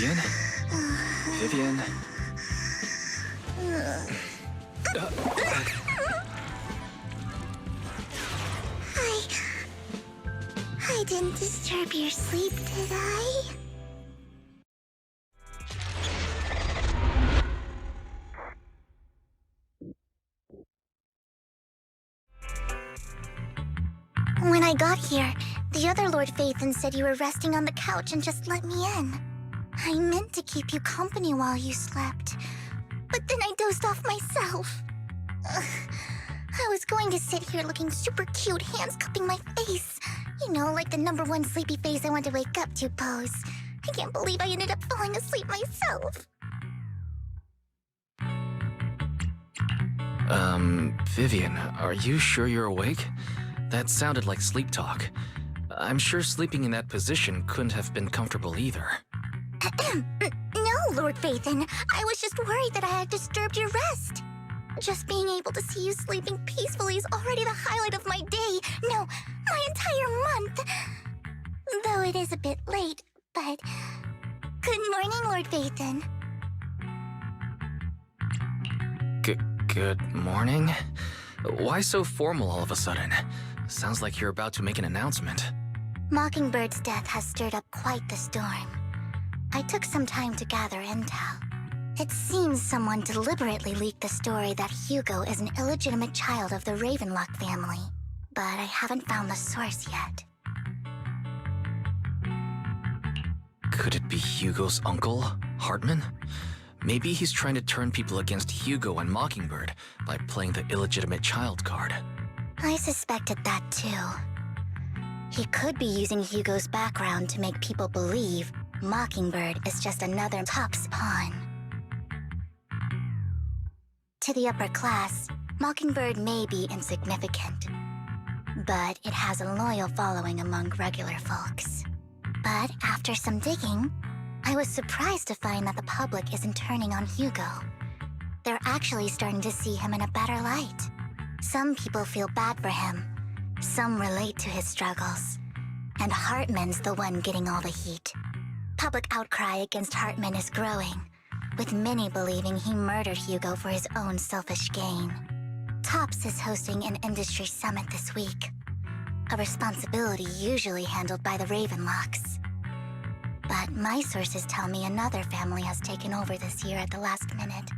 Vivian? Vivian? I didn't disturb your sleep, did I? When I got here, the other Lord Phaethon said you were resting on the couch and just let me in. I meant to keep you company while you slept, but then I dozed off myself. Ugh. I was going to sit here looking super cute, hands cupping my face. You know, like the #1 sleepy face I want to wake up to pose. I can't believe I ended up falling asleep myself. Vivian, are you sure you're awake? That sounded like sleep talk. I'm sure sleeping in that position couldn't have been comfortable either. No, Lord Phaethon. I was just worried that I had disturbed your rest. Just being able to see you sleeping peacefully is already the highlight of my day. No, my entire month. Though it is a bit late, but... Good morning, Lord Phaethon. Good morning? Why so formal all of a sudden? Sounds like you're about to make an announcement. Mockingbird's death has stirred up quite the storm. I took some time to gather intel. It seems someone deliberately leaked the story that Hugo is an illegitimate child of the Ravenlock family, but I haven't found the source yet. Could it be Hugo's uncle, Hartman? Maybe he's trying to turn people against Hugo and Mockingbird by playing the illegitimate child card. I suspected that too. He could be using Hugo's background to make people believe Mockingbird is just another Top's pawn. To the upper class, Mockingbird may be insignificant, but it has a loyal following among regular folks. But after some digging, I was surprised to find that the public isn't turning on Hugo. They're actually starting to see him in a better light. Some people feel bad for him, some relate to his struggles, and Hartman's the one getting all the heat. Public outcry against Hartman is growing, with many believing he murdered Hugo for his own selfish gain. Tops is hosting an industry summit this week, a responsibility usually handled by the Ravenlocks. But my sources tell me another family has taken over this year at the last minute.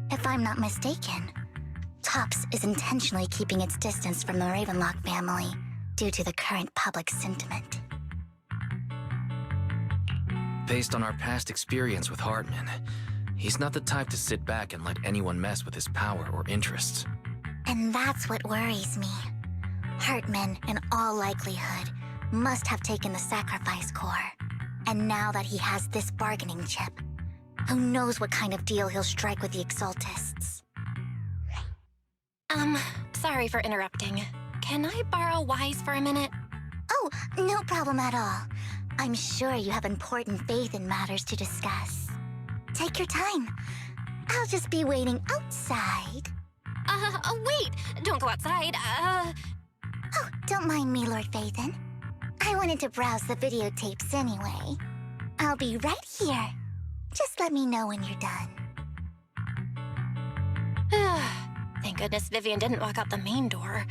If I'm not mistaken, Tops is intentionally keeping its distance from the Ravenlock family due to the current public sentiment. Based on our past experience with Hartman, he's not the type to sit back and let anyone mess with his power or interests. And that's what worries me. Hartman, in all likelihood, must have taken the sacrifice core. And now that he has this bargaining chip, who knows what kind of deal he'll strike with the Exaltists. Sorry for interrupting. Can I borrow Wise for a minute? Oh, no problem at all. I'm sure you have important faith in matters to discuss. Take your time. I'll just be waiting outside. Wait! Don't go outside, Oh, don't mind me, Lord Phaethon. I wanted to browse the videotapes anyway. I'll be right here. Just let me know when you're done. Thank goodness Vivian didn't walk out the main door.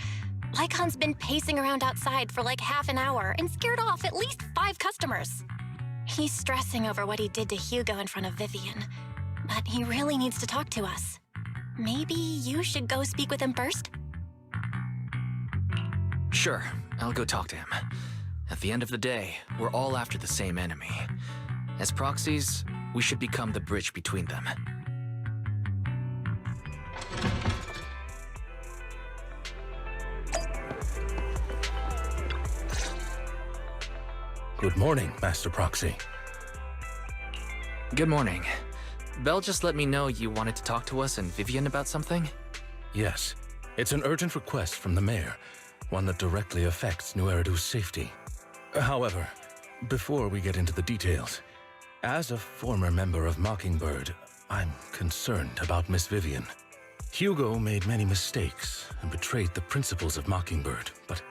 Lycaon's been pacing around outside for like half an hour and scared off at least 5 customers. He's stressing over what he did to Hugo in front of Vivian, but he really needs to talk to us. Maybe you should go speak with him first? Sure, I'll go talk to him. At the end of the day, we're all after the same enemy. As proxies, we should become the bridge between them. Good morning, Master Proxy. Good morning. Belle just let me know you wanted to talk to us and Vivian about something? Yes, it's an urgent request from the mayor, one that directly affects New Eridu's safety. However, before we get into the details, as a former member of Mockingbird, I'm concerned about Miss Vivian. Hugo made many mistakes and betrayed the principles of Mockingbird, but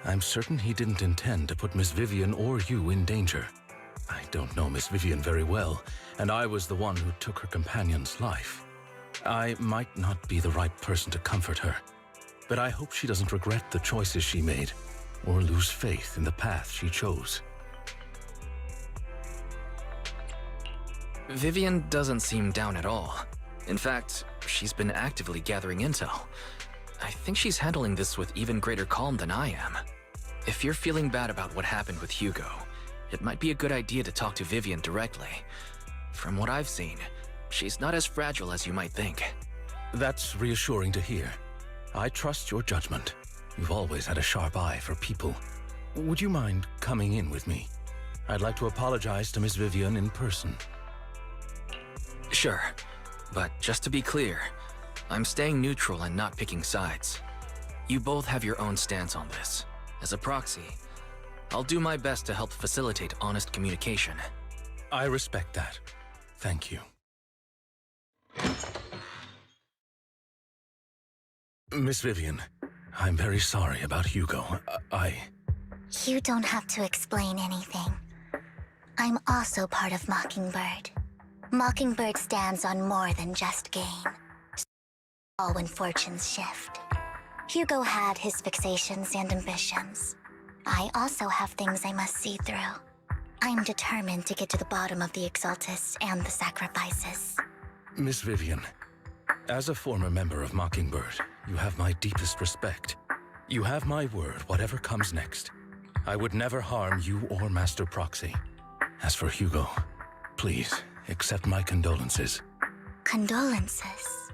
I'm certain he didn't intend to put Miss Vivian or you in danger. I don't know Miss Vivian very well, and I was the one who took her companion's life. I might not be the right person to comfort her, but I hope she doesn't regret the choices she made, or lose faith in the path she chose. Vivian doesn't seem down at all. In fact, she's been actively gathering intel. I think she's handling this with even greater calm than I am. If you're feeling bad about what happened with Hugo, it might be a good idea to talk to Vivian directly. From what I've seen, she's not as fragile as you might think. That's reassuring to hear. I trust your judgment. You've always had a sharp eye for people. Would you mind coming in with me? I'd like to apologize to Miss Vivian in person. Sure, but just to be clear, I'm staying neutral and not picking sides. You both have your own stance on this. As a proxy, I'll do my best to help facilitate honest communication. I respect that. Thank you. Miss Vivian, I'm very sorry about Hugo. You don't have to explain anything. I'm also part of Mockingbird. Mockingbird stands on more than just gain. All when fortunes shift. Hugo had his fixations and ambitions. I also have things I must see through. I'm determined to get to the bottom of the Exaltists and the sacrifices. Miss Vivian, as a former member of Mockingbird, you have my deepest respect. You have my word, whatever comes next. I would never harm you or Master Proxy. As for Hugo, please accept my condolences. Condolences?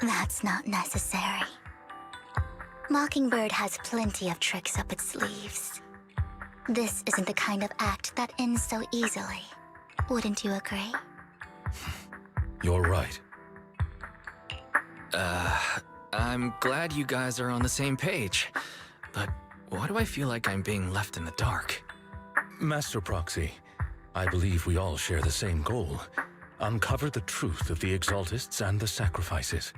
That's not necessary. Mockingbird has plenty of tricks up its sleeves. This isn't the kind of act that ends so easily. Wouldn't you agree? You're right. I'm glad you guys are on the same page, but why do I feel like I'm being left in the dark? Master Proxy, I believe we all share the same goal. Uncover the truth of the Exaltists and the sacrifices.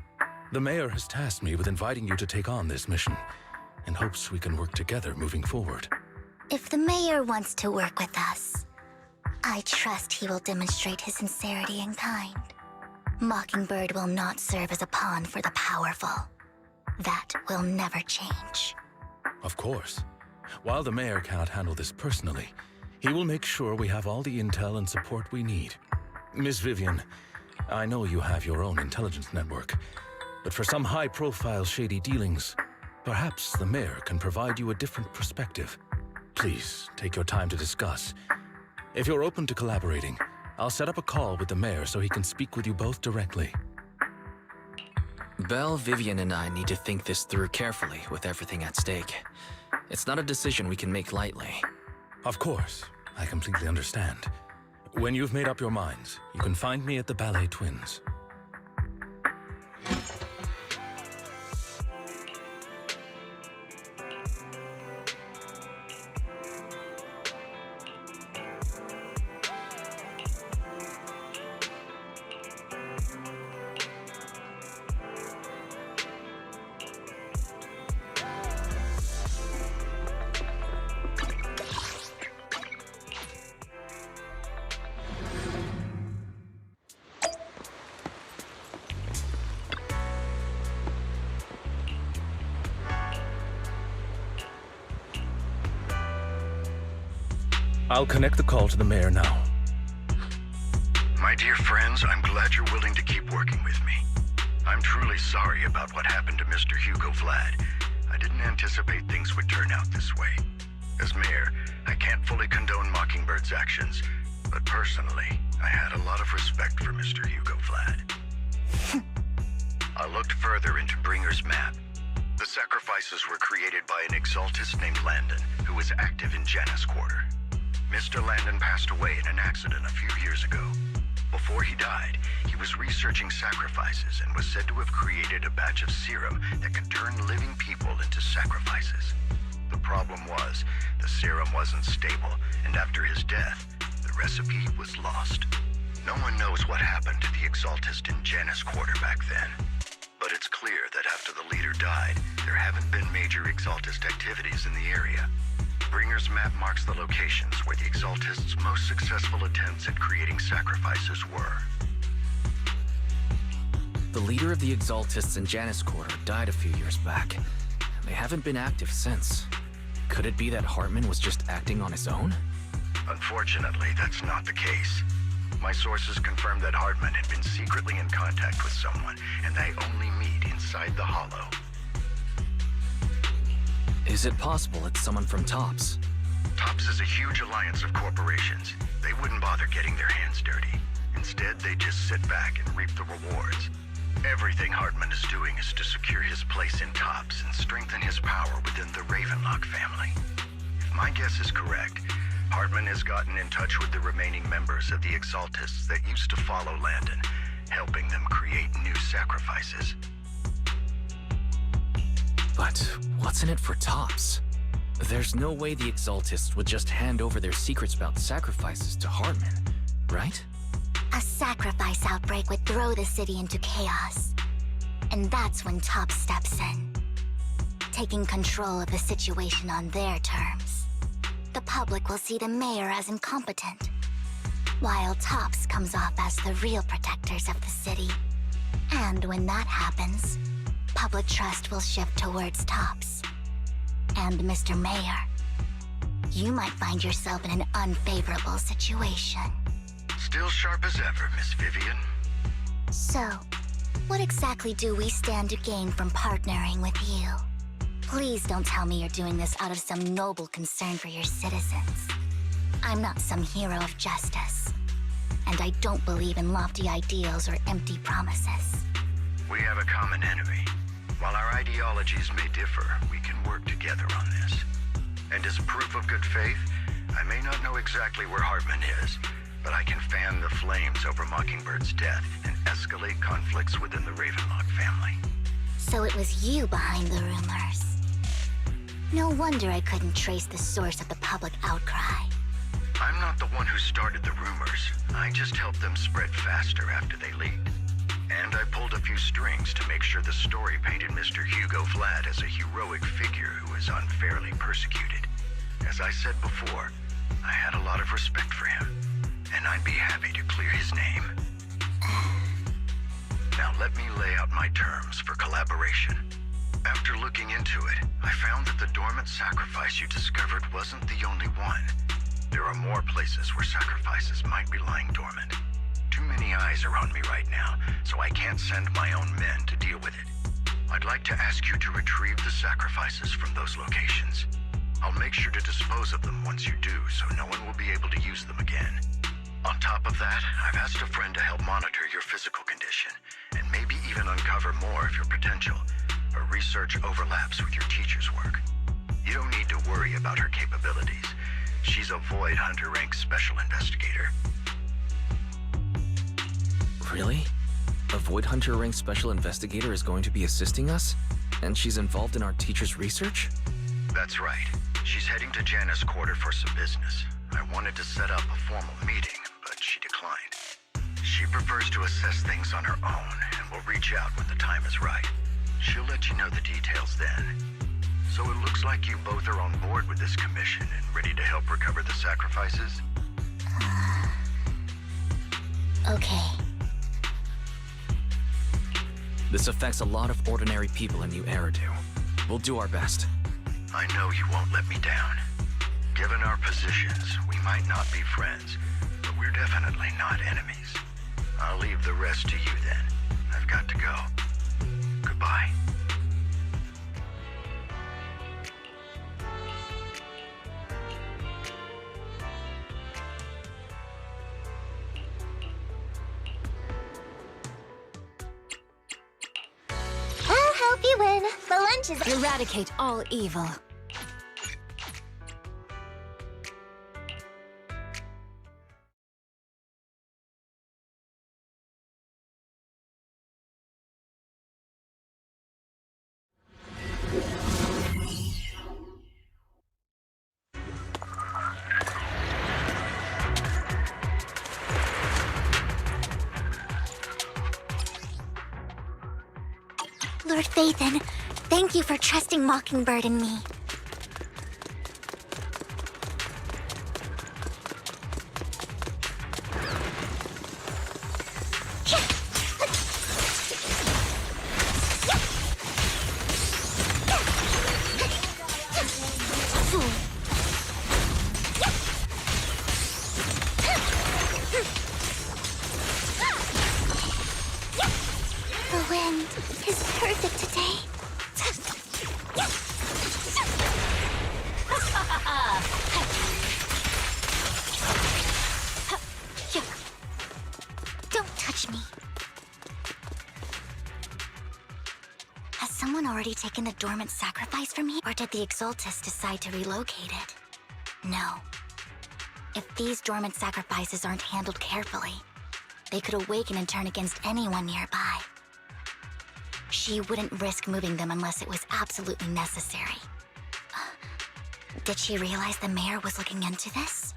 The Mayor has tasked me with inviting you to take on this mission, and hopes we can work together moving forward. If the Mayor wants to work with us, I trust he will demonstrate his sincerity in kind. Mockingbird will not serve as a pawn for the powerful. That will never change. Of course. While the Mayor cannot handle this personally, he will make sure we have all the intel and support we need. Miss Vivian, I know you have your own intelligence network, but for some high-profile shady dealings, perhaps the Mayor can provide you a different perspective. Please, take your time to discuss. If you're open to collaborating, I'll set up a call with the Mayor so he can speak with you both directly. Belle, Vivian, and I need to think this through carefully with everything at stake. It's not a decision we can make lightly. Of course, I completely understand. When you've made up your minds, you can find me at the Ballet Twins. I'll connect the call to the Mayor now. My dear friends, I'm glad you're willing to keep working with me. I'm truly sorry about what happened to Mr. Hugovlad. I didn't anticipate things would turn out this way. As Mayor, I can't fully condone Mockingbird's actions, but personally, I had a lot of respect for Mr. Hugovlad. I looked further into Bringer's map. The sacrifices were created by an Exaltist named Landon, who was active in Janus Quarter. Mr. Landon passed away in an accident a few years ago. Before he died, he was researching sacrifices and was said to have created a batch of serum that could turn living people into sacrifices. The problem was, the serum wasn't stable, and after his death, the recipe was lost. No one knows what happened to the Exaltist in Janus Quarter back then. But it's clear that after the leader died, there haven't been major Exaltist activities in the area. Bringer's map marks the locations where the Exaltists' most successful attempts at creating sacrifices were. The leader of the Exaltists in Janus Quarter died a few years back. They haven't been active since. Could it be that Hartman was just acting on his own? Unfortunately, that's not the case. My sources confirmed that Hartman had been secretly in contact with someone, and they only meet inside the Hollow. Is it possible it's someone from TOPS? TOPS is a huge alliance of corporations. They wouldn't bother getting their hands dirty. Instead, they just sit back and reap the rewards. Everything Hartman is doing is to secure his place in TOPS and strengthen his power within the Ravenlock family. If my guess is correct, Hartman has gotten in touch with the remaining members of the Exaltists that used to follow Landon, helping them create new sacrifices. But what's in it for TOPS? There's no way the Exaltists would just hand over their secrets about sacrifices to Hartman, right? A sacrifice outbreak would throw the city into chaos. And that's when TOPS steps in, taking control of the situation on their terms. The public will see the mayor as incompetent, while TOPS comes off as the real protectors of the city. And when that happens, public trust will shift towards TOPS. And Mr. Mayor, you might find yourself in an unfavorable situation. Still sharp as ever, Miss Vivian. So, what exactly do we stand to gain from partnering with you? Please don't tell me you're doing this out of some noble concern for your citizens. I'm not some hero of justice, and I don't believe in lofty ideals or empty promises. We have a common enemy. While our ideologies may differ, we can work together on this. And as proof of good faith, I may not know exactly where Hartman is, but I can fan the flames over Mockingbird's death and escalate conflicts within the Ravenlock family. So it was you behind the rumors. No wonder I couldn't trace the source of the public outcry. I'm not the one who started the rumors. I just helped them spread faster after they leaked. And I pulled a few strings to make sure the story painted Mr. Hugovlad as a heroic figure who was unfairly persecuted. As I said before, I had a lot of respect for him, and I'd be happy to clear his name. Now let me lay out my terms for collaboration. After looking into it, I found that the dormant sacrifice you discovered wasn't the only one. There are more places where sacrifices might be lying dormant. Too many eyes are on me right now, so I can't send my own men to deal with it. I'd like to ask you to retrieve the sacrifices from those locations. I'll make sure to dispose of them once you do, so no one will be able to use them again. On top of that, I've asked a friend to help monitor your physical condition, and maybe even uncover more of your potential. Her research overlaps with your teacher's work. You don't need to worry about her capabilities. She's a Void Hunter rank special investigator. Really? A Void Hunter rank special investigator is going to be assisting us? And she's involved in our teacher's research? That's right. She's heading to Janus Quarter for some business. I wanted to set up a formal meeting, but she declined. She prefers to assess things on her own, and will reach out when the time is right. She'll let you know the details then. So it looks like you both are on board with this commission and ready to help recover the sacrifices? Okay. This affects a lot of ordinary people in New Eridu. We'll do our best. I know you won't let me down. Given our positions, we might not be friends, but we're definitely not enemies. I'll leave the rest to you then. I've got to go. Goodbye. I'll help you win. The lunch is... Eradicate all evil. Lord Phaethon, thank you for trusting Mockingbird and me. The wind is perfect today. Don't touch me. Has someone already taken the dormant sacrifice from me? Or did the Exaltus decide to relocate it? No. If these dormant sacrifices aren't handled carefully, they could awaken and turn against anyone nearby. She wouldn't risk moving them unless it was absolutely necessary. Did she realize the mayor was looking into this?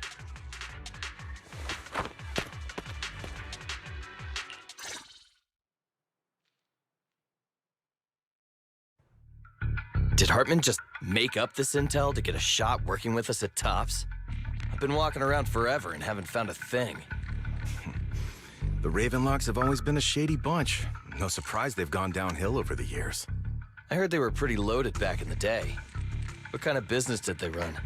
Did Hartman just make up this intel to get a shot working with us at Tops? I've been walking around forever and haven't found a thing. The Ravenlocks have always been a shady bunch. No surprise they've gone downhill over the years. I heard they were pretty loaded back in the day. What kind of business did they run?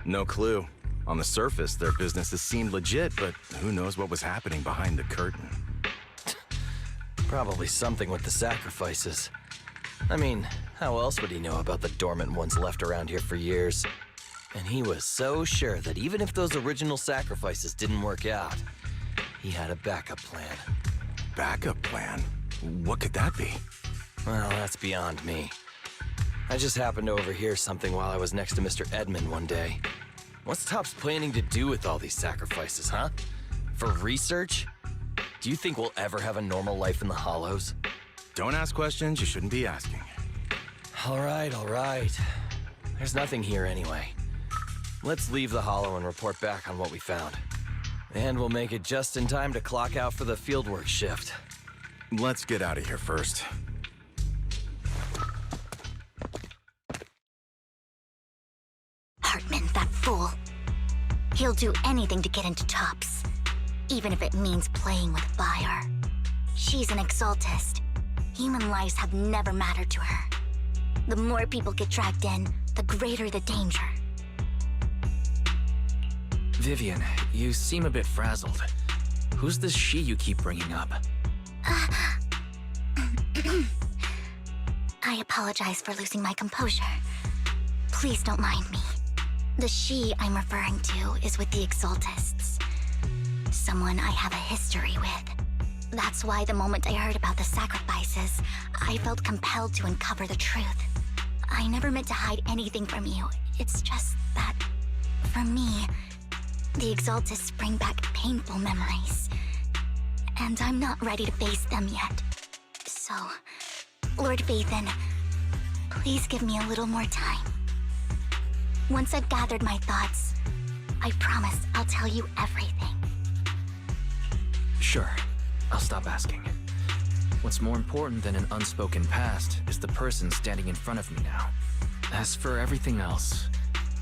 No clue. On the surface, their businesses seemed legit, but who knows what was happening behind the curtain. Probably something with the sacrifices. I mean, how else would he know about the dormant ones left around here for years? And he was so sure that even if those original sacrifices didn't work out, he had a backup plan. Backup plan? What could that be? Well, that's beyond me. I just happened to overhear something while I was next to Mr. Edmund one day. What's Tops planning to do with all these sacrifices, huh? For research? Do you think we'll ever have a normal life in the Hollows? Don't ask questions you shouldn't be asking. All right. There's nothing here anyway. Let's leave the Hollow and report back on what we found. And we'll make it just in time to clock out for the fieldwork shift. Let's get out of here first. Hartman, that fool. He'll do anything to get into Tops, even if it means playing with fire. She's an Exaltist. Human lives have never mattered to her. The more people get dragged in, the greater the danger. Vivian, you seem a bit frazzled. Who's this she you keep bringing up? I apologize for losing my composure. Please don't mind me. The she I'm referring to is with the Exaltists. Someone I have a history with. That's why the moment I heard about the sacrifices, I felt compelled to uncover the truth. I never meant to hide anything from you. It's just that, for me, the Exaltists bring back painful memories. And I'm not ready to face them yet. So, Lord Vathan, please give me a little more time. Once I've gathered my thoughts, I promise I'll tell you everything. Sure, I'll stop asking. What's more important than an unspoken past is the person standing in front of me now. As for everything else,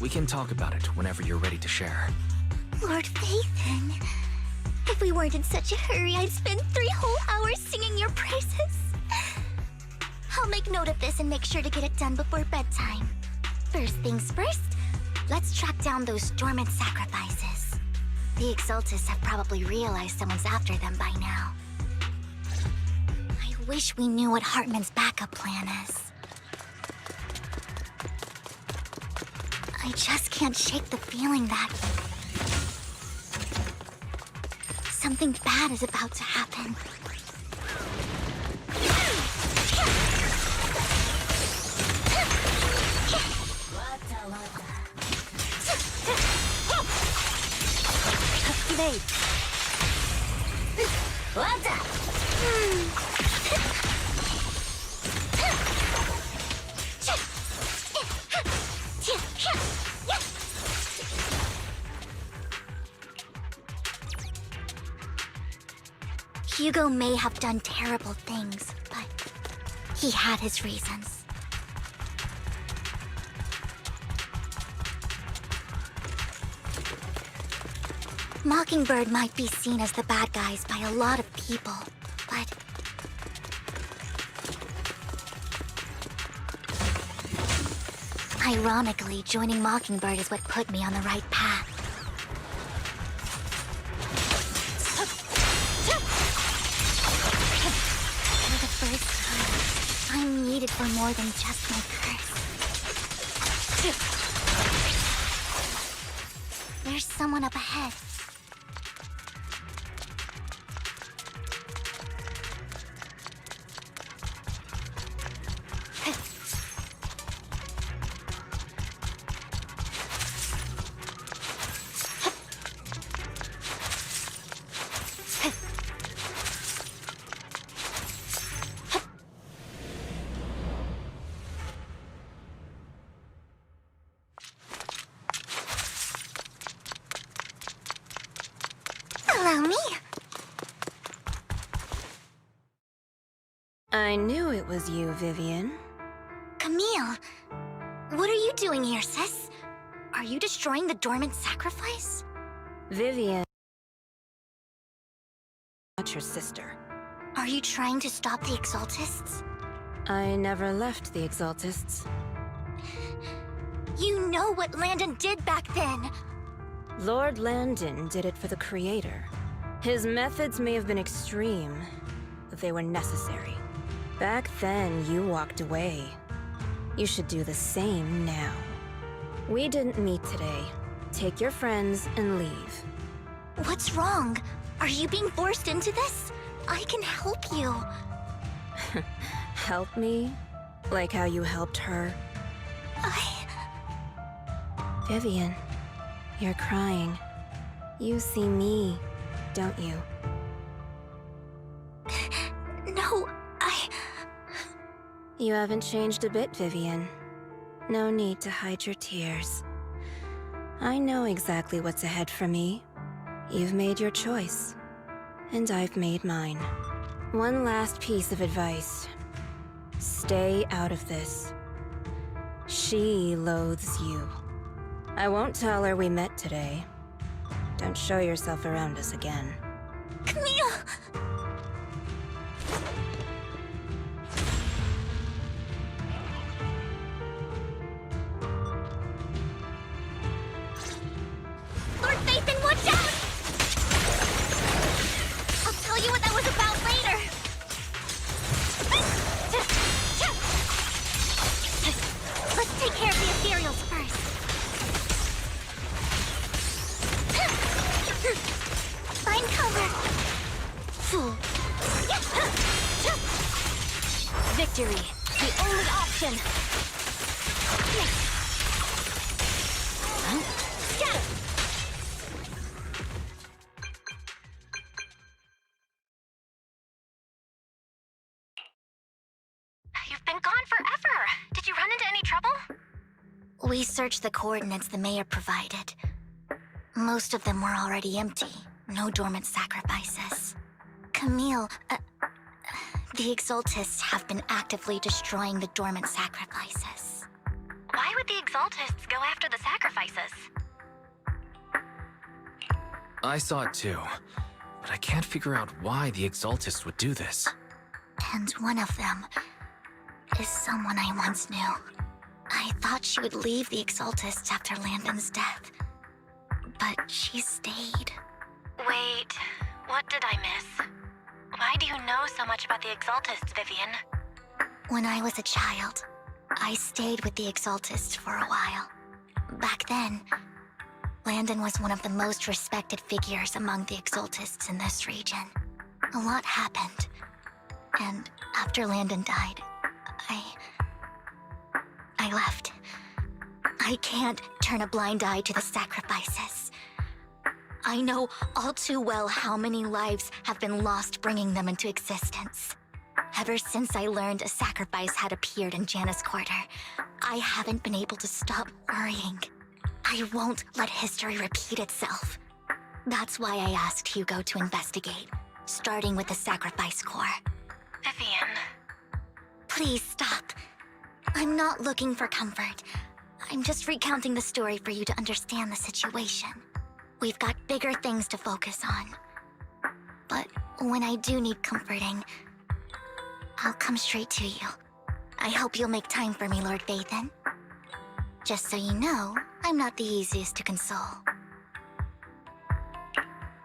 we can talk about it whenever you're ready to share. Lord Vathan, if we weren't in such a hurry, I'd spend 3 whole hours singing your praises. I'll make note of this and make sure to get it done before bedtime. First things first, let's track down those dormant sacrifices. The Exaltists have probably realized someone's after them by now. I wish we knew what Hartman's backup plan is. I just can't shake the feeling that something bad is about to happen. Activate. Hugo may have done terrible things, but he had his reasons. Mokingbird might be seen as the bad guys by a lot of people, but Ironically, joining Mockingbird is what put me on the right path. For the first time, I'm needed for more than just my curse. There's someone up ahead. Allow me. I knew it was you, Vivian. Camille, what are you doing here, sis? Are you destroying the dormant sacrifice? Vivian, not your sister. Are you trying to stop the Exaltists? I never left the Exaltists. You know what Landon did back then. Lord Landon did it for the Creator. His methods may have been extreme, but they were necessary. Back then, you walked away. You should do the same now. We didn't meet today. Take your friends and leave. What's wrong? Are you being forced into this? I can help you. Help me? Like how you helped her? Vivian, you're crying. You see me, don't you? No, You haven't changed a bit, Vivian. No need to hide your tears. I know exactly what's ahead for me. You've made your choice, and I've made mine. One last piece of advice. Stay out of this. She loathes you. I won't tell her we met today. Don't show yourself around us again. Camille! Lord Nathan, watch out! I'll tell you what that was about later. Let's take care of the ethereals first. Find cover. Victory, the only option. Scatter. You've been gone forever. Did you run into any trouble? We searched the coordinates the mayor provided. Most of them were already empty. No dormant sacrifices. Camille, the Exaltists have been actively destroying the dormant sacrifices. Why would the Exaltists go after the sacrifices? I saw it too, but I can't figure out why the Exaltists would do this. And one of them is someone I once knew. I thought she would leave the Exaltists after Landon's death, but she stayed. Wait, what did I miss? Why do you know so much about the Exaltists, Vivian? When I was a child, I stayed with the Exaltists for a while. Back then, Landon was one of the most respected figures among the Exaltists in this region. A lot happened, and after Landon died, I left. I can't turn a blind eye to the sacrifices. I know all too well how many lives have been lost bringing them into existence. Ever since I learned a sacrifice had appeared in Janus Quarter, I haven't been able to stop worrying. I won't let history repeat itself. That's why I asked Hugo to investigate, starting with the Sacrifice Corps. Vivian. Please stop. I'm not looking for comfort. I'm just recounting the story for you to understand the situation. We've got bigger things to focus on. But when I do need comforting, I'll come straight to you. I hope you'll make time for me, Lord Vathan. Just so you know, I'm not the easiest to console.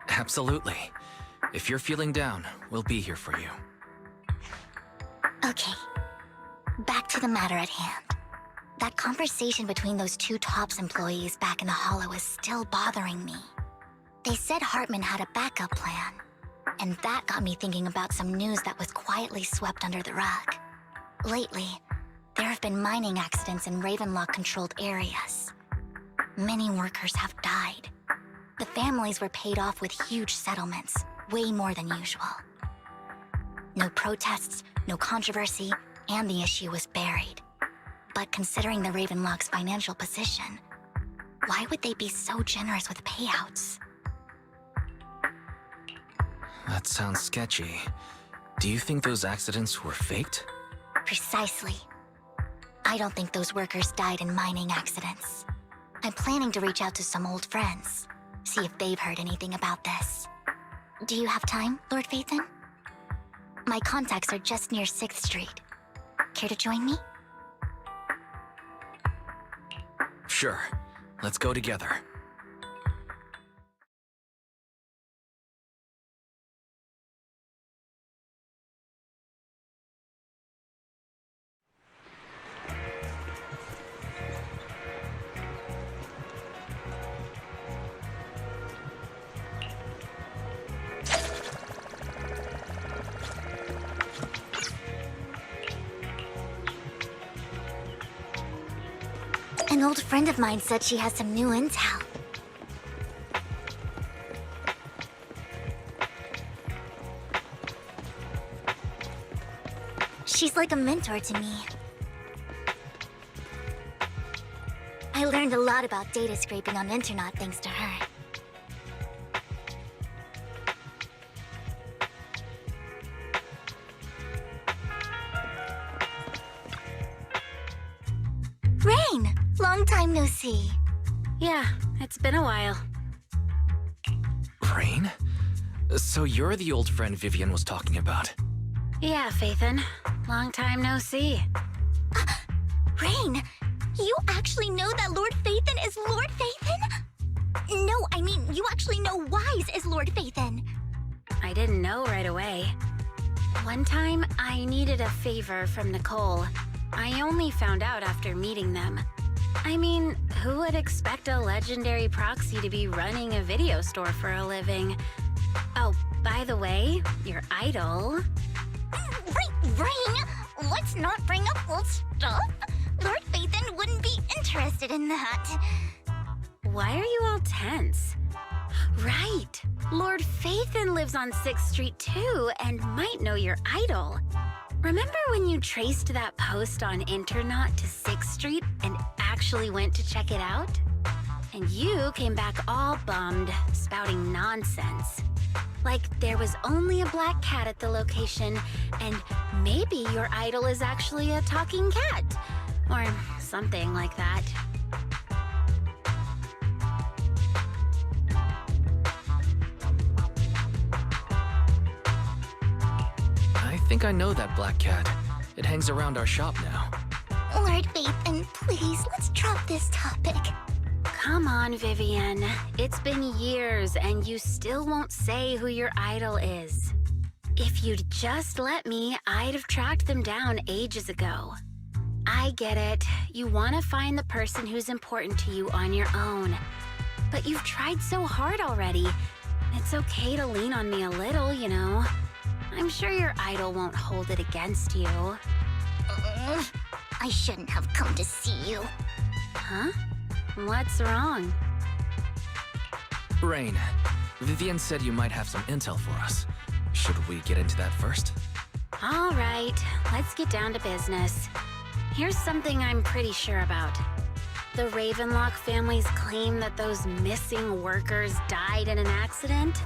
Absolutely. If you're feeling down, we'll be here for you. Okay, back to the matter at hand. That conversation between those two TOPS employees back in the Hollow is still bothering me. They said Hartman had a backup plan, and that got me thinking about some news that was quietly swept under the rug. Lately, there have been mining accidents in Ravenlock-controlled areas. Many workers have died. The families were paid off with huge settlements, way more than usual. No protests, no controversy, and the issue was buried. But considering the Ravenlock's financial position, why would they be so generous with payouts? That sounds sketchy. Do you think those accidents were faked? Precisely. I don't think those workers died in mining accidents. I'm planning to reach out to some old friends, see if they've heard anything about this. Do you have time, Lord Phaethon? My contacts are just near 6th Street. Care to join me? Sure. Let's go together. An old friend of mine said she has some new intel. She's like a mentor to me. I learned a lot about data scraping on Internet thanks to her. Rain! Long time no see. Yeah, it's been a while. Rain? So you're the old friend Vivian was talking about. Yeah, Phaethon. Long time no see. Rain! You actually know that Lord Phaethon is Lord Phaethon? No, I mean, you actually know Wise is Lord Phaethon. I didn't know right away. One time, I needed a favor from Nicole. I only found out after meeting them. I mean, who would expect a legendary proxy to be running a video store for a living? Oh, by the way, your idol... Rain, let's not bring up old stuff. Lord Phaethon wouldn't be interested in that. Why are you all tense? Right, Lord Phaethon lives on 6th Street too and might know your idol. Remember when you traced that post on Internet to 6th Street and actually went to check it out? And you came back all bummed, spouting nonsense. Like there was only a black cat at the location, and maybe your idol is actually a talking cat. Or something like that. I think I know that black cat. It hangs around our shop now. Lord Phaethon, please, let's drop this topic. Come on, Vivian. It's been years and you still won't say who your idol is. If you'd just let me, I'd have tracked them down ages ago. I get it. You want to find the person who's important to you on your own. But you've tried so hard already. It's okay to lean on me a little, you know. I'm sure your idol won't hold it against you. I shouldn't have come to see you. Huh? What's wrong? Rain, Vivian said you might have some intel for us. Should we get into that first? All right, let's get down to business. Here's something I'm pretty sure about. The Ravenlock family's claim that those missing workers died in an accident?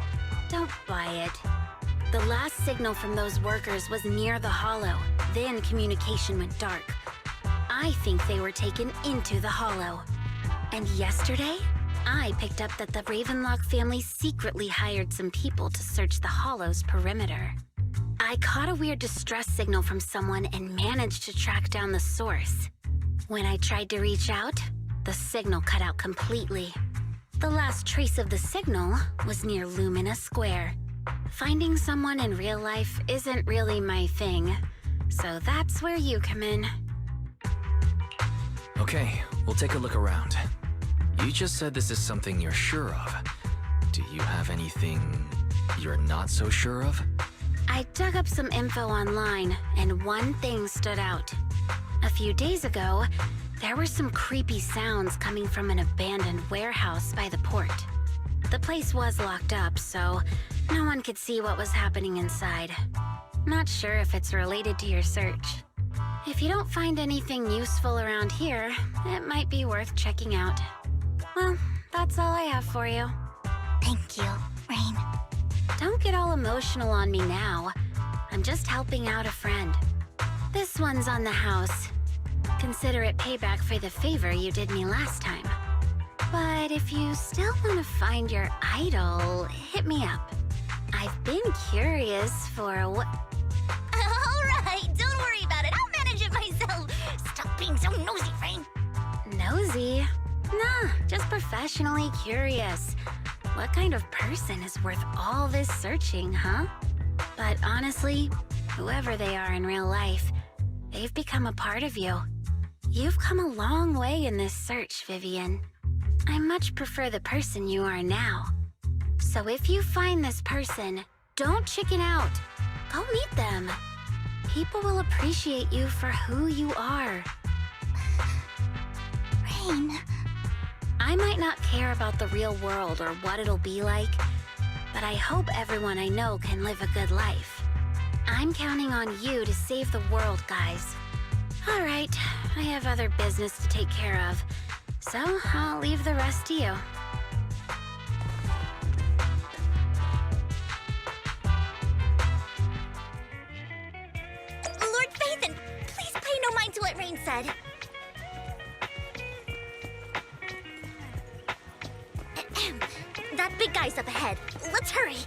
Don't buy it. The last signal from those workers was near the Hollow. Then communication went dark. I think they were taken into the Hollow. And yesterday, I picked up that the Ravenlock family secretly hired some people to search the Hollow's perimeter. I caught a weird distress signal from someone and managed to track down the source. When I tried to reach out, the signal cut out completely. The last trace of the signal was near Lumina Square. Finding someone in real life isn't really my thing, so that's where you come in. Okay, we'll take a look around. You just said this is something you're sure of. Do you have anything you're not so sure of? I dug up some info online, and one thing stood out. A few days ago, there were some creepy sounds coming from an abandoned warehouse by the port. The place was locked up, so no one could see what was happening inside. Not sure if it's related to your search. If you don't find anything useful around here, it might be worth checking out. Well, that's all I have for you. Thank you, Rain. Don't get all emotional on me now. I'm just helping out a friend. This one's on the house. Consider it payback for the favor you did me last time. But if you still want to find your idol, hit me up. I've been curious for what... Alright, don't worry about it. I'll manage it myself. Stop being so nosy, Rain. Nosy? Nah, just professionally curious. What kind of person is worth all this searching, huh? But honestly, whoever they are in real life, they've become a part of you. You've come a long way in this search, Vivian. I much prefer the person you are now. So if you find this person, don't chicken out. Go meet them. People will appreciate you for who you are. Rain. I might not care about the real world or what it'll be like, but I hope everyone I know can live a good life. I'm counting on you to save the world, guys. All right, I have other business to take care of, so I'll leave the rest to you. Lord Phaethon, please pay no mind to what Rain said. That big guy's up ahead. Let's hurry.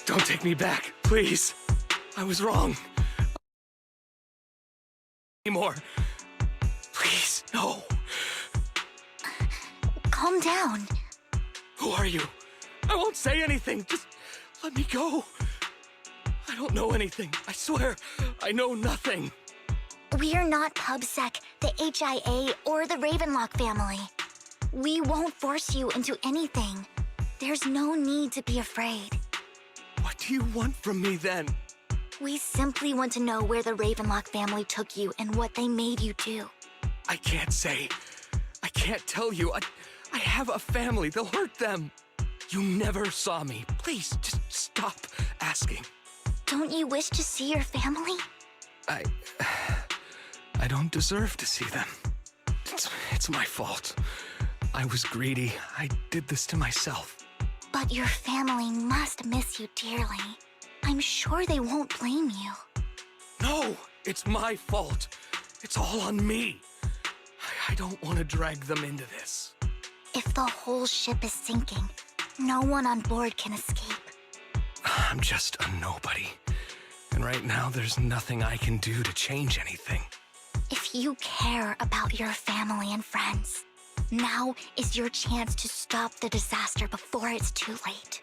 Don't take me back, please. I was wrong. Anymore. Please, no. Calm down. Who are you? I won't say anything. Just let me go. I don't know anything. I swear, I know nothing. We're not PubSec, the HIA, or the Ravenlock family. We won't force you into anything. There's no need to be afraid. What do you want from me then? We simply want to know where the Ravenlock family took you and what they made you do. I can't say. I can't tell you. I have a family. They'll hurt them. You never saw me. Please, just stop asking. Don't you wish to see your family? I don't deserve to see them. It's my fault. I was greedy. I did this to myself. But your family must miss you dearly. I'm sure they won't blame you. No, it's my fault. It's all on me. I don't want to drag them into this. If the whole ship is sinking, no one on board can escape. I'm just a nobody. And right now, there's nothing I can do to change anything. If you care about your family and friends, now is your chance to stop the disaster before it's too late.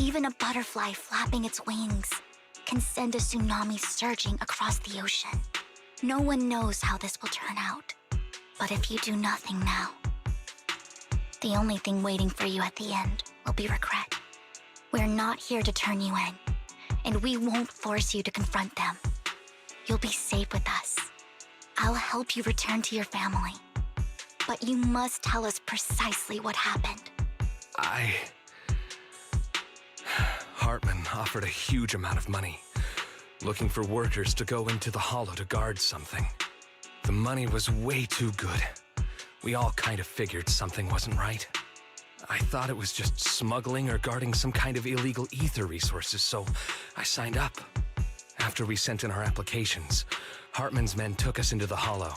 Even a butterfly flapping its wings can send a tsunami surging across the ocean. No one knows how this will turn out. But if you do nothing now, the only thing waiting for you at the end will be regret. We're not here to turn you in, and we won't force you to confront them. You'll be safe with us. I'll help you return to your family. But you must tell us precisely what happened. Hartman offered a huge amount of money, looking for workers to go into the hollow to guard something. The money was way too good. We all kind of figured something wasn't right. I thought it was just smuggling or guarding some kind of illegal ether resources, so I signed up. After we sent in our applications, Hartman's men took us into the hollow.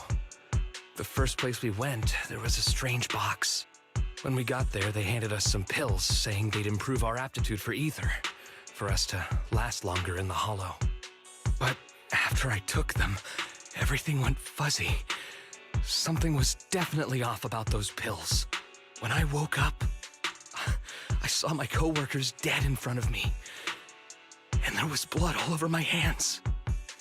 The first place we went, there was a strange box. When we got there, they handed us some pills, saying they'd improve our aptitude for ether, for us to last longer in the hollow. But after I took them, everything went fuzzy. Something was definitely off about those pills. When I woke up, I saw my coworkers dead in front of me. And there was blood all over my hands.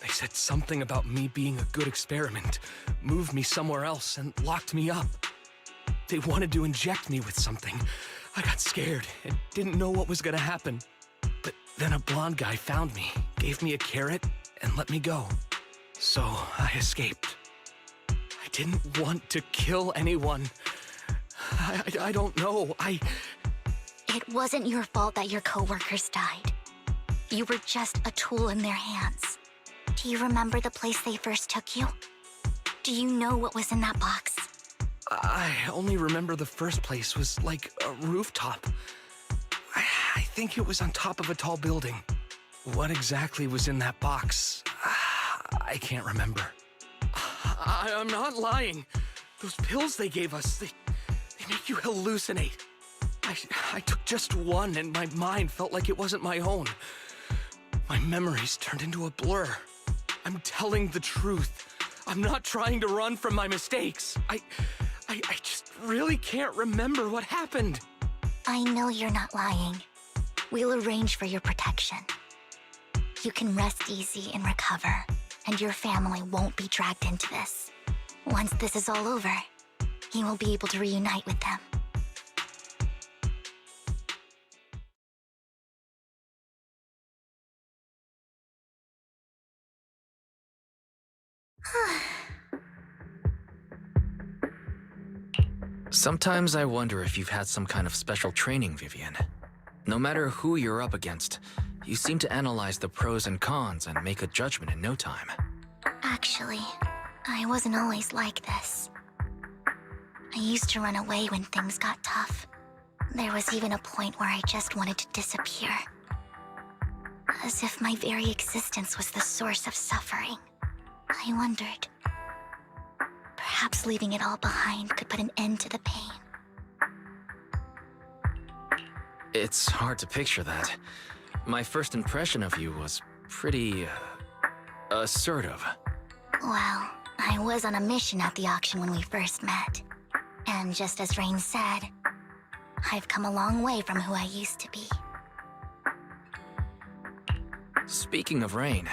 They said something about me being a good experiment, moved me somewhere else, and locked me up. They wanted to inject me with something. I got scared and didn't know what was gonna happen. But then a blonde guy found me, gave me a carrot, and let me go. So I escaped. I didn't want to kill anyone. I don't know. It wasn't your fault that your coworkers died. You were just a tool in their hands. Do you remember the place they first took you? Do you know what was in that box? I only remember the first place was like a rooftop. I think it was on top of a tall building. What exactly was in that box? I can't remember. I'm not lying. Those pills they gave us, they make you hallucinate. I took just one and my mind felt like it wasn't my own. My memories turned into a blur. I'm telling the truth. I'm not trying to run from my mistakes. I just really can't remember what happened. I know you're not lying. We'll arrange for your protection. You can rest easy and recover, and your family won't be dragged into this. Once this is all over, you will be able to reunite with them. Sometimes I wonder if you've had some kind of special training, Vivian. No matter who you're up against, you seem to analyze the pros and cons and make a judgment in no time. Actually, I wasn't always like this. I used to run away when things got tough. There was even a point where I just wanted to disappear. As if my very existence was the source of suffering. I wondered, perhaps leaving it all behind could put an end to the pain. It's hard to picture that. My first impression of you was pretty, assertive. Well, I was on a mission at the auction when we first met. And just as Rain said, I've come a long way from who I used to be. Speaking of Rain,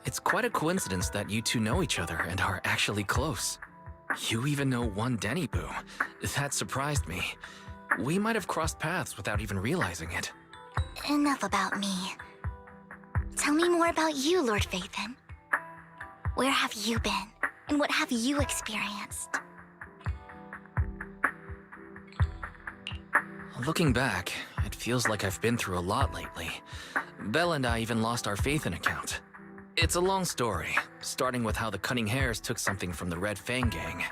it's quite a coincidence that you two know each other and are actually close. You even know one Denny Boo. That surprised me. We might have crossed paths without even realizing it. Enough about me. Tell me more about you, Lord Phaethon. Where have you been? And what have you experienced? Looking back, it feels like I've been through a lot lately. Belle and I even lost our Phaethon account. It's a long story, starting with how the Cunning Hares took something from the Red Fang gang.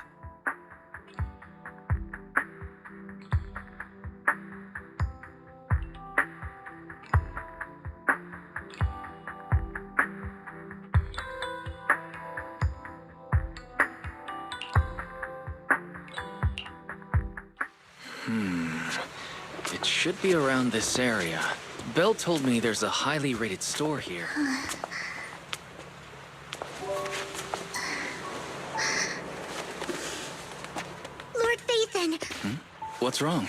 It should be around this area. Belle told me there's a highly rated store here. Lord Phaethon! What's wrong?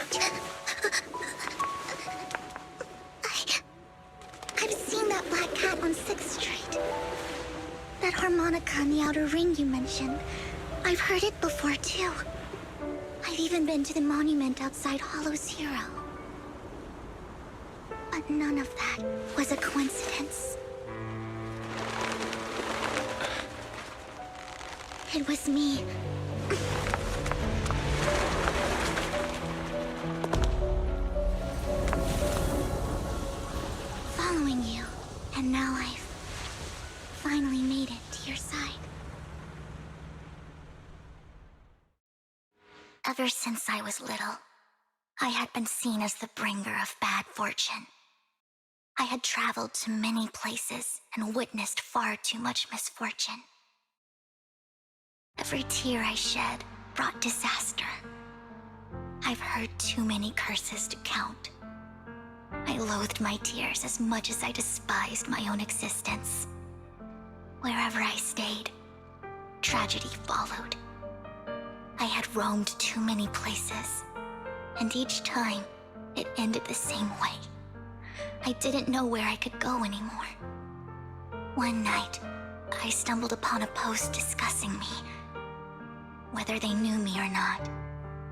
that black cat on 6th Street. That harmonica in the outer ring you mentioned. I've heard it before, too. I've even been to the monument outside HoloZero. But none of that was a coincidence. It was me. Following you, and now I've finally made it to your side. Ever since I was little, I had been seen as the bringer of bad fortune. I had traveled to many places and witnessed far too much misfortune. Every tear I shed brought disaster. I've heard too many curses to count. I loathed my tears as much as I despised my own existence. Wherever I stayed, tragedy followed. I had roamed too many places, and each time, it ended the same way. I didn't know where I could go anymore. One night, I stumbled upon a post discussing me. Whether they knew me or not,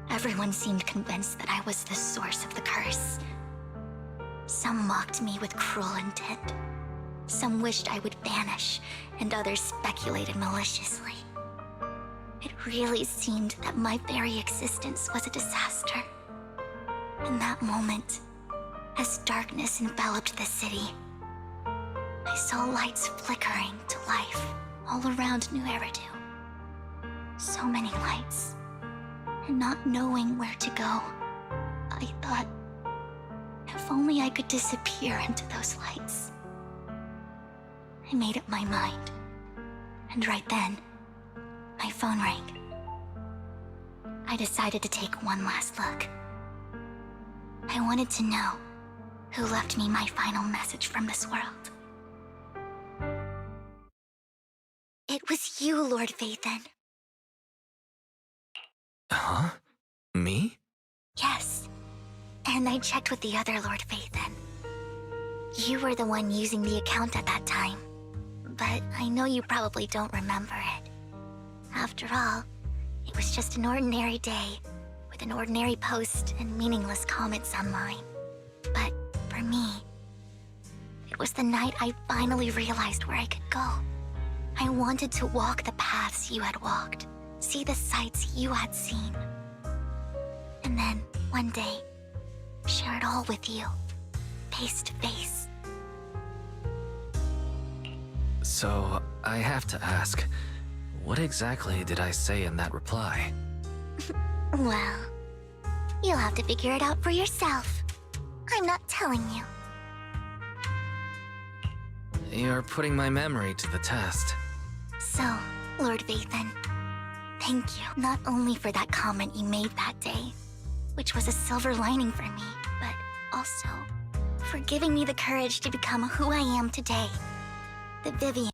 everyone seemed convinced that I was the source of the curse. Some mocked me with cruel intent. Some wished I would vanish, and others speculated maliciously. It really seemed that my very existence was a disaster. In that moment, as darkness enveloped the city, I saw lights flickering to life all around New Eridu. So many lights, and not knowing where to go, I thought, if only I could disappear into those lights. I made up my mind, and right then, my phone rang. I decided to take one last look. I wanted to know who left me my final message from this world. It was you, Lord Vathan. Huh? Me? Yes. And I checked with the other Lord Vathan. You were the one using the account at that time. But I know you probably don't remember it. After all, it was just an ordinary day, with an ordinary post and meaningless comments online. But for me, it was the night I finally realized where I could go. I wanted to walk the paths you had walked, see the sights you had seen. And then, one day, share it all with you, face to face. So, I have to ask, what exactly did I say in that reply? Well, you'll have to figure it out for yourself. I'm not telling you. You're putting my memory to the test. So, Lord Vathan, thank you not only for that comment you made that day, which was a silver lining for me, but also for giving me the courage to become who I am today, the Vivian.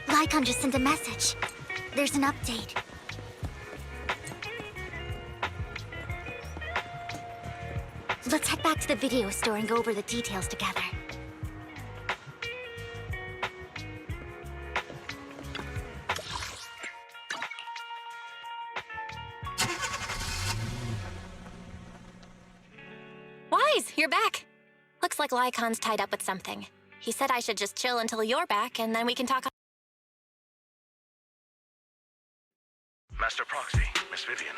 Lycaon just sent a message. There's an update. Let's head back to the video store and go over the details together. Wise, you're back. Looks like Lycaon's tied up with something. He said I should just chill until you're back, and then we can talk. Master Proxy, Miss Vivian.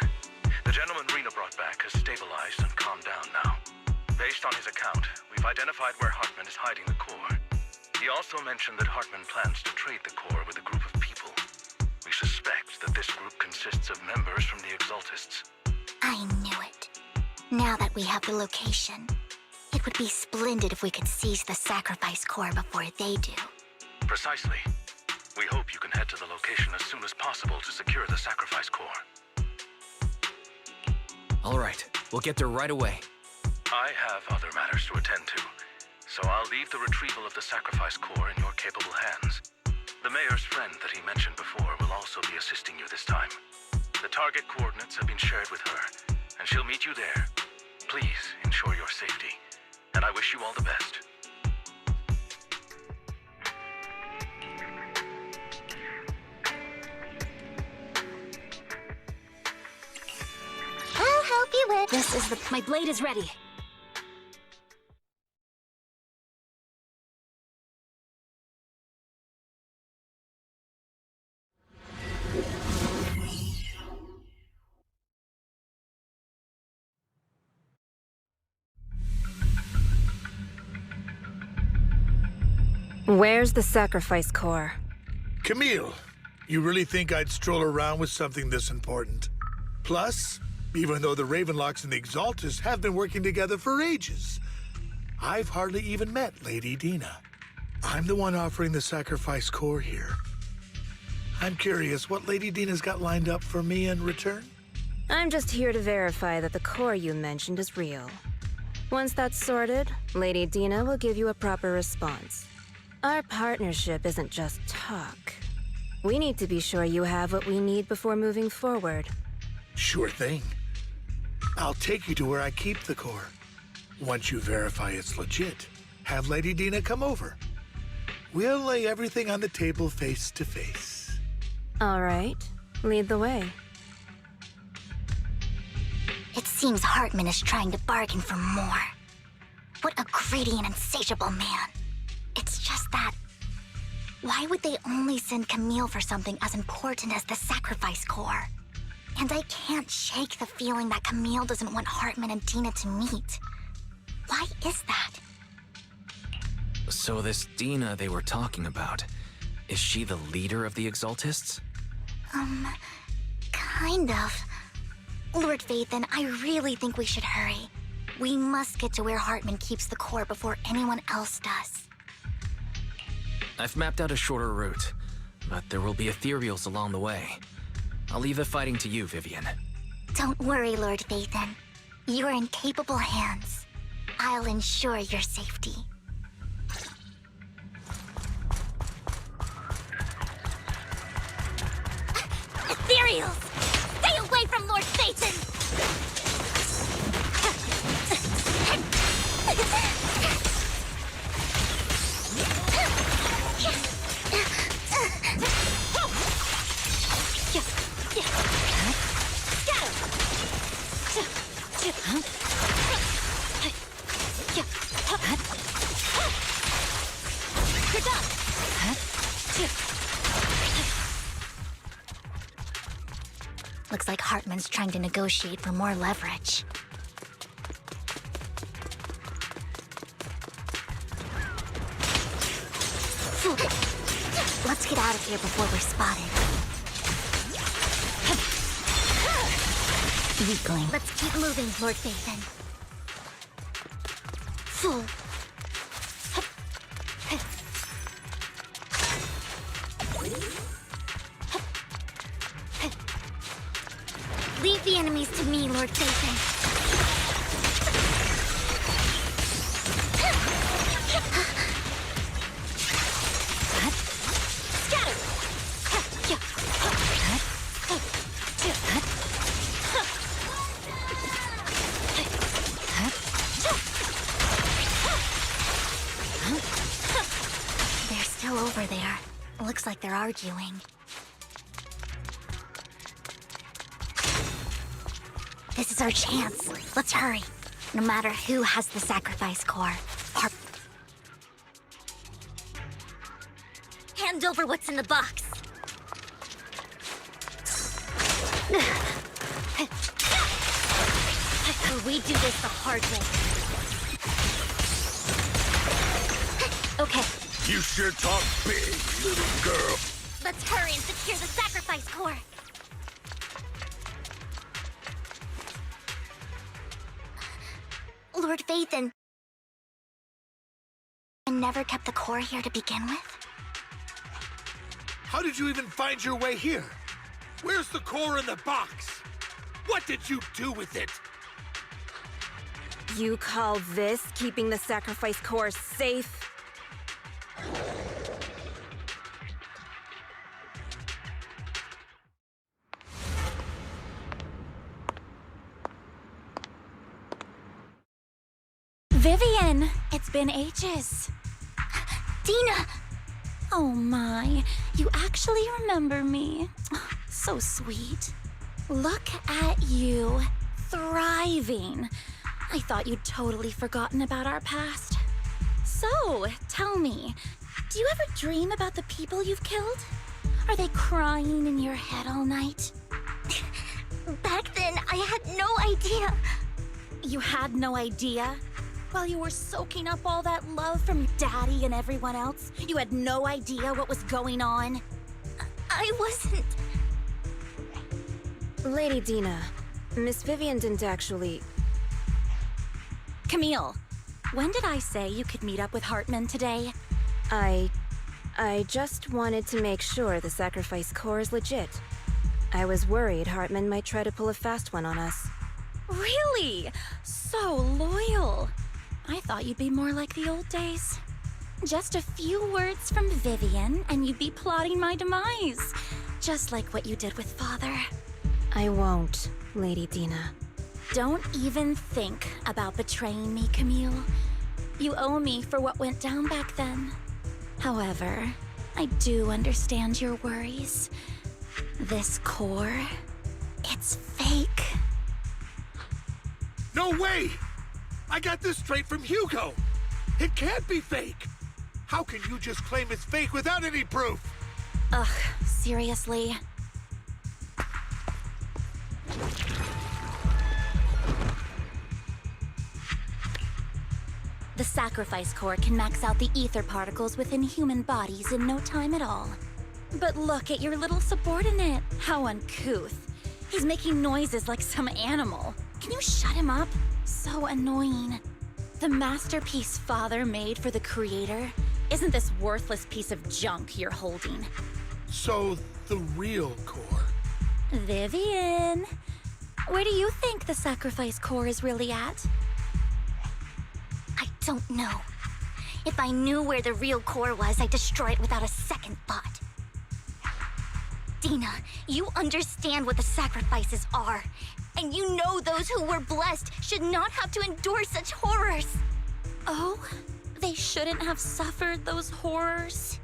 The gentleman Rena brought back has stabilized and calmed down now. Based on his account, we've identified where Hartman is hiding the core. He also mentioned that Hartman plans to trade the core with a group of people. We suspect that this group consists of members from the Exaltists. I knew it. Now that we have the location, it would be splendid if we could seize the sacrifice core before they do. Precisely. We hope you can head to the location as soon as possible to secure the sacrifice core. All right, we'll get there right away. I have other matters to attend to, so I'll leave the retrieval of the sacrifice core in your capable hands. The mayor's friend that he mentioned before will also be assisting you this time. The target coordinates have been shared with her, and she'll meet you there. Please ensure your safety, and I wish you all the best. I'll help you with... This is the... My blade is ready. Where's the sacrifice core? Camille, you really think I'd stroll around with something this important? Plus, even though the Ravenlocks and the Exaltus have been working together for ages, I've hardly even met Lady Dina. I'm the one offering the sacrifice core here. I'm curious what Lady Dina's got lined up for me in return? I'm just here to verify that the core you mentioned is real. Once that's sorted, Lady Dina will give you a proper response. Our partnership isn't just talk. We need to be sure you have what we need before moving forward. Sure thing. I'll take you to where I keep the core. Once you verify it's legit, have Lady Dina come over. We'll lay everything on the table face to face. All right, lead the way. It seems Hartman is trying to bargain for more. What a greedy and insatiable man. It's just that... Why would they only send Camille for something as important as the sacrifice core? And I can't shake the feeling that Camille doesn't want Hartman and Dina to meet. Why is that? So this Dina they were talking about, is she the leader of the Exaltists? Kind of. Lord Vathan, I really think we should hurry. We must get to where Hartman keeps the core before anyone else does. I've mapped out a shorter route, but there will be ethereals along the way. I'll leave the fighting to you, Vivian. Don't worry, Lord Vathan. You're in capable hands. I'll ensure your safety. Ethereals! Stay away from Lord Vathan! Looks like Hartman's trying to negotiate for more leverage. Let's get out of here before we're spotted. Weakling. Let's keep moving, Lord Vathan. Fool. Leave the enemies to me, Lord Vathan. They're still over there. Looks like they're arguing. This is our chance. Let's hurry. No matter who has the sacrifice core. Hand over what's in the box. We do this the hard way. Okay. You sure talk big, little girl. Let's hurry and secure the sacrifice core. Lord Vathan, I never kept the core here to begin with. How did you even find your way here? Where's the core in the box? What did you do with it? You call this keeping the sacrifice core safe? Vivian, it's been ages. Dina! Oh my, you actually remember me. So sweet. Look at you, thriving. I thought you'd totally forgotten about our past. So, tell me, do you ever dream about the people you've killed? Are they crying in your head all night? Back then, I had no idea. You had no idea? While you were soaking up all that love from your daddy and everyone else, you had no idea what was going on? I wasn't... Lady Dina, Miss Vivian didn't actually... Camille, when did I say you could meet up with Hartman today? I just wanted to make sure the sacrifice core is legit. I was worried Hartman might try to pull a fast one on us. Really? So loyal. I thought you'd be more like the old days. Just a few words from Vivian, and you'd be plotting my demise. Just like what you did with Father. I won't, Lady Dina. Don't even think about betraying me, Camille. You owe me for what went down back then. However, I do understand your worries. This core, it's fake. No way! I got this straight from Hugo. It can't be fake. How can you just claim it's fake without any proof? Ugh, seriously. The sacrifice core can max out the ether particles within human bodies in no time at all. But look at your little subordinate. How uncouth. He's making noises like some animal. Can you shut him up? So annoying. The masterpiece Father made for the Creator isn't this worthless piece of junk you're holding. So, the real core. Vivian, where do you think the sacrifice core is really at? I don't know. If I knew where the real core was, I'd destroy it without a second thought. Dina, you understand what the sacrifices are. And you know those who were blessed should not have to endure such horrors. Oh, they shouldn't have suffered those horrors.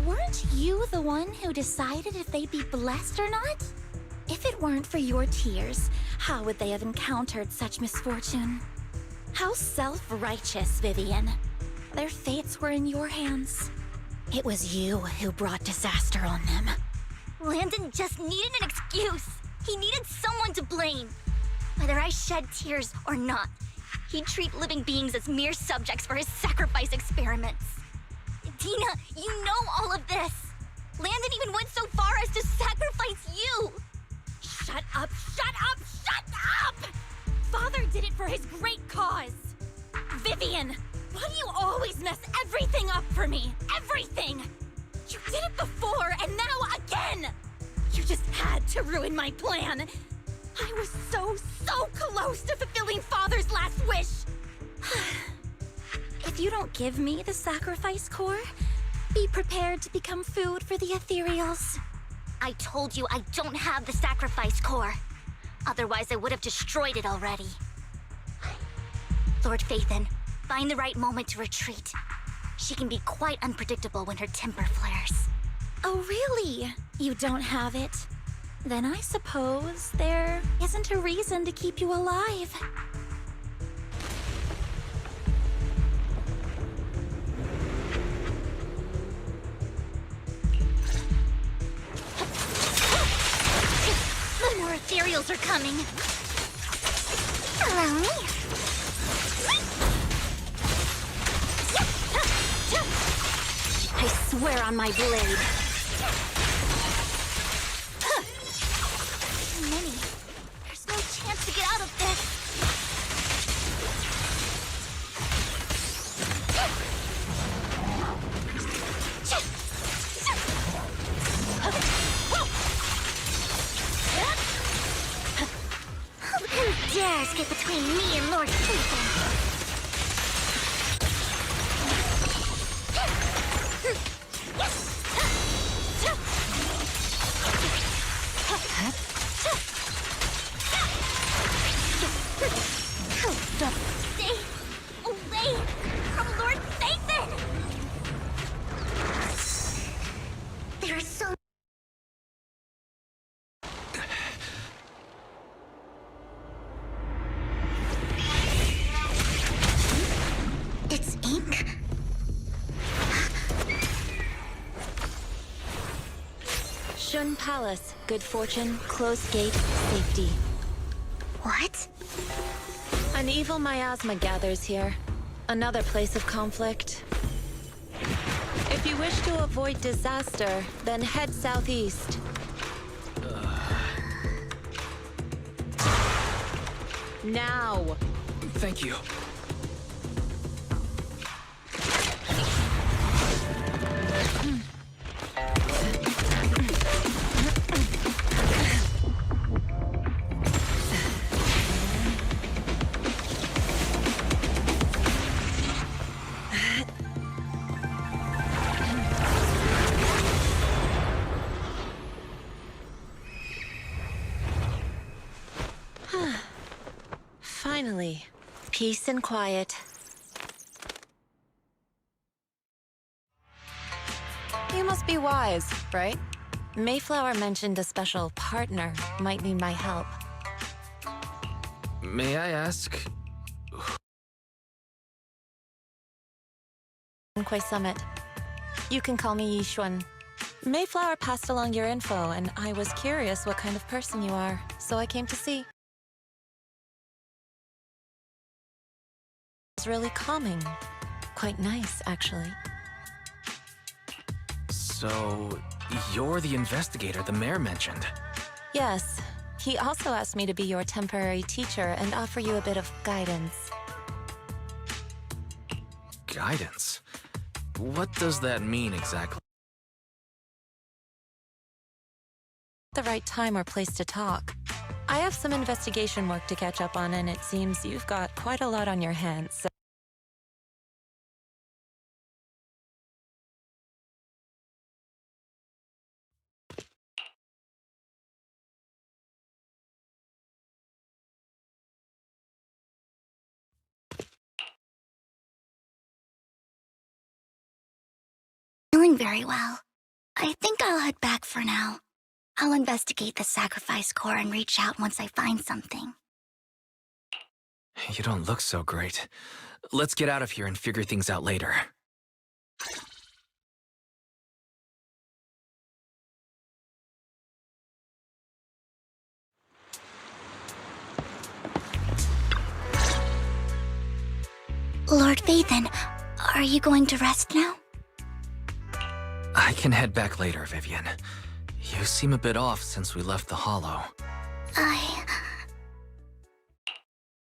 Weren't you the one who decided if they'd be blessed or not? If it weren't for your tears, how would they have encountered such misfortune? How self-righteous, Vivian. Their fates were in your hands. It was you who brought disaster on them. Landon just needed an excuse. He needed someone to blame. Whether I shed tears or not, he'd treat living beings as mere subjects for his sacrifice experiments. Dina, you know all of this. Landon even went so far as to sacrifice you. Shut up, shut up, shut up! Father did it for his great cause. Vivian, why do you always mess everything up for me? Everything! You did it before, and now again! You just had to ruin my plan. I was so close to fulfilling Father's last wish. If you don't give me the sacrifice core, be prepared to become food for the ethereals. I told you I don't have the sacrifice core. Otherwise, I would have destroyed it already. Lord Phaethon, find the right moment to retreat. She can be quite unpredictable when her temper flares. Oh, really? You don't have it? Then I suppose there isn't a reason to keep you alive. The more ethereals are coming. Allow me. I swear on my blade. Too many. There's no chance to get out of this. Who dares get between me and Lord Phaethon? Yishun Palace. Good fortune, closed gate, safety. What? An evil miasma gathers here. Another place of conflict. If you wish to avoid disaster, then head southeast. Now! Thank you. Finally, peace and quiet. You must be wise, right? Mayflower mentioned a special partner might need my help. May I ask? Quay Summit. You can call me Yishun. Mayflower passed along your info, and I was curious what kind of person you are, so I came to see. It's really calming. Quite nice, actually. So, you're the investigator the mayor mentioned. Yes. He also asked me to be your temporary teacher and offer you a bit of guidance. Guidance? What does that mean exactly? The right time or place to talk. I have some investigation work to catch up on, and it seems you've got quite a lot on your hands, so... Feeling very well. I think I'll head back for now. I'll investigate the sacrifice core and reach out once I find something. You don't look so great. Let's get out of here and figure things out later. Lord Vathan, are you going to rest now? I can head back later, Vivian. You seem a bit off since we left the Hollow.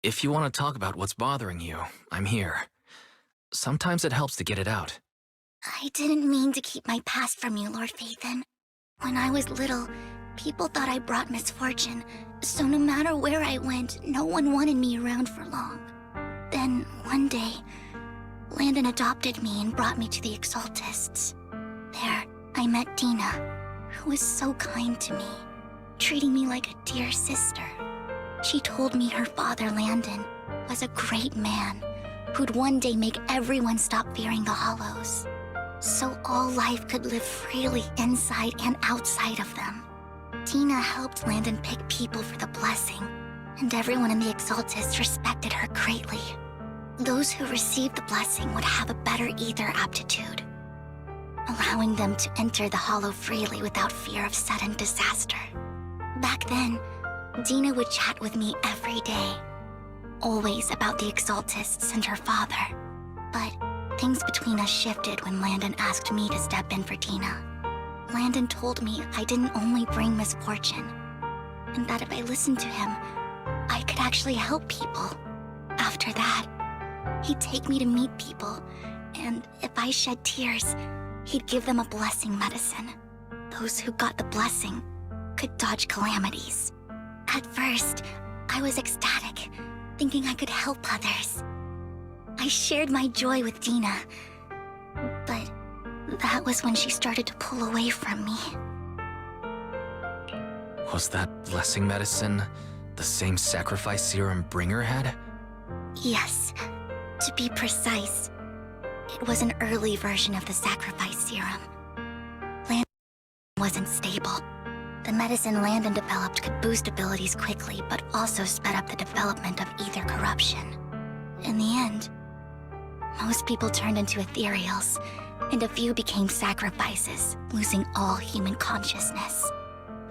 If you want to talk about what's bothering you, I'm here. Sometimes it helps to get it out. I didn't mean to keep my past from you, Lord Vathan. When I was little, people thought I brought misfortune, so no matter where I went, no one wanted me around for long. Then, one day, Landon adopted me and brought me to the Exaltists. There, I met Dina, who was so kind to me, treating me like a dear sister. She told me her father, Landon, was a great man who'd one day make everyone stop fearing the Hollows, so all life could live freely inside and outside of them. Dina helped Landon pick people for the blessing, and everyone in the Exaltists respected her greatly. Those who received the blessing would have a better ether aptitude, allowing them to enter the Hollow freely without fear of sudden disaster. Back then, Dina would chat with me every day, always about the Exaltists and her father. But things between us shifted when Landon asked me to step in for Dina. Landon told me I didn't only bring misfortune, and that if I listened to him, I could actually help people. After that, he'd take me to meet people, and if I shed tears, he'd give them a blessing medicine. Those who got the blessing could dodge calamities. At first, I was ecstatic, thinking I could help others. I shared my joy with Dina, but that was when she started to pull away from me. Was that blessing medicine the same sacrifice serum Bringer had? Yes. To be precise, it was an early version of the sacrifice serum. Landon wasn't stable. The medicine Landon developed could boost abilities quickly, but also sped up the development of ether corruption. In the end, most people turned into ethereals, and a few became sacrifices, losing all human consciousness.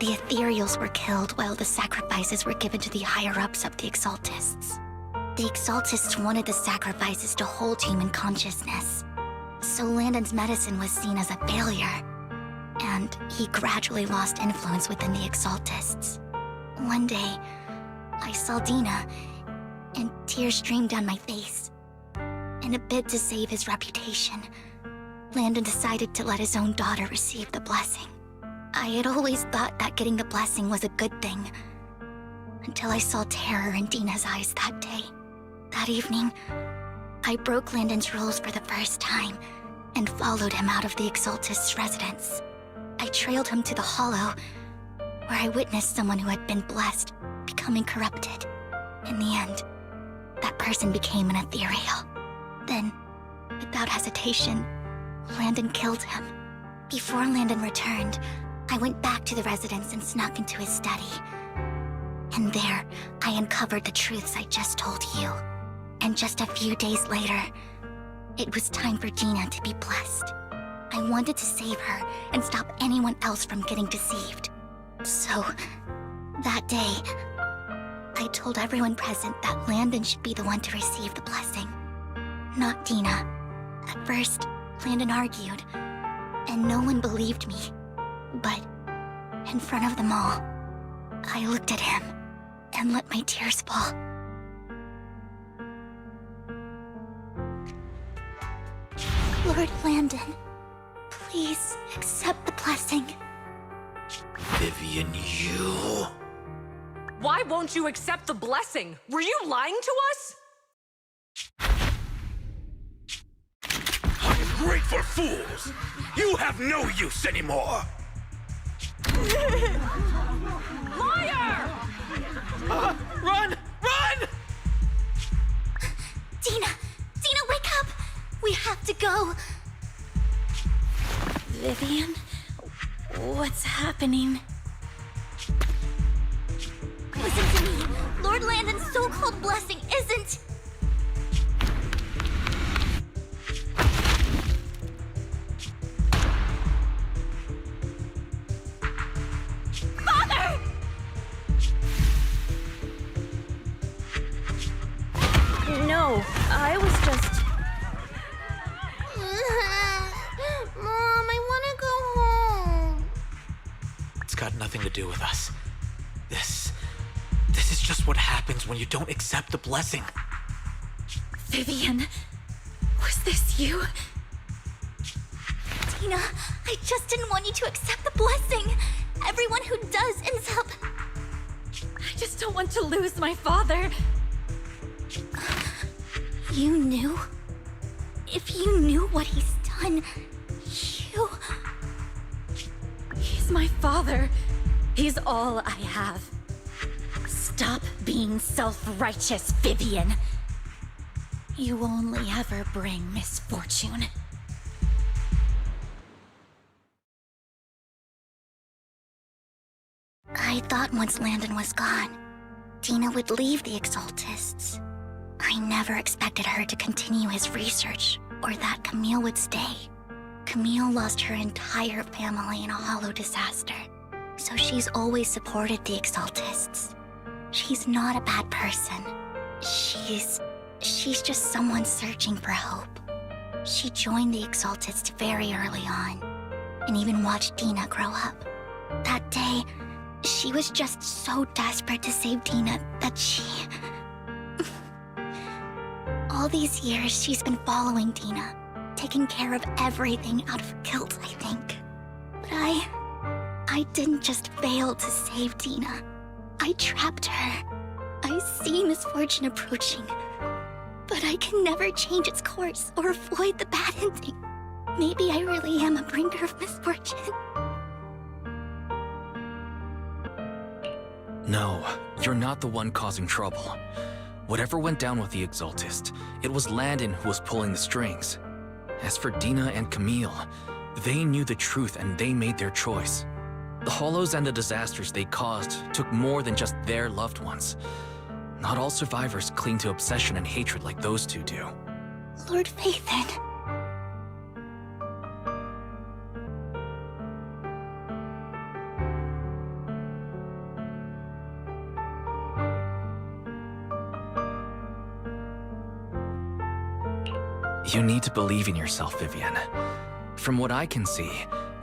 The ethereals were killed while the sacrifices were given to the higher-ups of the Exaltists. The Exaltists wanted the sacrifices to hold human consciousness, so Landon's medicine was seen as a failure, and he gradually lost influence within the Exaltists. One day, I saw Dina, and tears streamed down my face. In a bid to save his reputation, Landon decided to let his own daughter receive the blessing. I had always thought that getting the blessing was a good thing, until I saw terror in Dina's eyes that day. That evening, I broke Landon's rules for the first time and followed him out of the Exaltist's residence. I trailed him to the Hollow, where I witnessed someone who had been blessed becoming corrupted. In the end, that person became an ethereal. Then, without hesitation, Landon killed him. Before Landon returned, I went back to the residence and snuck into his study. And there, I uncovered the truths I just told you. And just a few days later, it was time for Dina to be blessed. I wanted to save her and stop anyone else from getting deceived. So, that day, I told everyone present that Landon should be the one to receive the blessing, not Dina. At first, Landon argued, and no one believed me. But, in front of them all, I looked at him and let my tears fall. Lord Landon, please accept the blessing. Vivian, you... Why won't you accept the blessing? Were you lying to us? Ungrateful fools! You have no use anymore! Liar! Run! Run! Dina! Dina, wake up! We have to go! Vivian? What's happening? Listen to me. Lord Landon's so-called blessing isn't... Father! No, I was just... Mom, I want to go home. It's got nothing to do with us. This is just what happens when you don't accept the blessing. Vivian, was this you? Dina, I just didn't want you to accept the blessing. Everyone who does ends up... I just don't want to lose my father. You knew? If you knew what he's done, you... He's my father. He's all I have. Stop being self-righteous, Vivian. You only ever bring misfortune. I thought once Landon was gone, Dina would leave the Exaltists. I never expected her to continue his research, or that Camille would stay. Camille lost her entire family in a hollow disaster, so she's always supported the Exaltists. She's not a bad person. She's just someone searching for hope. She joined the Exaltists very early on, and even watched Dina grow up. That day, she was just so desperate to save Dina that she... All these years, she's been following Dina, taking care of everything out of guilt, I think. But I didn't just fail to save Dina. I trapped her. I see misfortune approaching, but I can never change its course or avoid the bad ending. Maybe I really am a bringer of misfortune. No, you're not the one causing trouble. Whatever went down with the Exaltist, it was Landon who was pulling the strings. As for Dina and Camille, they knew the truth and they made their choice. The Hollows and the disasters they caused took more than just their loved ones. Not all survivors cling to obsession and hatred like those two do. Lord Vathan. You need to believe in yourself, Vivian. From what I can see,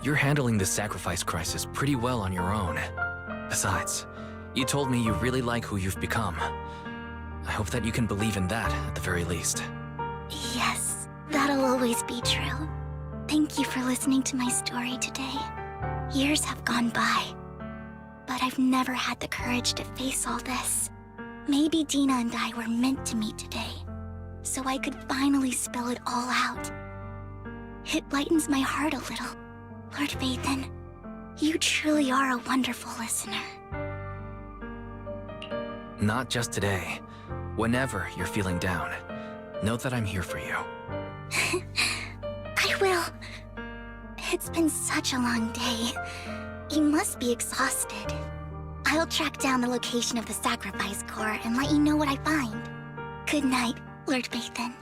you're handling this sacrifice crisis pretty well on your own. Besides, you told me you really like who you've become. I hope that you can believe in that at the very least. Yes, that'll always be true. Thank you for listening to my story today. Years have gone by, but I've never had the courage to face all this. Maybe Dina and I were meant to meet today, so I could finally spill it all out. It lightens my heart a little. Lord Vathan, you truly are a wonderful listener. Not just today. Whenever you're feeling down, know that I'm here for you. I will. It's been such a long day. You must be exhausted. I'll track down the location of the sacrifice core and let you know what I find. Good night, Lord Vathan.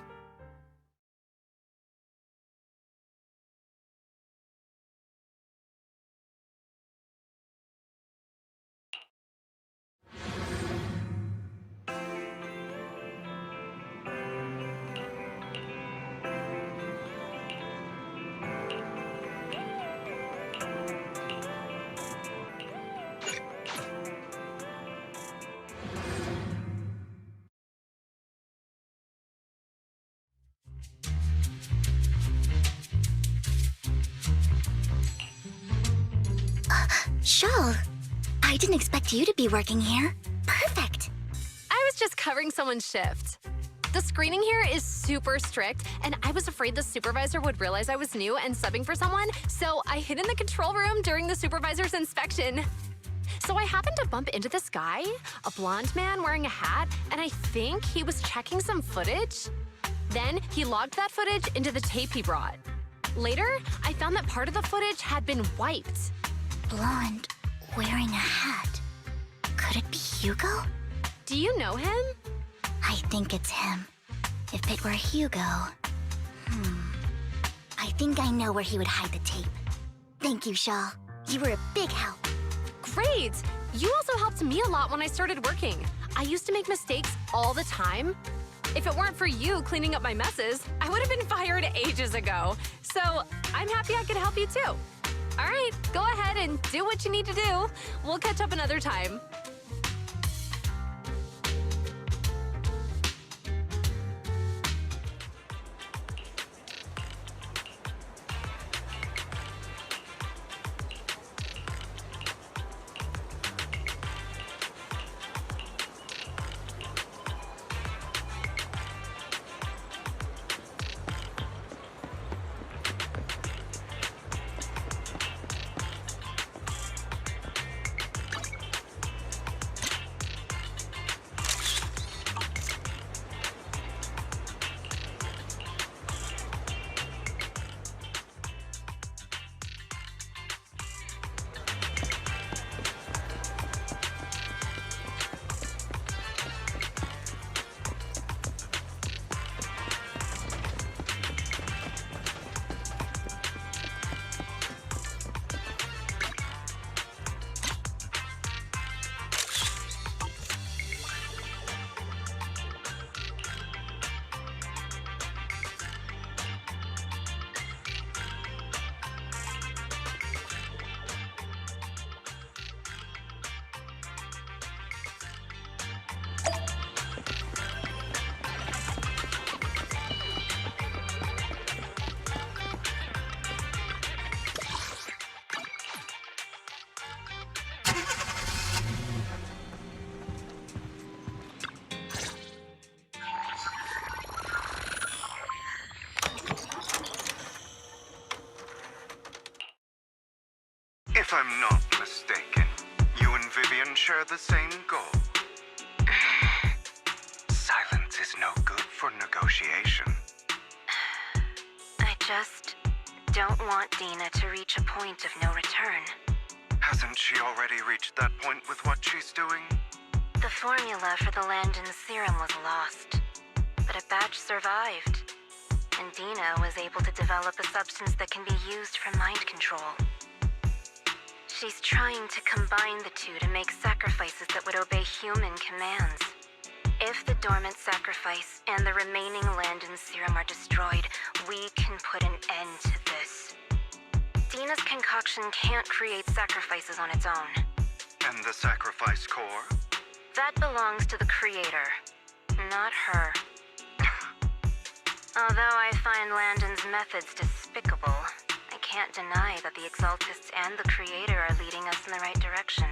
Shawl, I didn't expect you to be working here. Perfect. I was just covering someone's shift. The screening here is super strict, and I was afraid the supervisor would realize I was new and subbing for someone, so I hid in the control room during the supervisor's inspection. So I happened to bump into this guy, a blonde man wearing a hat, and I think he was checking some footage. Then he logged that footage into the tape he brought. Later, I found that part of the footage had been wiped. Blonde, wearing a hat. Could it be Hugo? Do you know him? I think it's him. If it were Hugo... I think I know where he would hide the tape. Thank you, Shaw. You were a big help. Great! You also helped me a lot when I started working. I used to make mistakes all the time. If it weren't for you cleaning up my messes, I would have been fired ages ago. So I'm happy I could help you too. All right, go ahead and do what you need to do. We'll catch up another time. If I'm not mistaken, you and Vivian share the same goal. Silence is no good for negotiation. I just don't want Dina to reach a point of no return. Hasn't she already reached that point with what she's doing? The formula for the Landon serum was lost, but a batch survived, and Dina was able to develop a substance that can be used for mind control. She's trying to combine the two to make sacrifices that would obey human commands. If the dormant sacrifice and the remaining land and serum are destroyed, we can put an end to this. Dina's concoction can't create sacrifices on its own. And the sacrifice core? That belongs to the creator, not her. Although I find Landon's methods despicable, I can't deny that the Exaltists and the creator are leading us in the right direction.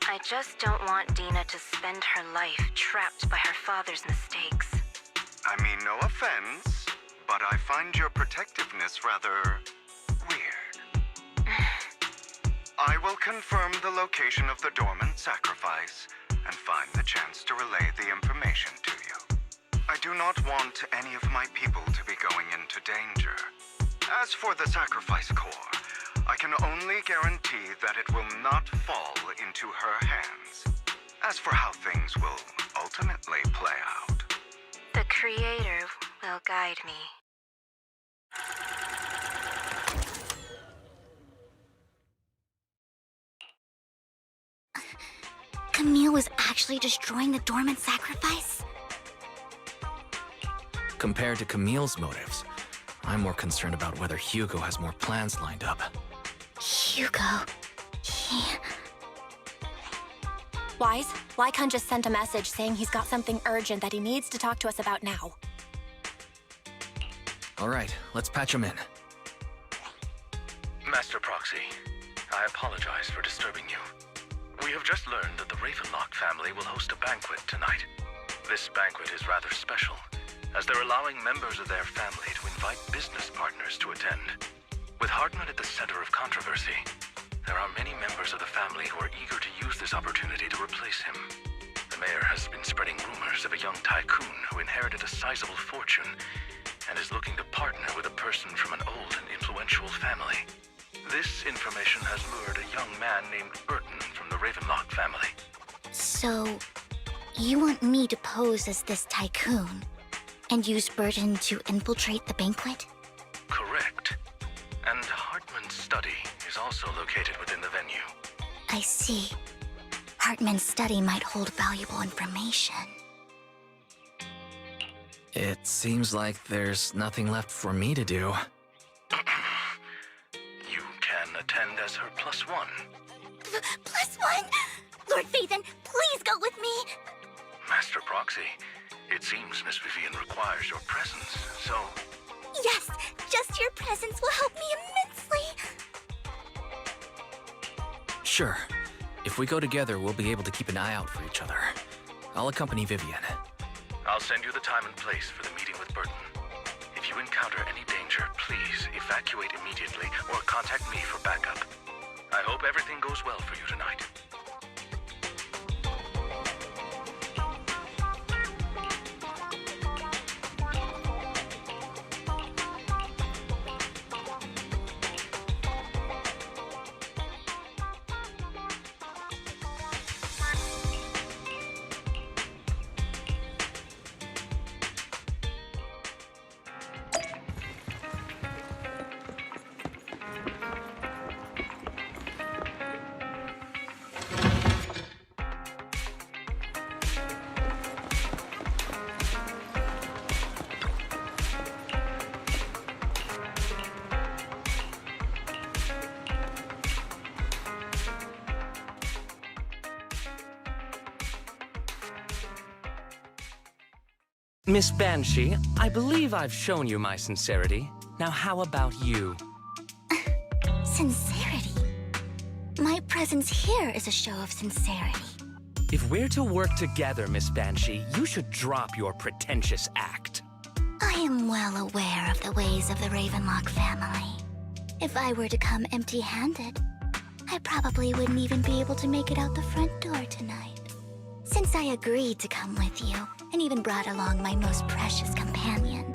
I just don't want Dina to spend her life trapped by her father's mistakes. I mean, no offense, but I find your protectiveness rather weird. I will confirm the location of the dormant sacrifice and find the chance to relay the information to you. I do not want any of my people to be going into danger. As for the sacrifice core, I can only guarantee that it will not fall into her hands. As for how things will ultimately play out, the creator will guide me. Camille was actually destroying the dormant sacrifice? Compared to Camille's motives, I'm more concerned about whether Hugo has more plans lined up. Hugo... Wise, Lycaon just sent a message saying he's got something urgent that he needs to talk to us about now. All right, let's patch him in. Master Proxy, I apologize for disturbing you. We have just learned that the Ravenlock family will host a banquet tonight. This banquet is rather special, as they're allowing members of their family to invite business partners to attend. With Hartman at the center of controversy, there are many members of the family who are eager to use this opportunity to replace him. The mayor has been spreading rumors of a young tycoon who inherited a sizable fortune and is looking to partner with a person from an old and influential family. This information has lured a young man named Burton from the Ravenlock family. So, you want me to pose as this tycoon and use Burton to infiltrate the banquet? Correct. And Hartman's study is also located within the venue. I see. Hartman's study might hold valuable information. It seems like there's nothing left for me to do. You can attend as her +1. +1? Lord Vathan, please go with me! Master Proxy, it seems Miss Vivian requires your presence, so... Yes, just your presence will help me immensely! Sure. If we go together, we'll be able to keep an eye out for each other. I'll accompany Vivian. I'll send you the time and place for the meeting with Burton. If you encounter any danger, please evacuate immediately or contact me for backup. I hope everything goes well for you tonight. Miss Banshee, I believe I've shown you my sincerity. Now how about you? Sincerity? My presence here is a show of sincerity. If we're to work together, Miss Banshee, you should drop your pretentious act. I am well aware of the ways of the Ravenlock family. If I were to come empty-handed, I probably wouldn't even be able to make it out the front door tonight. Since I agreed to come with you, and even brought along my most precious companion,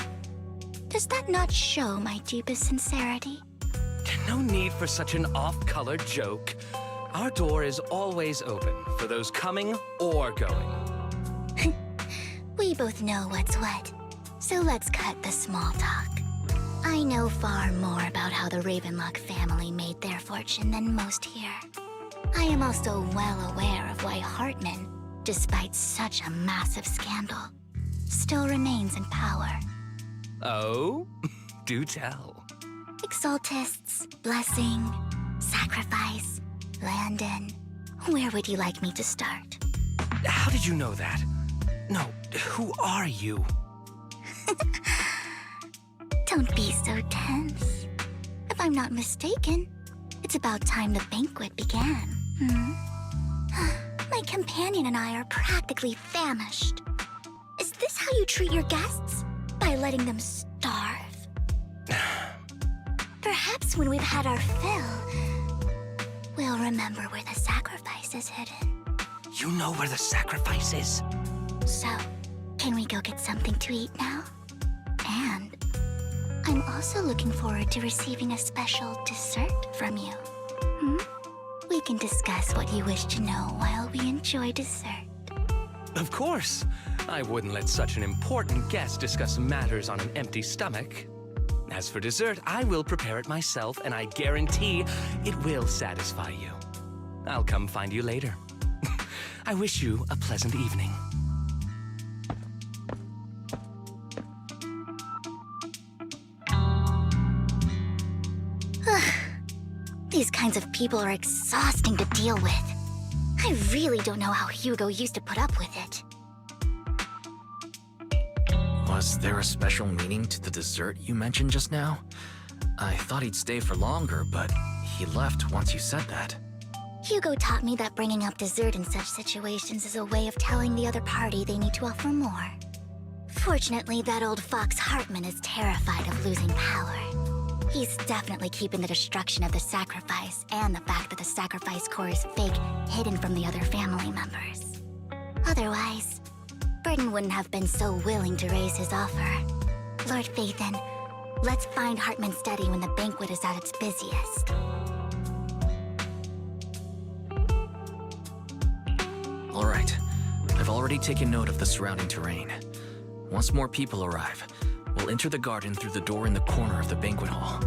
does that not show my deepest sincerity? No need for such an off-color joke. Our door is always open for those coming or going. We both know what's what, so let's cut the small talk. I know far more about how the Ravenlock family made their fortune than most here. I am also well aware of why Hartman despite such a massive scandal, still remains in power. Oh? Do tell. Exaltists, blessing, sacrifice, Landon. Where would you like me to start? How did you know that? No, who are you? Don't be so tense. If I'm not mistaken, it's about time the banquet began. My companion and I are practically famished. Is this how you treat your guests? By letting them starve? Perhaps when we've had our fill, we'll remember where the sacrifice is hidden. You know where the sacrifice is? So, can we go get something to eat now? And I'm also looking forward to receiving a special dessert from you. We can discuss what you wish to know while we enjoy dessert. Of course. I wouldn't let such an important guest discuss matters on an empty stomach. As for dessert, I will prepare it myself, and I guarantee it will satisfy you. I'll come find you later. I wish you a pleasant evening. These kinds of people are exhausting to deal with. I really don't know how Hugo used to put up with it. Was there a special meaning to the dessert you mentioned just now? I thought he'd stay for longer, but he left once you said that. Hugo taught me that bringing up dessert in such situations is a way of telling the other party they need to offer more. Fortunately, that old fox Hartman is terrified of losing power. He's definitely keeping the destruction of the sacrifice and the fact that the sacrifice core is fake hidden from the other family members. Otherwise, Burden wouldn't have been so willing to raise his offer. Lord Phaethon, let's find Hartman's study when the banquet is at its busiest. All right, I've already taken note of the surrounding terrain. Once more people arrive, we'll enter the garden through the door in the corner of the banquet hall.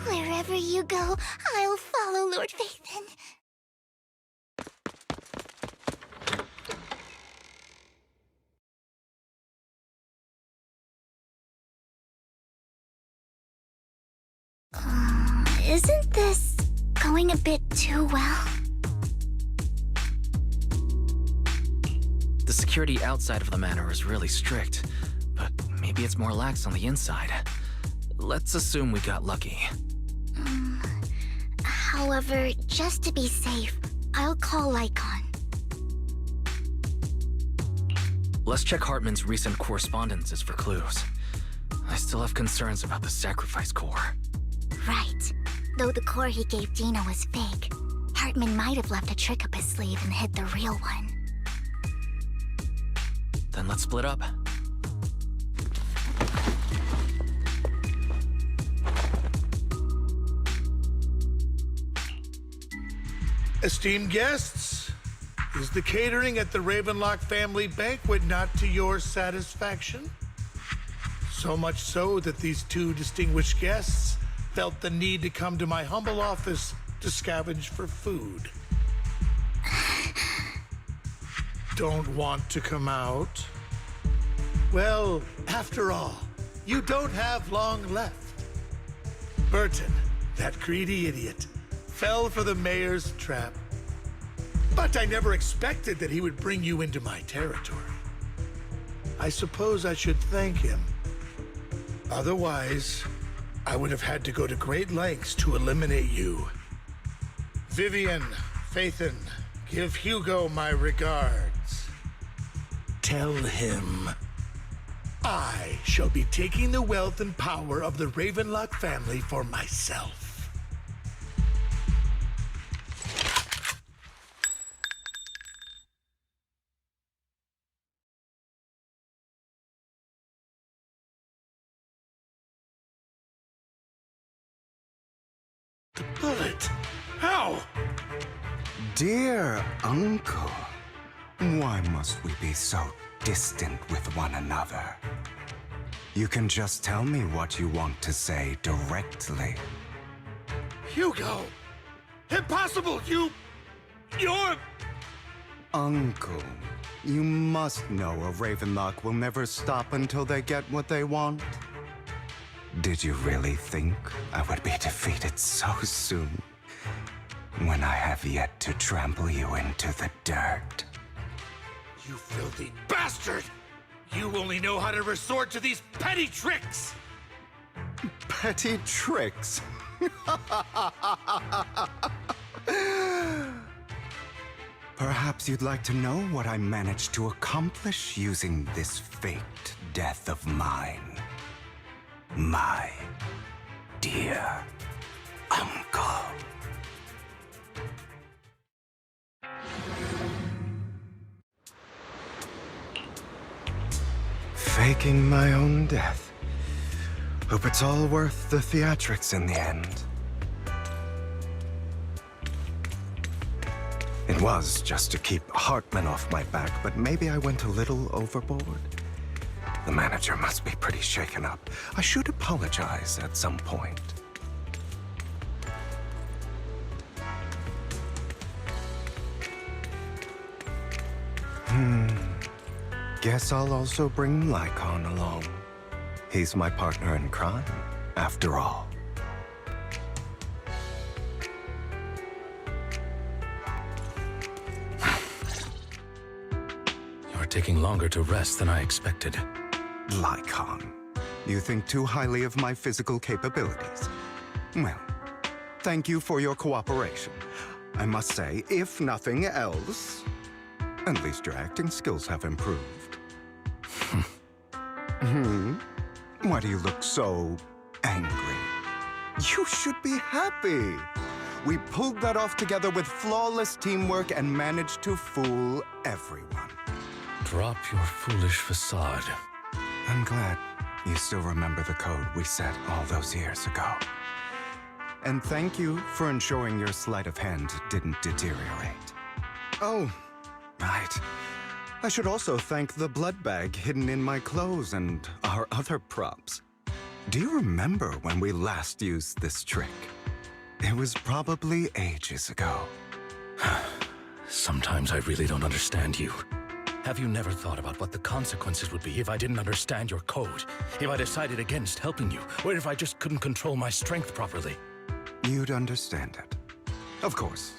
Wherever you go, I'll follow, Lord Phaethon. Isn't this going a bit too well? The security outside of the manor is really strict, but maybe it's more lax on the inside. Let's assume we got lucky. However, just to be safe, I'll call Lycaon. Let's check Hartman's recent correspondences for clues. I still have concerns about the sacrifice core. Right. Though the core he gave Dina was fake, Hartman might have left a trick up his sleeve and hid the real one. Then let's split up. Esteemed guests, is the catering at the Ravenlock family banquet not to your satisfaction? So much so that these two distinguished guests felt the need to come to my humble office to scavenge for food. Don't want to come out? Well, after all, you don't have long left. Burton, that greedy idiot, fell for the mayor's trap. But I never expected that he would bring you into my territory. I suppose I should thank him. Otherwise, I would have had to go to great lengths to eliminate you. Vivian, Phaethon, give Hugo my regards. Tell him I shall be taking the wealth and power of the Ravenlock family for myself. The bullet? How? Dear Uncle, why must we be so distant with one another? You can just tell me what you want to say directly. Hugo! Impossible! You're... Uncle, you must know a Ravenlock will never stop until they get what they want. Did you really think I would be defeated so soon, when I have yet to trample you into the dirt? You filthy bastard! You only know how to resort to these petty tricks! Petty tricks? Perhaps you'd like to know what I managed to accomplish using this faked death of mine. My dear uncle. Faking my own death. Hope it's all worth the theatrics in the end. It was just to keep Hartman off my back, but maybe I went a little overboard. The manager must be pretty shaken up. I should apologize at some point. Guess I'll also bring Lycaon along. He's my partner in crime, after all. You're taking longer to rest than I expected. Lycaon, you think too highly of my physical capabilities. Well, thank you for your cooperation. I must say, if nothing else, at least your acting skills have improved. Why do you look so angry? You should be happy. We pulled that off together with flawless teamwork and managed to fool everyone. Drop your foolish facade. I'm glad you still remember the code we set all those years ago. And thank you for ensuring your sleight of hand didn't deteriorate. Oh, right. I should also thank the blood bag hidden in my clothes and our other props. Do you remember when we last used this trick? It was probably ages ago. Sometimes I really don't understand you. Have you never thought about what the consequences would be if I didn't understand your code? If I decided against helping you? Or if I just couldn't control my strength properly? You'd understand it. Of course,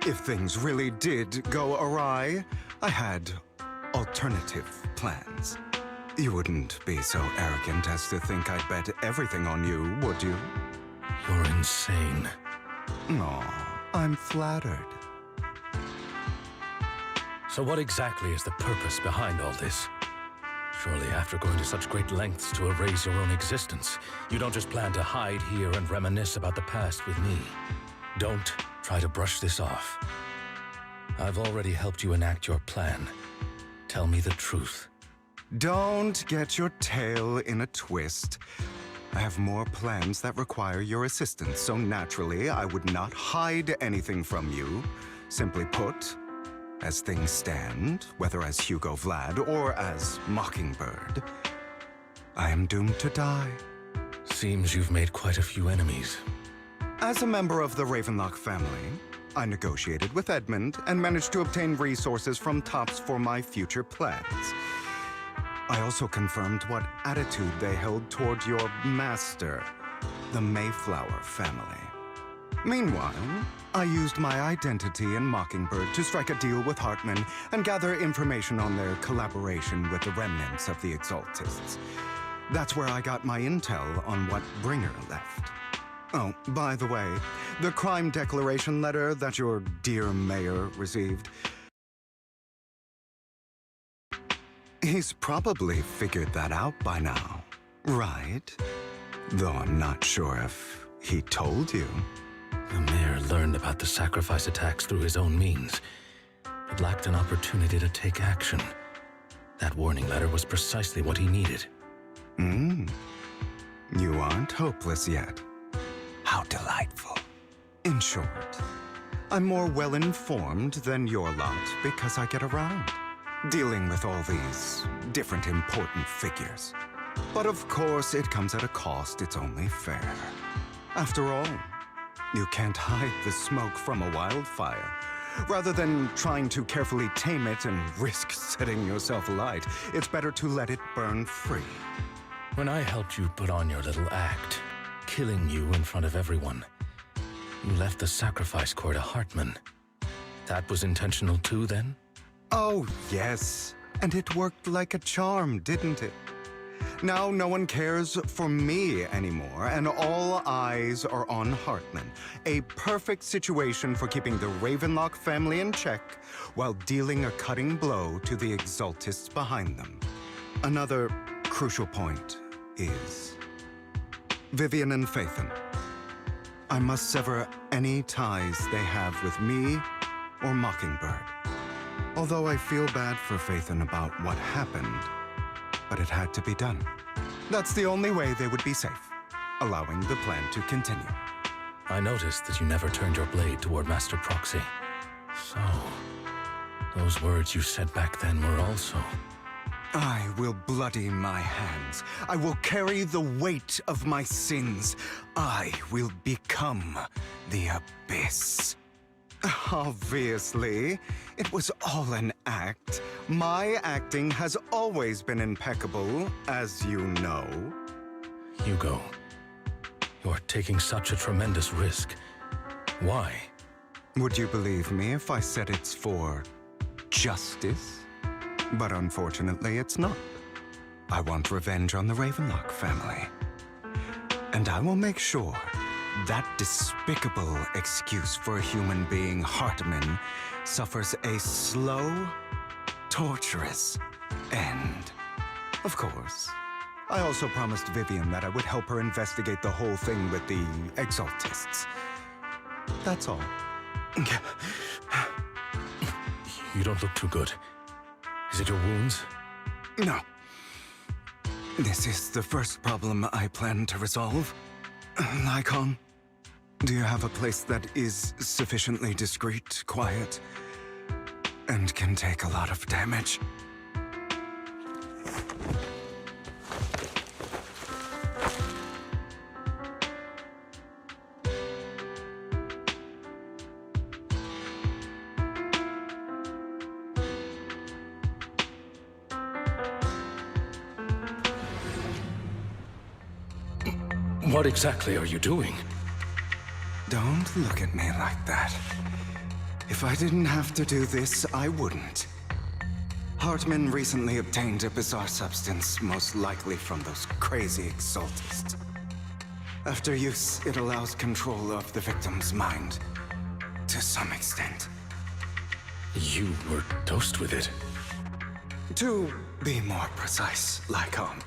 if things really did go awry, I had alternative plans. You wouldn't be so arrogant as to think I'd bet everything on you, would you? You're insane. Aw, I'm flattered. So what exactly is the purpose behind all this? Surely after going to such great lengths to erase your own existence, you don't just plan to hide here and reminisce about the past with me. Don't try to brush this off. I've already helped you enact your plan. Tell me the truth. Don't get your tail in a twist. I have more plans that require your assistance, so naturally I would not hide anything from you. Simply put, as things stand, whether as Hugovlad or as Mokingbird, I am doomed to die. Seems you've made quite a few enemies. As a member of the Ravenlock family, I negotiated with Edmund and managed to obtain resources from Tops for my future plans. I also confirmed what attitude they held toward your master, the Mayflower family. Meanwhile, I used my identity in Mockingbird to strike a deal with Hartman and gather information on their collaboration with the remnants of the Exaltists. That's where I got my intel on what Bringer left. Oh, by the way, the crime declaration letter that your dear mayor received, he's probably figured that out by now, right? Though I'm not sure if he told you. The mayor learned about the sacrifice attacks through his own means, but lacked an opportunity to take action. That warning letter was precisely what he needed. You aren't hopeless yet. How delightful. In short, I'm more well-informed than your lot because I get around, dealing with all these different important figures. But of course, it comes at a cost. It's only fair. After all, you can't hide the smoke from a wildfire. Rather than trying to carefully tame it and risk setting yourself alight, it's better to let it burn free. When I helped you put on your little act, killing you in front of everyone, you left the sacrifice core to Hartman. That was intentional too, then? Oh, yes. And it worked like a charm, didn't it? Now no one cares for me anymore, and all eyes are on Hartman. A perfect situation for keeping the Ravenlock family in check while dealing a cutting blow to the Exaltists behind them. Another crucial point is Vivian and Phaethon. I must sever any ties they have with me or Mokingbird. Although I feel bad for Phaethon about what happened, but it had to be done. That's the only way they would be safe, allowing the plan to continue. I noticed that you never turned your blade toward Master Proxy. So, those words you said back then were also... I will bloody my hands. I will carry the weight of my sins. I will become the Abyss. Obviously, it was all an act. My acting has always been impeccable, as you know. Hugo, you're taking such a tremendous risk. Why? Would you believe me if I said it's for justice? But unfortunately, it's not. I want revenge on the Ravenlock family. And I will make sure that despicable excuse for a human being, Hartman, suffers a slow, torturous end. Of course. I also promised Vivian that I would help her investigate the whole thing with the Exaltists. That's all. You don't look too good. Is it your wounds? No. This is the first problem I plan to resolve. Lycaon, do you have a place that is sufficiently discreet, quiet, and can take a lot of damage? What exactly are you doing? Don't look at me like that. If I didn't have to do this, I wouldn't. Hartman recently obtained a bizarre substance, most likely from those crazy Exaltists. After use, it allows control of the victim's mind, to some extent. You were dosed with it? To be more precise, Lycaon,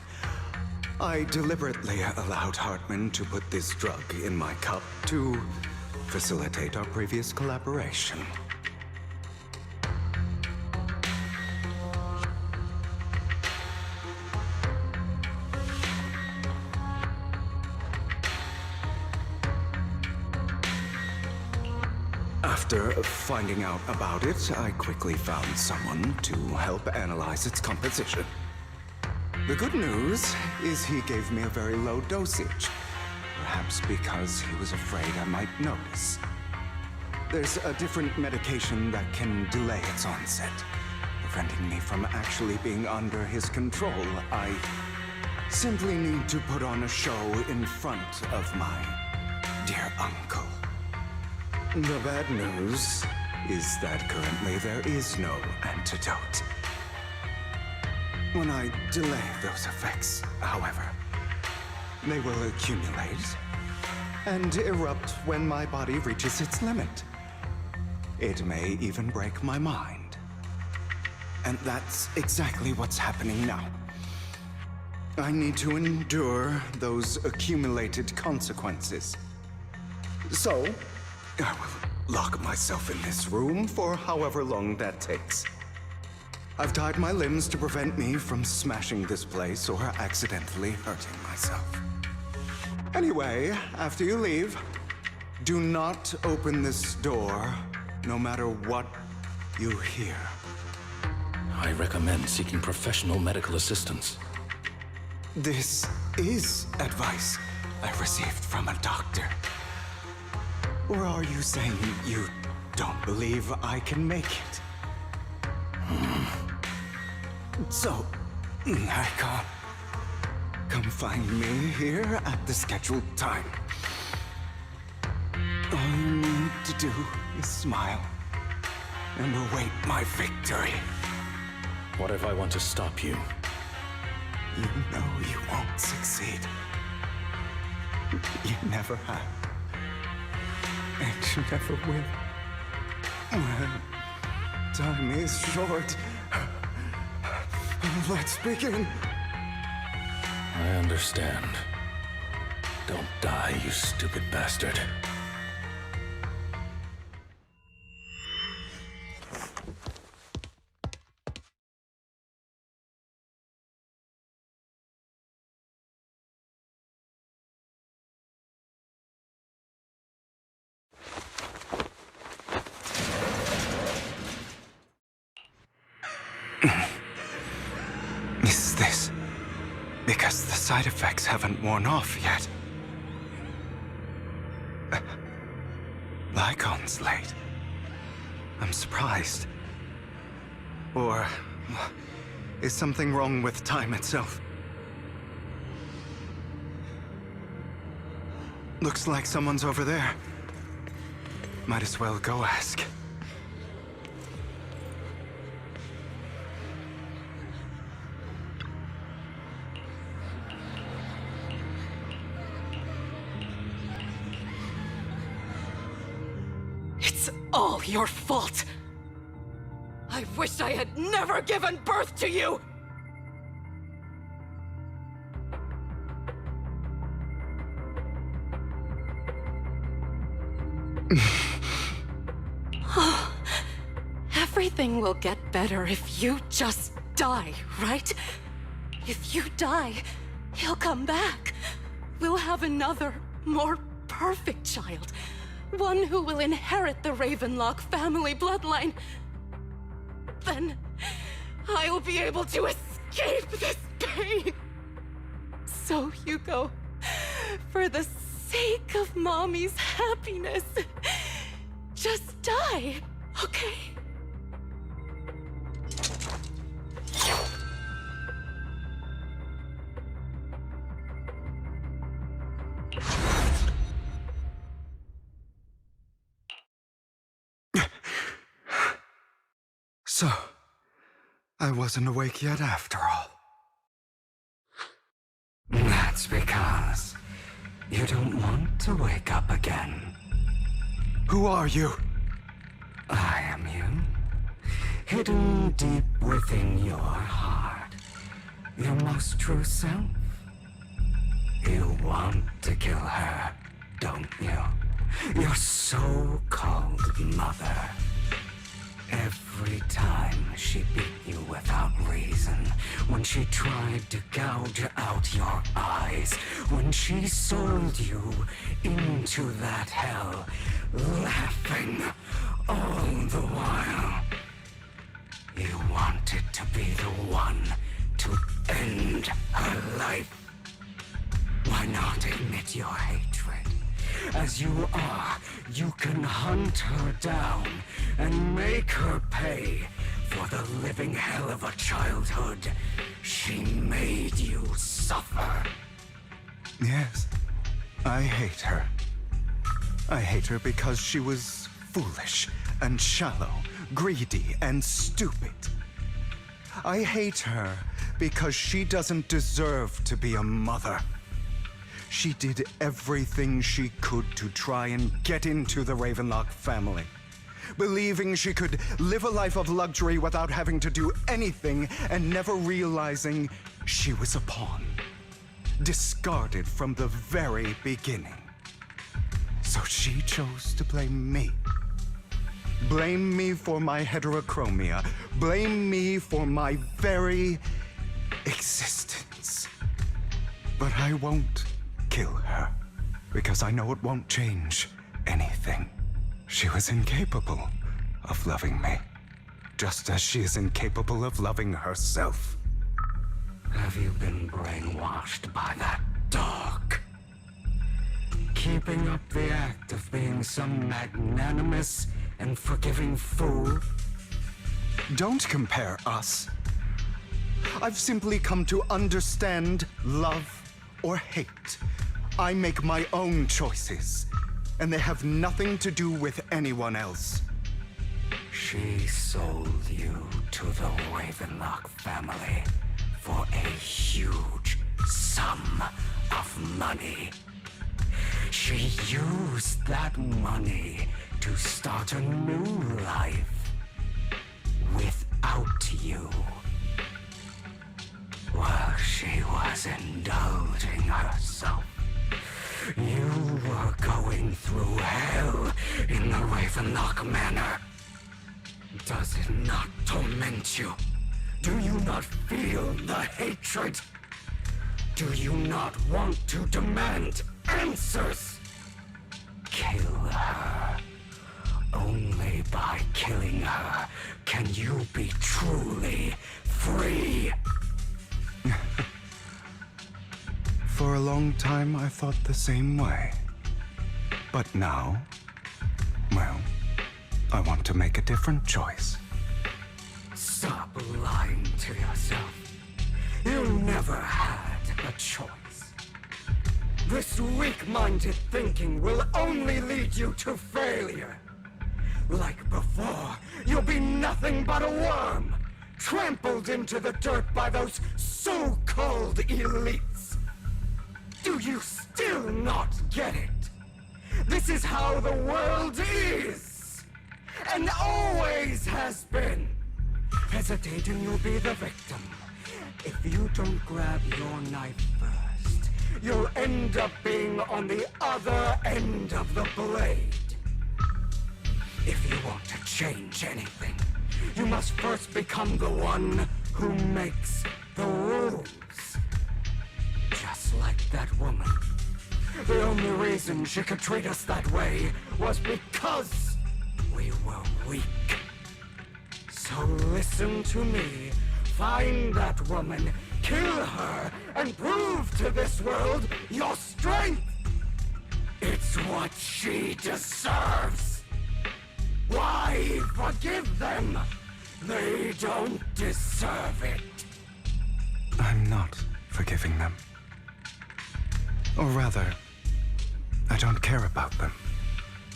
I deliberately allowed Hartman to put this drug in my cup to facilitate our previous collaboration. After finding out about it, I quickly found someone to help analyze its composition. The good news is he gave me a very low dosage, perhaps because he was afraid I might notice. There's a different medication that can delay its onset, preventing me from actually being under his control. I simply need to put on a show in front of my dear uncle. The bad news is that currently there is no antidote. When I delay those effects, however, they will accumulate and erupt when my body reaches its limit. It may even break my mind. And that's exactly what's happening now. I need to endure those accumulated consequences. So, I will lock myself in this room for however long that takes. I've tied my limbs to prevent me from smashing this place or accidentally hurting myself. Anyway, after you leave, do not open this door, no matter what you hear. I recommend seeking professional medical assistance. This is advice I received from a doctor. Or are you saying you don't believe I can make it. So, lycaon, come find me here at the scheduled time. All you need to do is smile and await my victory. What if I want to stop you? You know you won't succeed. You never have. And you never will. Well, time is short. Let's begin. I understand. Don't die, you stupid bastard. Is this because the side effects haven't worn off yet? Lycaon's late. I'm surprised. Or is something wrong with time itself? Looks like someone's over there. Might as well go ask. It's all your fault. I wish I had never given birth to you! Everything will get better if you just die, right? If you die, he'll come back. We'll have another, more perfect child. One who will inherit the Ravenlock family bloodline. Then I'll be able to escape this pain. So, Hugo, for the sake of Mommy's happiness, just die, okay? So, I wasn't awake yet after all. That's because you don't want to wake up again. Who are you? I am you. Hidden deep within your heart. Your most true self. You want to kill her, don't you? Your so-called mother. Every time she beat you without reason, when she tried to gouge out your eyes, when she sold you into that hell, laughing all the while. You wanted to be the one to end her life. Why not admit your hatred? As you are, you can hunt her down and make her pay for the living hell of a childhood she made you suffer. Yes, I hate her. I hate her because she was foolish and shallow, greedy and stupid. I hate her because she doesn't deserve to be a mother. She did everything she could to try and get into the Ravenlock family, believing she could live a life of luxury without having to do anything and never realizing she was a pawn, discarded from the very beginning. So she chose to blame me. Blame me for my heterochromia. Blame me for my very existence. But I won't kill her, because I know it won't change anything. She was incapable of loving me, just as she is incapable of loving herself. Have you been brainwashed by that dog? Keeping up the act of being some magnanimous and forgiving fool? Don't compare us. I've simply come to understand love or hate. I make my own choices, and they have nothing to do with anyone else. She sold you to the Ravenlock family for a huge sum of money. She used that money to start a new life without you. While she was indulging herself, you were going through hell in the Ravenlock Manor. Does it not torment you? Do you not feel the hatred? Do you not want to demand answers? Kill her. Only by killing her can you be truly free. For a long time, I thought the same way. But now, well, I want to make a different choice. Stop lying to yourself. You never had a choice. This weak-minded thinking will only lead you to failure. Like before, you'll be nothing but a worm, trampled into the dirt by those so-called elites. Do you still not get it? This is how the world is, and always has been. Hesitating, you'll be the victim. If you don't grab your knife first, you'll end up being on the other end of the blade. If you want to change anything, you must first become the one who makes the rules. Just like that woman. The only reason she could treat us that way was because we were weak. So listen to me. Find that woman, kill her, and prove to this world your strength. It's what she deserves. Why forgive them? They don't deserve it. I'm not forgiving them. Or rather, I don't care about them.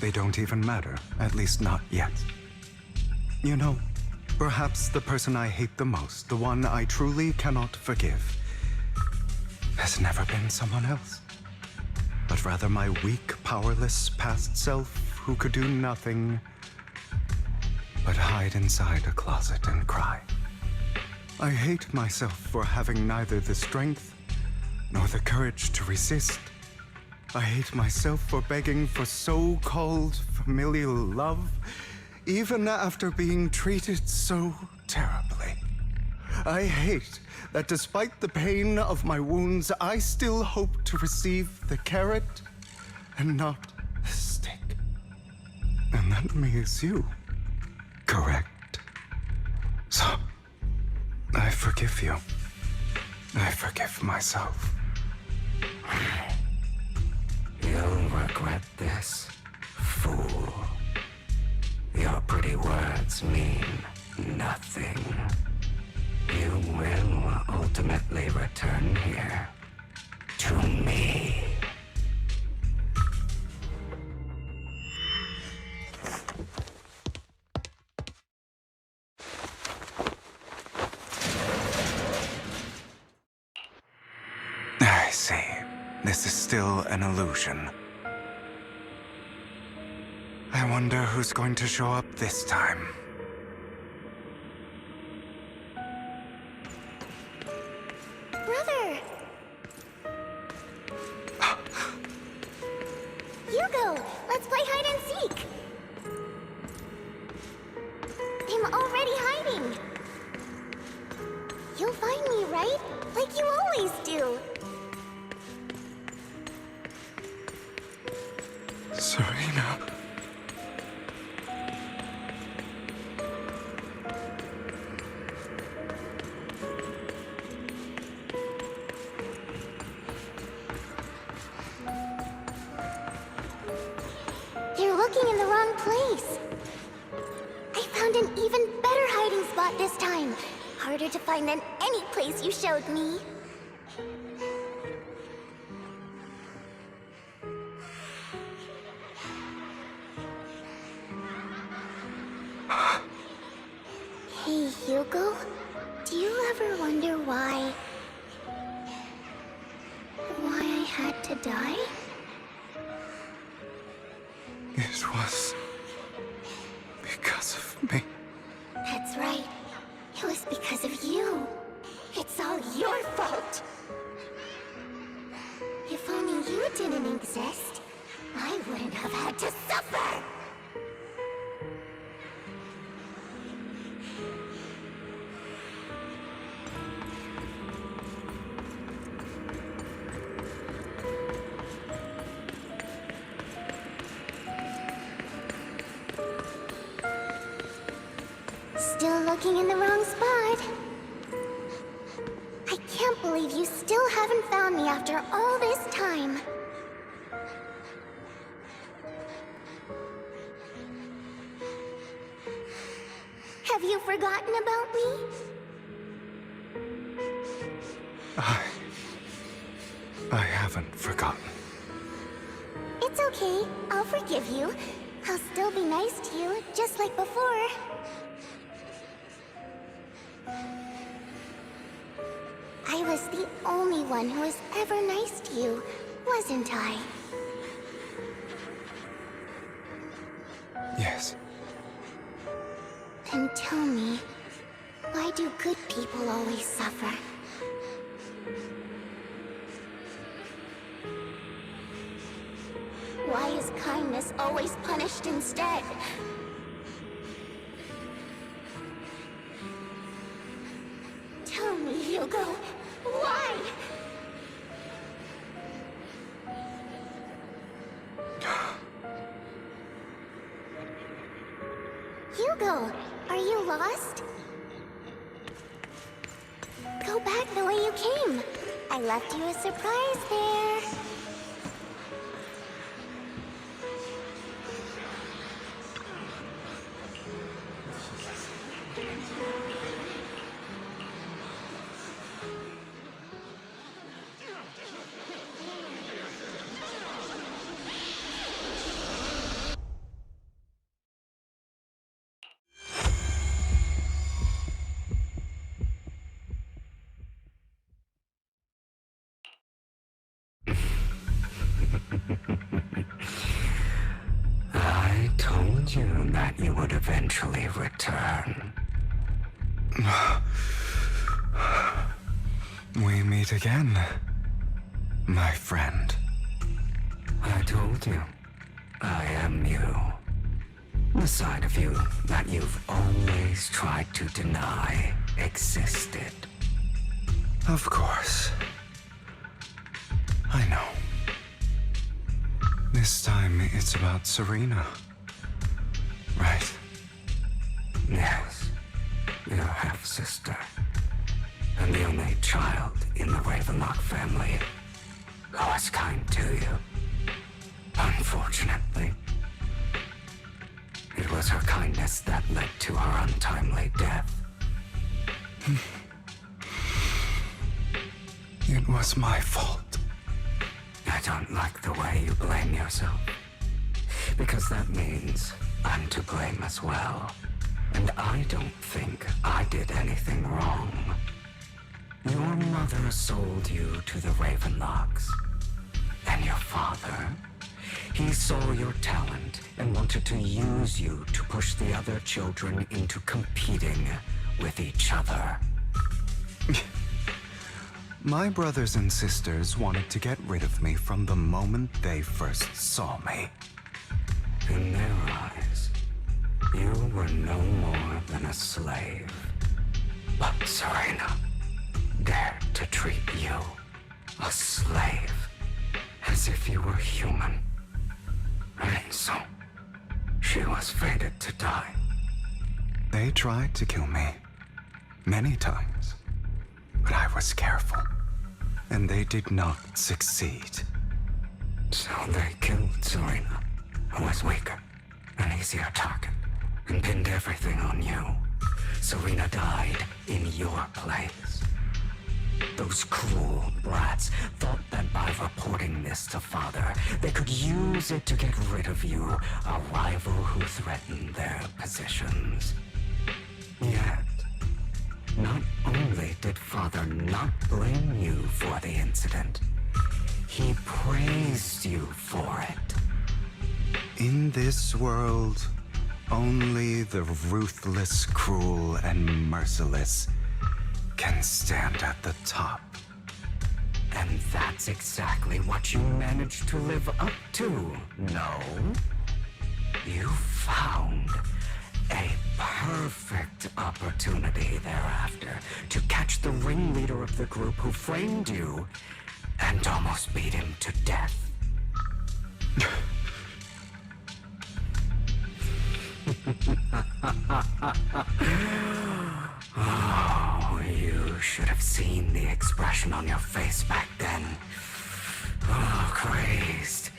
They don't even matter, at least not yet. You know, perhaps the person I hate the most, the one I truly cannot forgive, has never been someone else, but rather my weak, powerless past self who could do nothing but hide inside a closet and cry. I hate myself for having neither the strength nor the courage to resist. I hate myself for begging for so-called familial love, even after being treated so terribly. I hate that despite the pain of my wounds, I still hope to receive the carrot and not the stick. And that means you, correct? So, I forgive you. I forgive myself. You'll regret this, fool. Your pretty words mean nothing. You will ultimately return here to me. I see. This is still an illusion. I wonder who's going to show up this time. Brother! Hugo, let's play hide and seek! I'm already hiding! You'll find me, right? Like you always do! Serena. You're looking in the wrong place. I found an even better hiding spot this time. Harder to find than any place you showed me. Hey, Hugo. Do you ever wonder why I had to die? It was because of me. That's right. It was because of you. It's all your fault. If only you didn't exist, I wouldn't have had to suffer. Still looking in the wrong spot. I can't believe you still haven't found me after all this time. Have you forgotten about me? I haven't forgotten. It's okay. I'll forgive you. I'll still be nice to you, just like before. I was the only one who was ever nice to you, wasn't I? Yes. Then tell me, why do good people always suffer? Why is kindness always punished instead? Tell me, Hugo, why? Hugo, are you lost? Go back the way you came. I left you a surprise there. I told you that you would eventually return. We meet again, my friend. I told you, I am you. The side of you that you've always tried to deny existed. Of course. I know. This time it's about Serena. Right? Yes, your half-sister. And the only child in the Ravenlock family who was kind to you. Unfortunately, it was her kindness that led to her untimely death. It was my fault. I don't like the way you blame yourself. Because that means I'm to blame as well. And I don't think I did anything wrong. Your mother sold you to the Ravenlocks. And your father, he saw your talent and wanted to use you to push the other children into competing with each other. My brothers and sisters wanted to get rid of me from the moment they first saw me. In their eyes, you were no more than a slave. But Serena dared to treat you, a slave, as if you were human. And so, she was fated to die. They tried to kill me. Many times. But I was careful. And they did not succeed. So they killed Serena, who was weaker, an easier target. and pinned everything on you. Serena died in your place. Those cruel brats thought that by reporting this to Father, they could use it to get rid of you, a rival who threatened their positions. Yet, not only did Father not blame you for the incident, he praised you for it. In this world, only the ruthless, cruel, and merciless can stand at the top. And that's exactly what you managed to live up to, no? You found a perfect opportunity thereafter to catch the ringleader of the group who framed you and almost beat him to death. Oh, you should have seen the expression on your face back then. Oh, crazed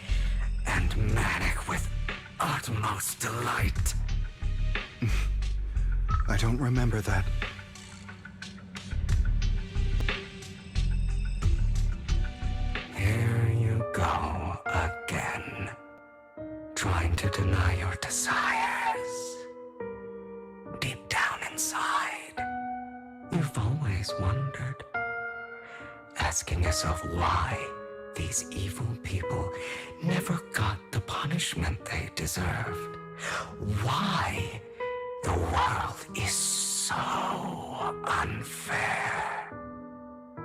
and manic with utmost delight. I don't remember that. Here you go again, trying to deny your desires. Deep down inside, you've always wondered, asking yourself why these evil people never got the punishment they deserved. Why the world is so unfair.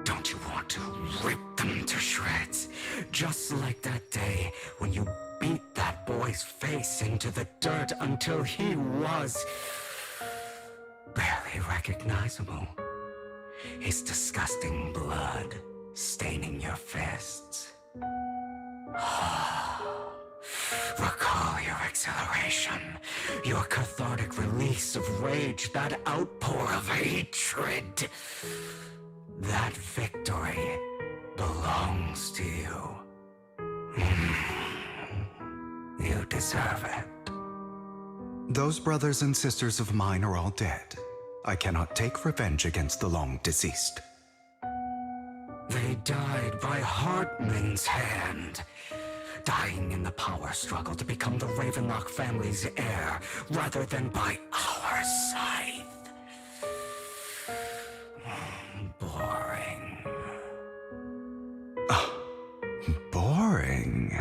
Don't you want to rip them to shreds? Just like that day when you beat that boy's face into the dirt until he was barely recognizable. His disgusting blood staining your fists. Recall your exhilaration, your cathartic release of rage, that outpour of hatred. That victory belongs to you. You deserve it. Those brothers and sisters of mine are all dead. I cannot take revenge against the long deceased. They died by Hartman's hand, dying in the power struggle to become the Ravenlock family's heir, rather than by our scythe. Boring. Boring?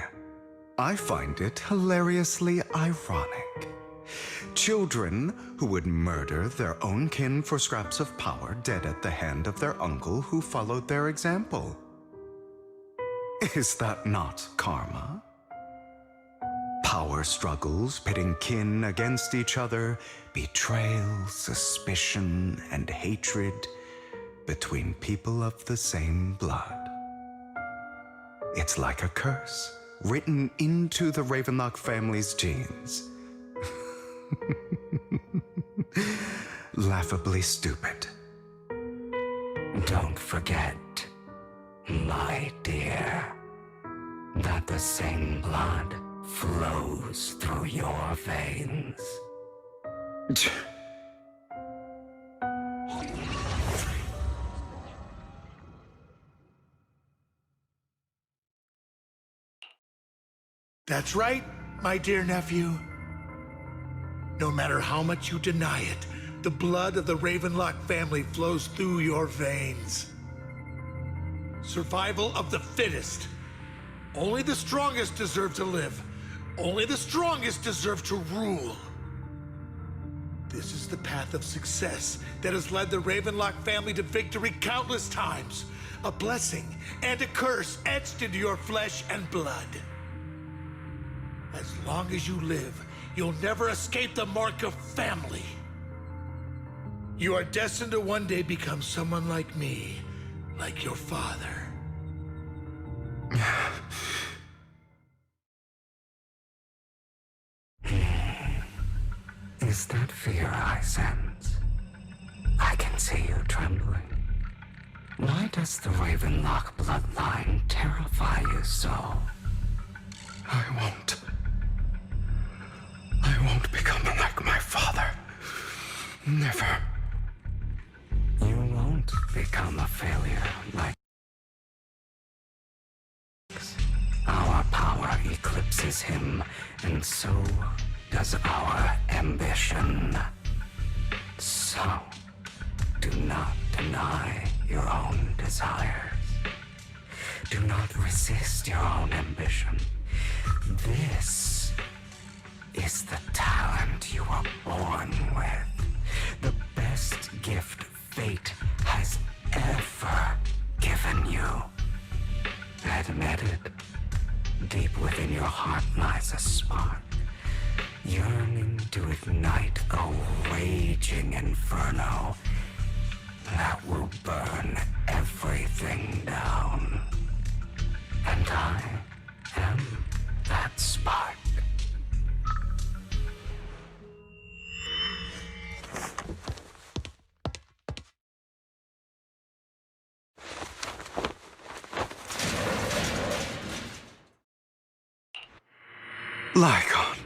I find it hilariously ironic. Children who would murder their own kin for scraps of power dead at the hand of their uncle who followed their example. Is that not karma? Power struggles pitting kin against each other, betrayal, suspicion, and hatred between people of the same blood. It's like a curse written into the Ravenlock family's genes. Laughably stupid. Don't forget, my dear, that the same blood flows through your veins. That's right, my dear nephew. No matter how much you deny it, the blood of the Ravenlock family flows through your veins. Survival of the fittest. Only the strongest deserve to live. Only the strongest deserve to rule. This is the path of success that has led the Ravenlock family to victory countless times. A blessing and a curse etched into your flesh and blood. As long as you live, you'll never escape the mark of family. You are destined to one day become someone like me, like your father. Is that fear I sense? I can see you trembling. Why does the Ravenlock bloodline terrify you so? I won't become like my father. Never. You won't become a failure like our power eclipses him, and so does our ambition. So, do not deny your own desires. Do not resist your own ambition. This is the talent you were born with. The best gift fate has ever given you. Admit it. Deep within your heart lies a spark, yearning to ignite a raging inferno that will burn everything down. And I am that spark. Lycaon.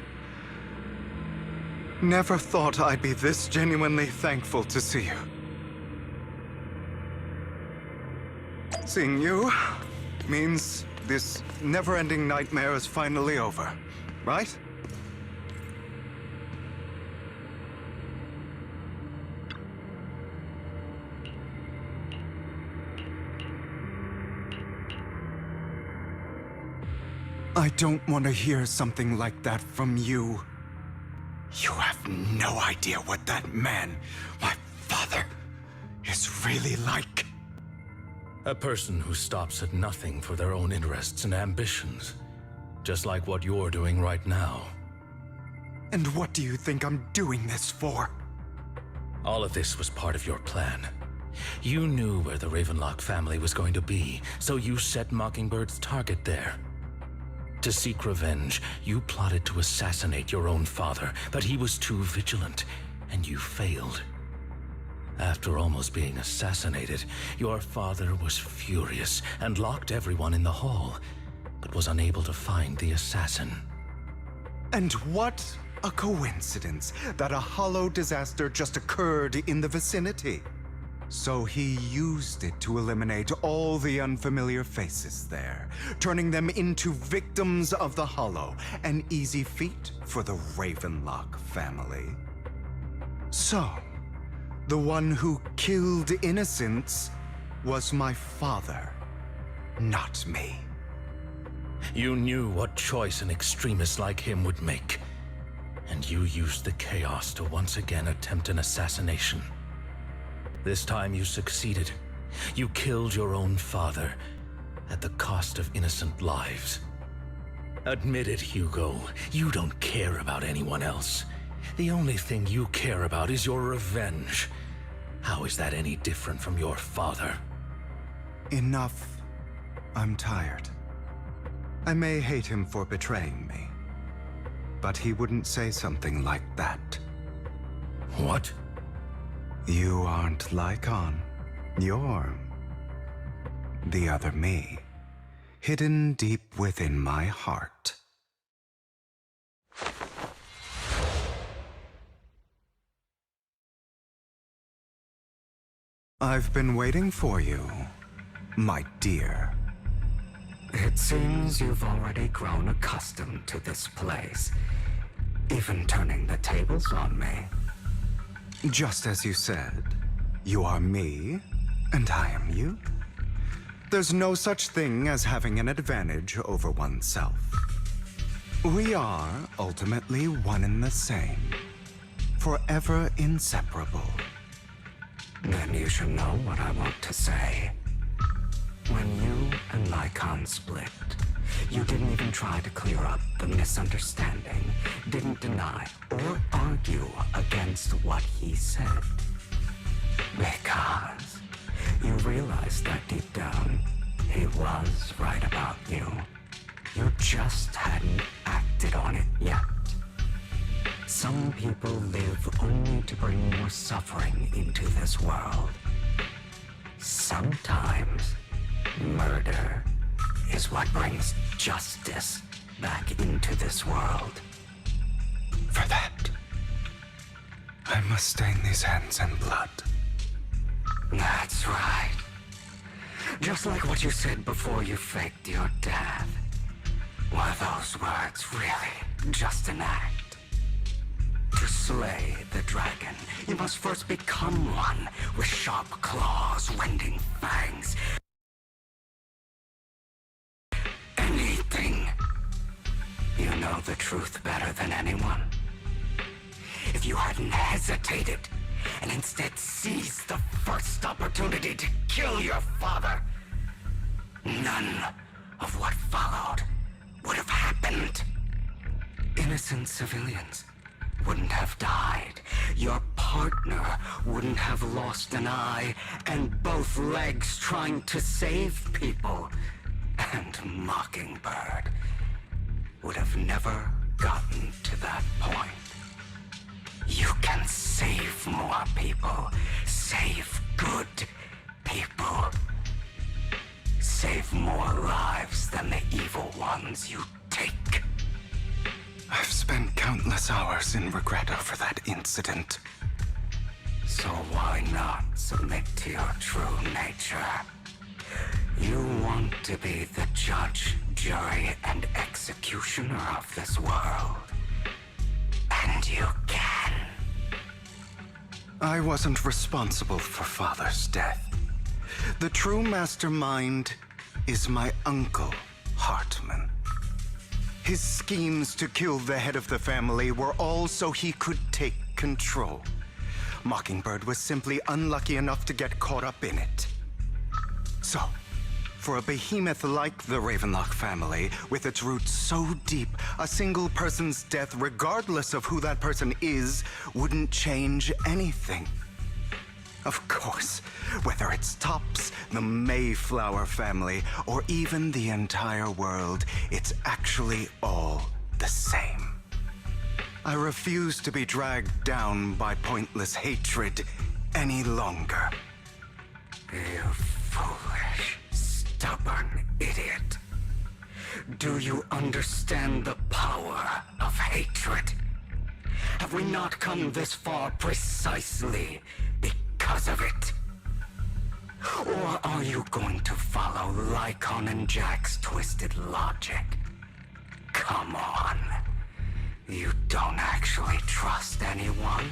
Never thought I'd be this genuinely thankful to see you. Seeing you means this never-ending nightmare is finally over, right? I don't want to hear something like that from you. You have no idea what that man, my father, is really like. A person who stops at nothing for their own interests and ambitions. Just like what you're doing right now. And what do you think I'm doing this for? All of this was part of your plan. You knew where the Ravenlock family was going to be, so you set Mockingbird's target there. To seek revenge, you plotted to assassinate your own father, but he was too vigilant, and you failed. After almost being assassinated, your father was furious and locked everyone in the hall, but was unable to find the assassin. And what a coincidence that a hollow disaster just occurred in the vicinity. So he used it to eliminate all the unfamiliar faces there, turning them into victims of the hollow, an easy feat for the Ravenlock family. So, the one who killed innocents was my father, not me. You knew what choice an extremist like him would make, and you used the chaos to once again attempt an assassination. This time you succeeded. You killed your own father at the cost of innocent lives. Admit it, Hugo. You don't care about anyone else. The only thing you care about is your revenge. How is that any different from your father? Enough. I'm tired. I may hate him for betraying me, but he wouldn't say something like that. What? You aren't Lycaon. You're the other me, hidden deep within my heart. I've been waiting for you, my dear. It seems you've already grown accustomed to this place, even turning the tables on me. Just as you said, you are me, and I am you. There's no such thing as having an advantage over oneself. We are ultimately one and the same, forever inseparable. Then you should know what I want to say. When you and Lycaon split, you didn't even try to clear up the misunderstanding, didn't deny or argue against what he said. Because you realized that deep down, he was right about you. You just hadn't acted on it yet. Some people live only to bring more suffering into this world. Sometimes, murder is what brings justice back into this world. For that, I'm must stain these hands in blood. That's right. Just like what you said before you faked your death. Were those words really just an act? To slay the dragon, you must first become one with sharp claws, wending fangs. Anything. You know the truth better than anyone. If you hadn't hesitated and instead seized the first opportunity to kill your father, none of what followed would have happened. Innocent civilians wouldn't have died. Your partner wouldn't have lost an eye and both legs trying to save people. And Mockingbird would have never gotten to that point. You can save more people. Save good people. Save more lives than the evil ones you take. I've spent countless hours in regret over that incident. So why not submit to your true nature? You want to be the judge, jury, and executioner of this world. And you can. I wasn't responsible for Father's death. The true mastermind is my uncle, Hartman. His schemes to kill the head of the family were all so he could take control. Mockingbird was simply unlucky enough to get caught up in it. So, for a behemoth like the Ravenlock family, with its roots so deep, a single person's death, regardless of who that person is, wouldn't change anything. Of course, whether it's Tops, the Mayflower family, or even the entire world, it's actually all the same. I refuse to be dragged down by pointless hatred any longer. You foolish, stubborn idiot. Do you understand the power of hatred? Have we not come this far precisely because of it? Or are you going to follow Lycaon and Jack's twisted logic? Come on. You don't actually trust anyone?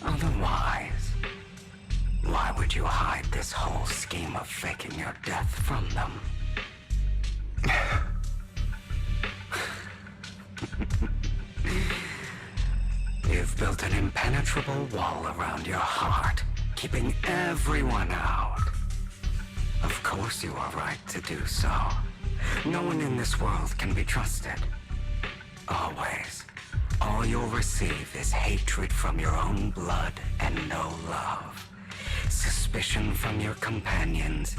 Otherwise, why would you hide this whole scheme of faking your death from them? You've built an impenetrable wall around your heart, keeping everyone out. Of course you are right to do so. No one in this world can be trusted. Always. All you'll receive is hatred from your own blood and no love. Suspicion from your companions,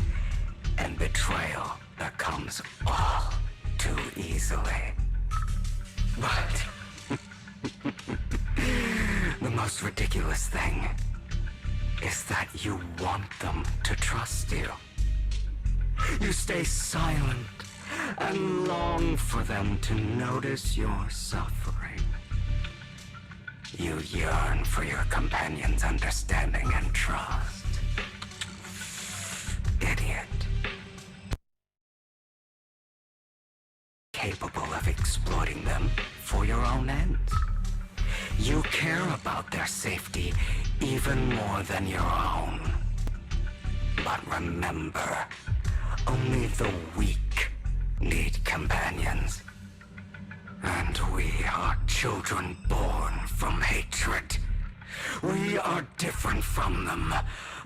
and betrayal that comes all too easily. But the most ridiculous thing is that you want them to trust you. You stay silent and long for them to notice your suffering. You yearn for your companions' understanding and trust. Idiot. Capable of exploiting them for your own ends. You care about their safety even more than your own. But remember, only the weak need companions. And we are children born from hatred. We are different from them.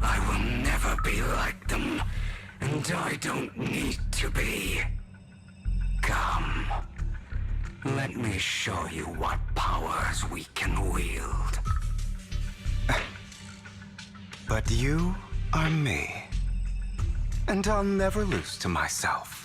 I will never be like them, and I don't need to be. Come, let me show you what powers we can wield. But you are me, and I'll never lose to myself.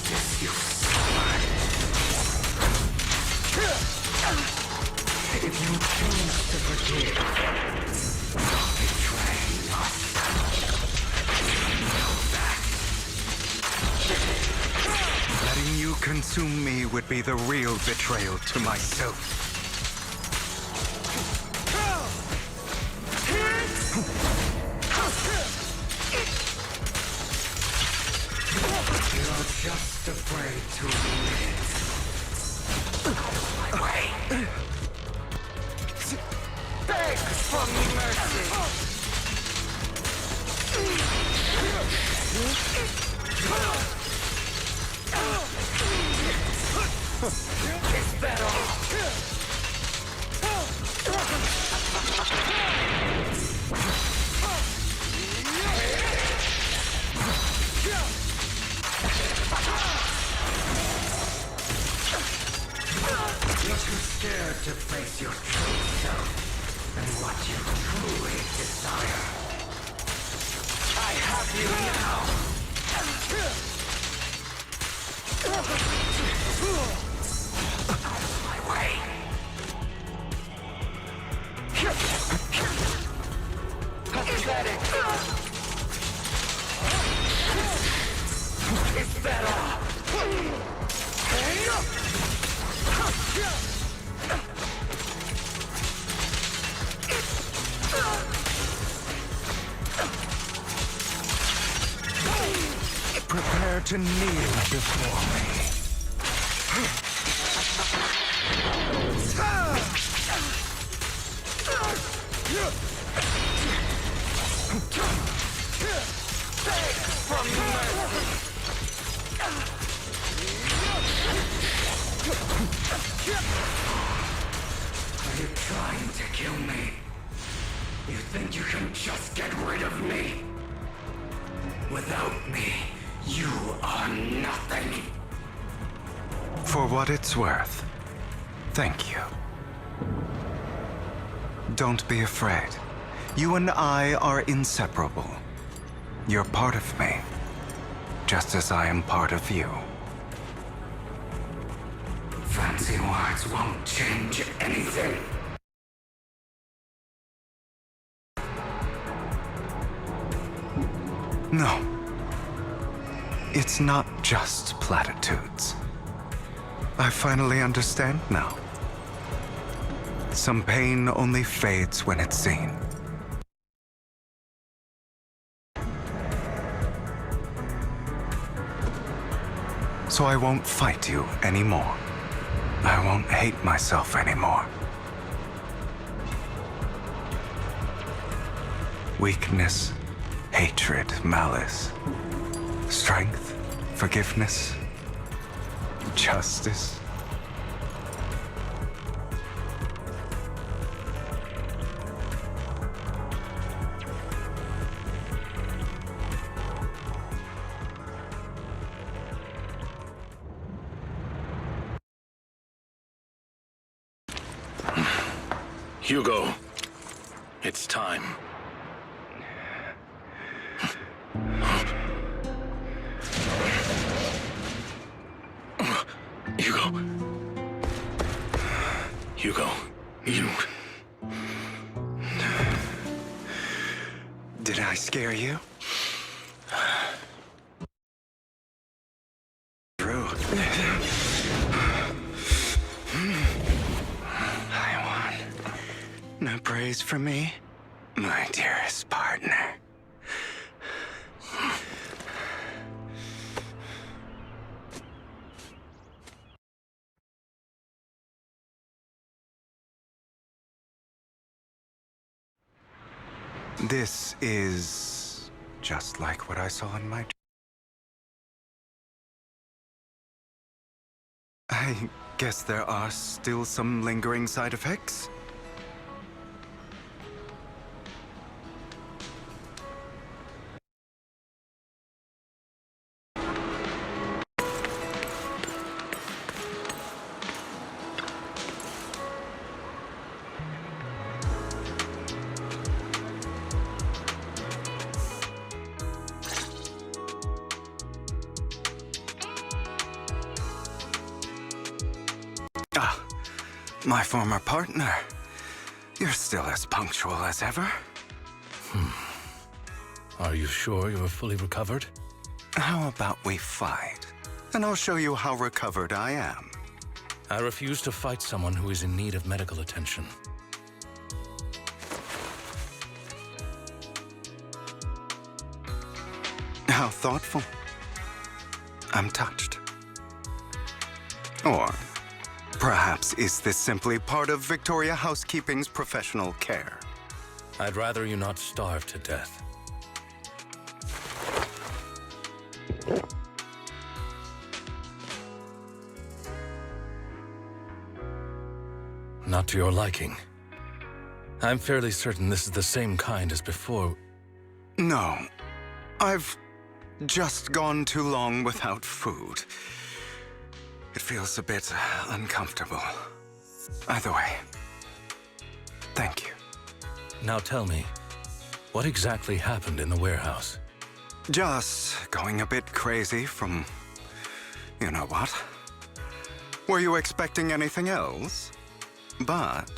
justice you suffered. If you choose to forgive, not betray yourself. Know that. Letting you consume me would be the real betrayal to myself. You're just afraid to live. My way. Beg for mercy. Is that all? You're too scared to face your true self and what you truly desire. I have you now! Out of my way! Pathetic! Is that all? Prepare to kneel before me. Beg for mercy! Are you trying to kill me? You think you can just get rid of me? Without me, you are nothing. For what it's worth, thank you. Don't be afraid. You and I are inseparable. You're part of me, just as I am part of you. Fancy words won't change anything. No. It's not just platitudes. I finally understand now. Some pain only fades when it's seen. So I won't fight you anymore. I won't hate myself anymore. Weakness, hatred, malice, strength, forgiveness, justice. Hugo, it's time. Hugo, you... Did I scare you? True. I won. No praise for me, my dearest partner. This is just like what I saw in my... I guess there are still some lingering side effects. My former partner. You're still as punctual as ever. Are you sure you're fully recovered? How about we fight? And I'll show you how recovered I am. I refuse to fight someone who is in need of medical attention. How thoughtful. I'm touched. Or perhaps is this simply part of Victoria Housekeeping's professional care? I'd rather you not starve to death. Not to your liking. I'm fairly certain this is the same kind as before. No. I've just gone too long without food. It feels a bit uncomfortable. Either way, thank you. Now tell me, what exactly happened in the warehouse? Just going a bit crazy from... you know what? Were you expecting anything else? But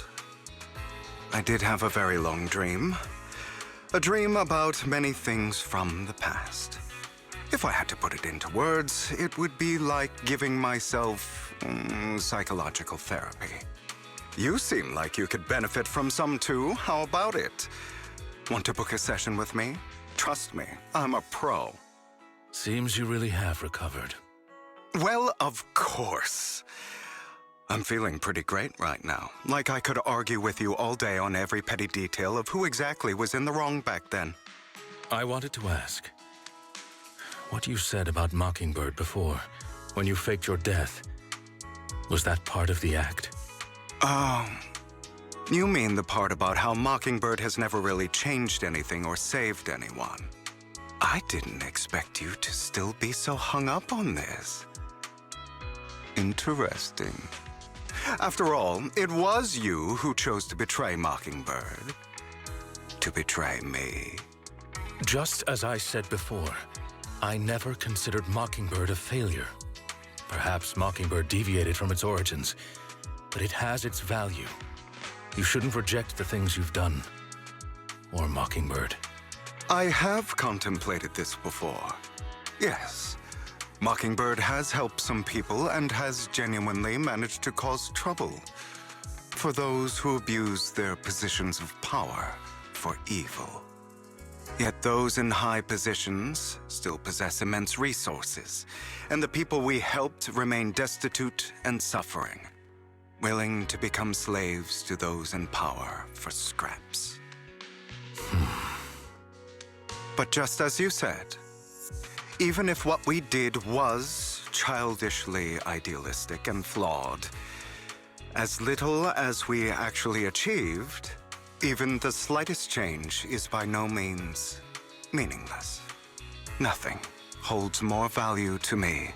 I did have a very long dream. A dream about many things from the past. If I had to put it into words, it would be like giving myself psychological therapy. You seem like you could benefit from some too. How about it? Want to book a session with me? Trust me, I'm a pro. Seems you really have recovered. Well, of course. I'm feeling pretty great right now. Like I could argue with you all day on every petty detail of who exactly was in the wrong back then. I wanted to ask, what you said about Mokingbird before, when you faked your death, was that part of the act? Oh, you mean the part about how Mokingbird has never really changed anything or saved anyone. I didn't expect you to still be so hung up on this. Interesting. After all, it was you who chose to betray Mokingbird. To betray me. Just as I said before, I never considered Mokingbird a failure. Perhaps Mockingbird deviated from its origins, but it has its value. You shouldn't reject the things you've done. Or Mockingbird. I have contemplated this before. Yes. Mockingbird has helped some people and has genuinely managed to cause trouble for those who abuse their positions of power for evil. Yet those in high positions still possess immense resources, and the people we helped remain destitute and suffering, willing to become slaves to those in power for scraps. But just as you said, even if what we did was childishly idealistic and flawed, as little as we actually achieved, even the slightest change is by no means meaningless. Nothing holds more value to me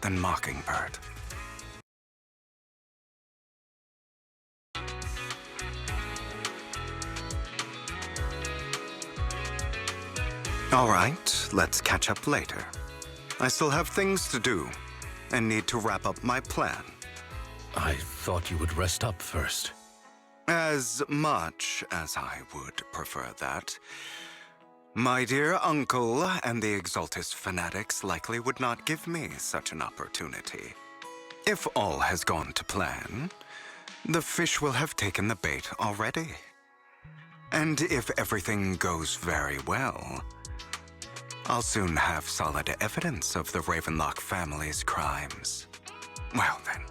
than Mockingbird. All right, let's catch up later. I still have things to do and need to wrap up my plan. I thought you would rest up first. As much as I would prefer that. My dear uncle and the Exaltus fanatics likely would not give me such an opportunity. If all has gone to plan, the fish will have taken the bait already. And if everything goes very well, I'll soon have solid evidence of the Ravenlock family's crimes. Well then,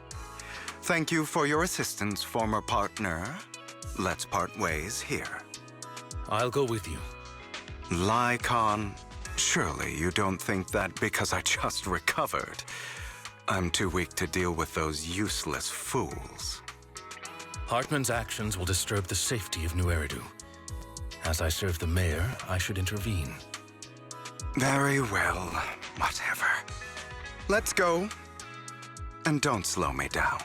thank you for your assistance, former partner. Let's part ways here. I'll go with you. Lycaon, surely you don't think that because I just recovered, I'm too weak to deal with those useless fools. Hartman's actions will disturb the safety of New Eridu. As I serve the mayor, I should intervene. Very well, whatever. Let's go. And don't slow me down.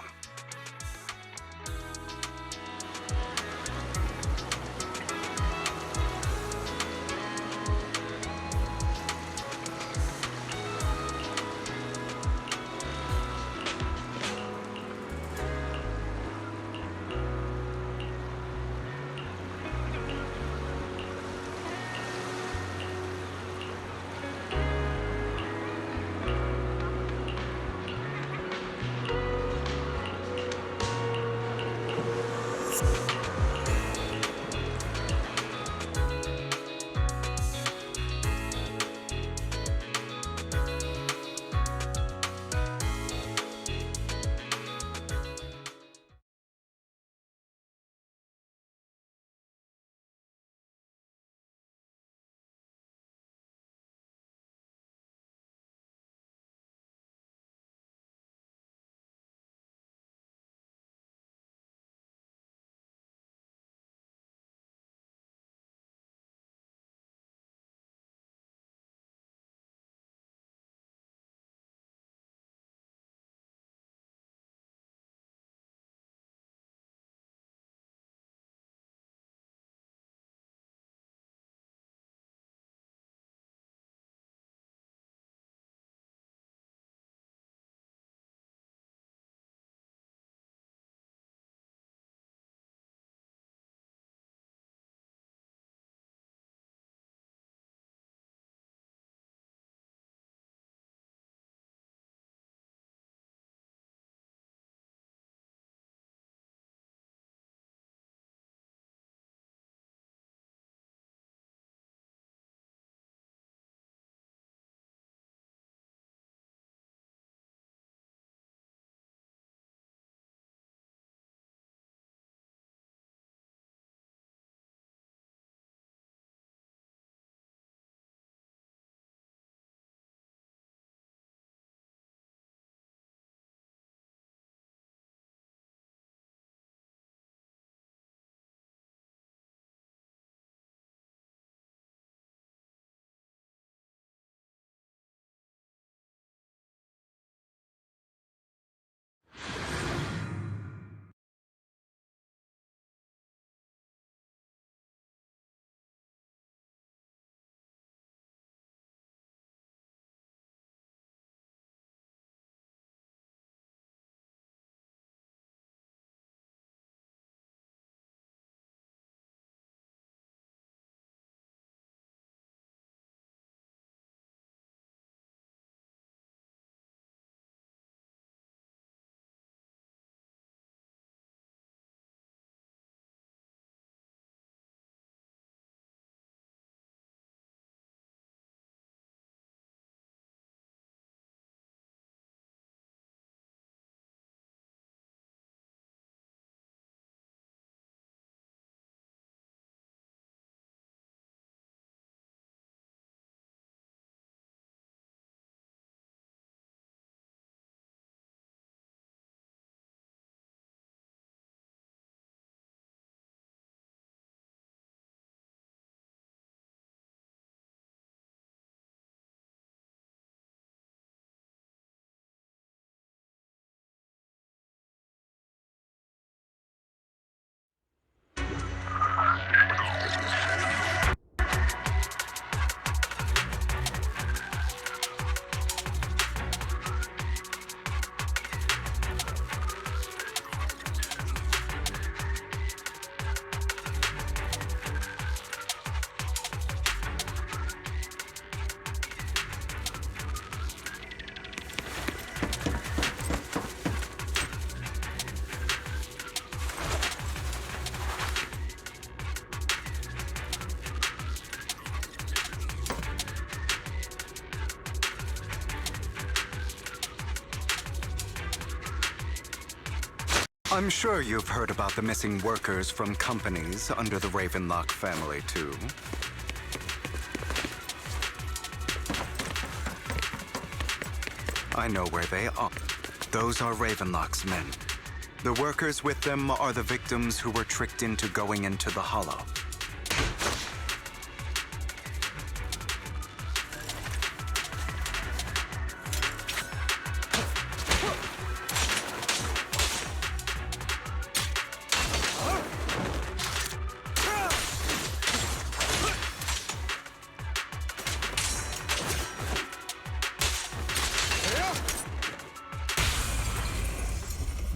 I'm sure you've heard about the missing workers from companies under the Ravenlock family, too. I know where they are. Those are Ravenlock's men. The workers with them are the victims who were tricked into going into the Hollow.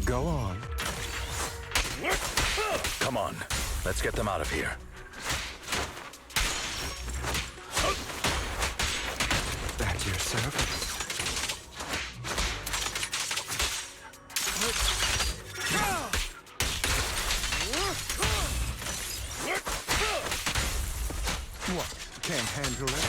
Go on. Come on, let's get them out of here. At your service. What? Can't handle it?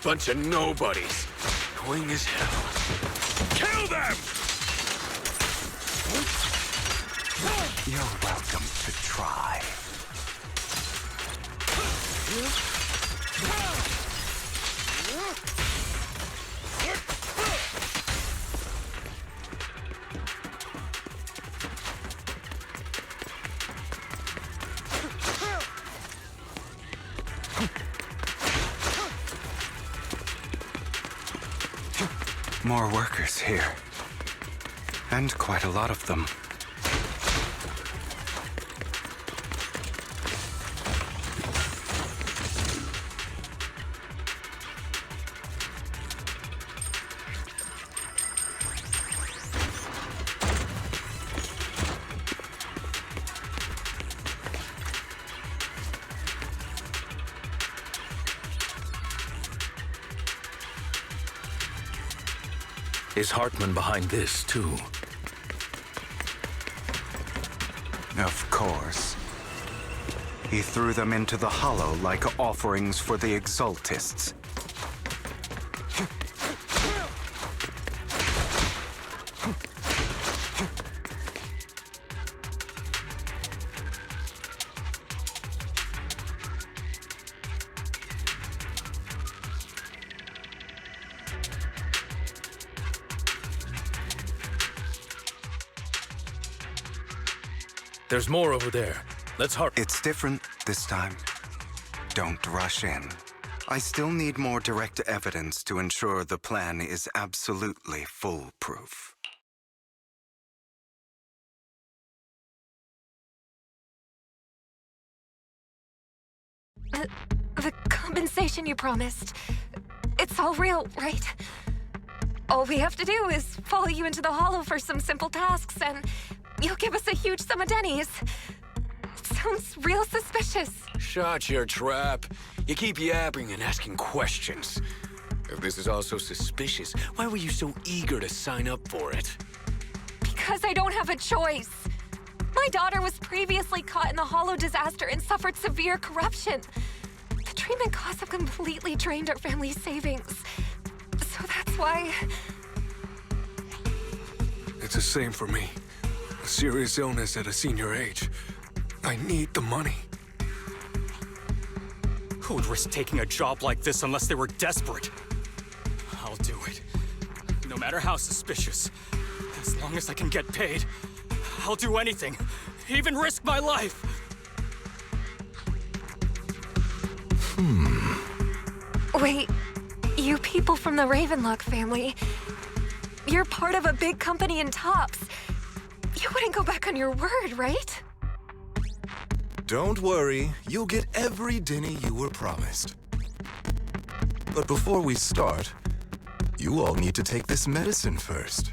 Bunch of nobodies. Annoying as hell. Kill them! You're welcome to try. More workers here. And quite a lot of them. Is Hartman behind this, too? Of course. He threw them into the Hollow like offerings for the Exaltists. There's more over there. Let's hurry. It's different this time. Don't rush in. I still need more direct evidence to ensure the plan is absolutely foolproof. The compensation you promised, it's all real, right? All we have to do is follow you into the Hollow for some simple tasks, and you'll give us a huge sum of dennies. It sounds real suspicious. Shut your trap. You keep yapping and asking questions. If this is all so suspicious, why were you so eager to sign up for it? Because I don't have a choice. My daughter was previously caught in the Hollow disaster and suffered severe corruption. The treatment costs have completely drained our family's savings. So that's why... It's the same for me. A serious illness at a senior age. I need the money. Who would risk taking a job like this unless they were desperate? I'll do it. No matter how suspicious. As long as I can get paid, I'll do anything. Even risk my life. Wait, you people from the Ravenlock family, you're part of a big company in Tops. You wouldn't go back on your word, right? Don't worry, you'll get every denny you were promised. But before we start, You all need to take this medicine first.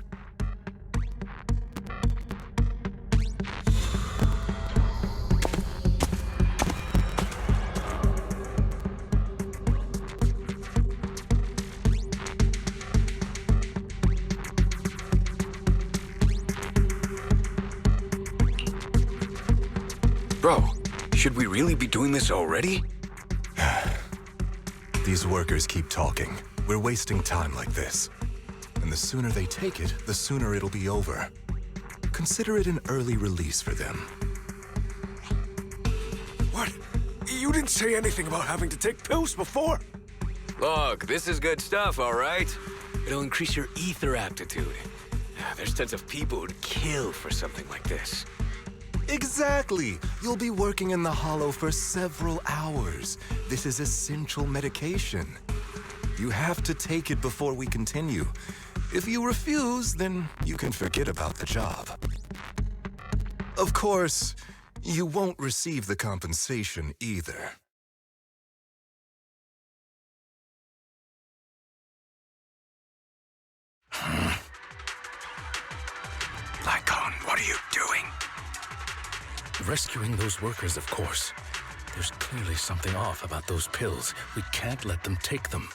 Bro, should we really be doing this already? These workers keep talking. We're wasting time like this. And the sooner they take it, the sooner it'll be over. Consider it an early release for them. What? You didn't say anything about having to take pills before. Look, this is good stuff, all right? It'll increase your ether aptitude. There's tons of people who'd kill for something like this. Exactly! You'll be working in the Hollow for several hours. This is essential medication. You have to take it before we continue. If you refuse, then you can forget about the job. Of course, you won't receive the compensation either. Lycaon, what are you doing? Rescuing those workers, of course. There's clearly something off about those pills. We can't let them take them.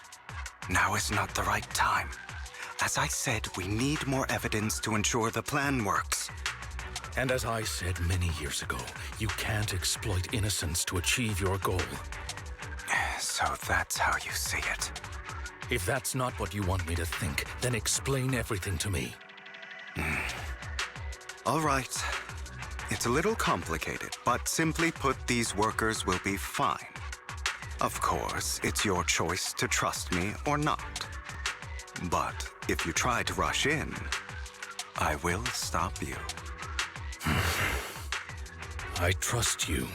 Now is not the right time. As I said, we need more evidence to ensure the plan works. And as I said many years ago, you can't exploit innocence to achieve your goal. So that's how you see it. If that's not what you want me to think, then explain everything to me. All right. It's a little complicated, but simply put, these workers will be fine. Of course, it's your choice to trust me or not. But if you try to rush in, I will stop you. I trust you.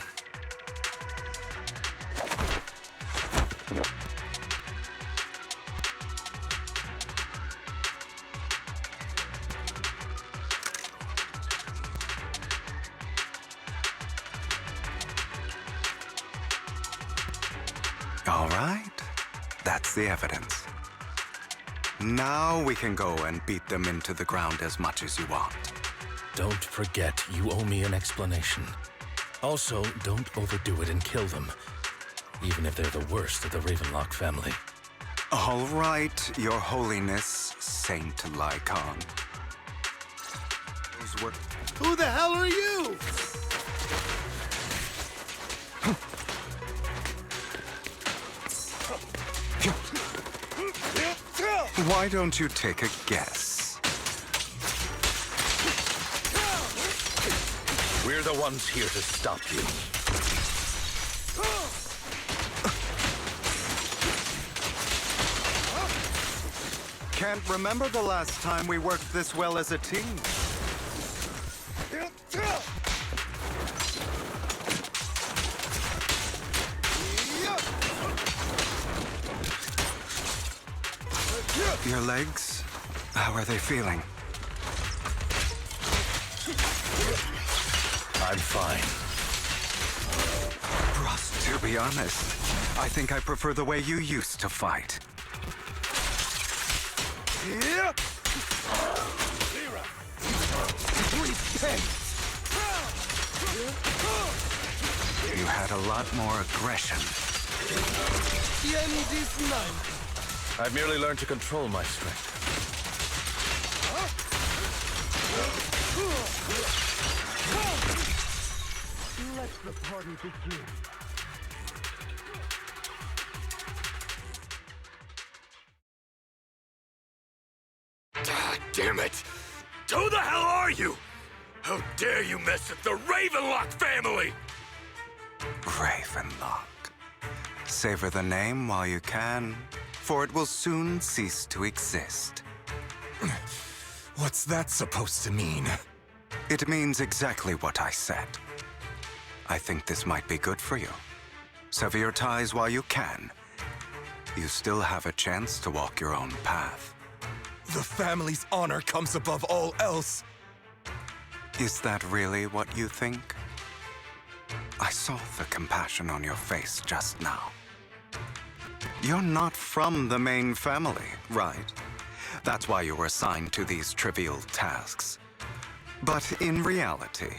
All right. That's the evidence. Now we can go and beat them into the ground as much as you want. Don't forget, you owe me an explanation. Also, don't overdo it and kill them, even if they're the worst of the Ravenlock family. All right, Your Holiness, Saint Lycaon. Who the hell are you? Why don't you take a guess? We're the ones here to stop you. Can't remember the last time we worked this well as a team. Your legs, how are they feeling? I'm fine. Ross, to be honest, I think I prefer the way you used to fight. You had a lot more aggression. I've merely learned to control my strength. Let the party begin. Ah, damn it! Who the hell are you? How dare you mess with the Ravenlock family? Ravenlock. Savor the name while you can, for it will soon cease to exist. What's that supposed to mean? It means exactly what I said. I think this might be good for you. Sever your ties while you can. You still have a chance to walk your own path. The family's honor comes above all else. Is that really what you think? I saw the compassion on your face just now. You're not from the main family, right? That's why you were assigned to these trivial tasks. But in reality,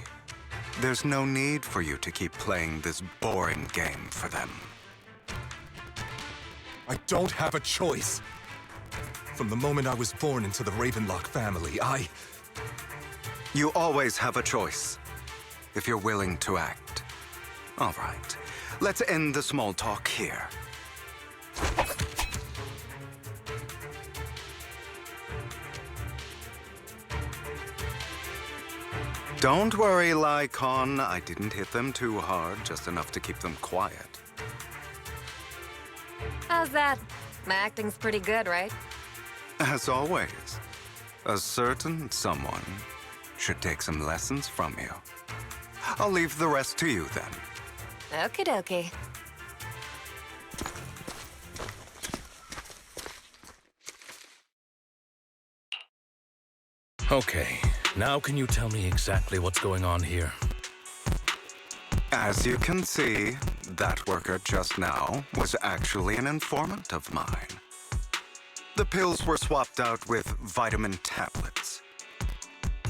there's no need for you to keep playing this boring game for them. I don't have a choice. From the moment I was born into the Ravenlock family, You always have a choice, if you're willing to act. All right, let's end the small talk here. Don't worry, Lycaon. I didn't hit them too hard, just enough to keep them quiet. How's that? My acting's pretty good, right? As always, a certain someone should take some lessons from you. I'll leave the rest to you then. Okie dokie. Okay, now can you tell me exactly what's going on here? As you can see, that worker just now was actually an informant of mine. The pills were swapped out with vitamin tablets.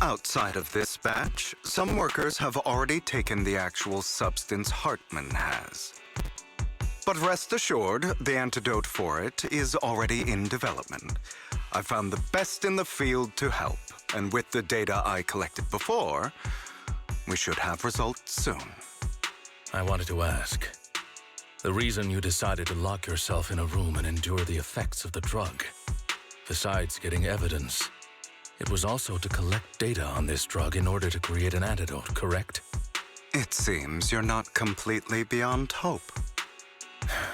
Outside of this batch, some workers have already taken the actual substance Hartman has. But rest assured, the antidote for it is already in development. I found the best in the field to help, and with the data I collected before, we should have results soon. I wanted to ask. The reason you decided to lock yourself in a room and endure the effects of the drug, besides getting evidence, it was also to collect data on this drug in order to create an antidote, correct? It seems you're not completely beyond hope.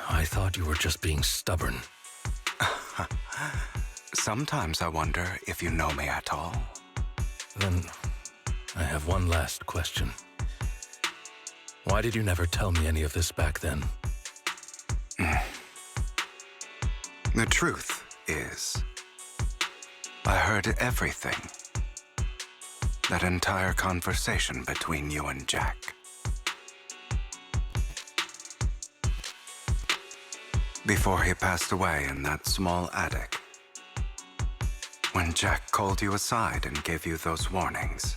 I thought you were just being stubborn. Sometimes I wonder if you know me at all. Then, I have one last question. Why did you never tell me any of this back then? The truth is, I heard everything. That entire conversation between you and Jack. Before he passed away in that small attic. When Jack called you aside and gave you those warnings.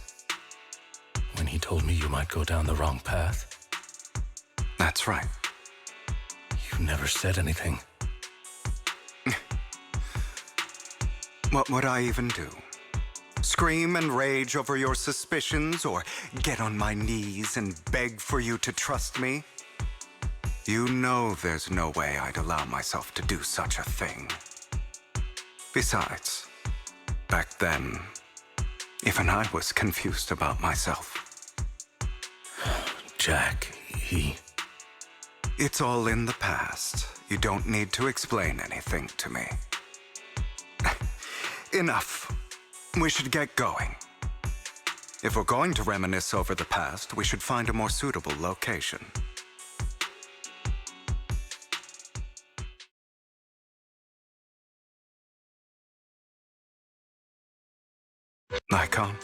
When he told me you might go down the wrong path? That's right. You never said anything. What would I even do? Scream and rage over your suspicions, or get on my knees and beg for you to trust me? You know there's no way I'd allow myself to do such a thing. Besides, back then, even I was confused about myself. Jack, he... It's all in the past. You don't need to explain anything to me. Enough. We should get going. If we're going to reminisce over the past, we should find a more suitable location. Lycaon,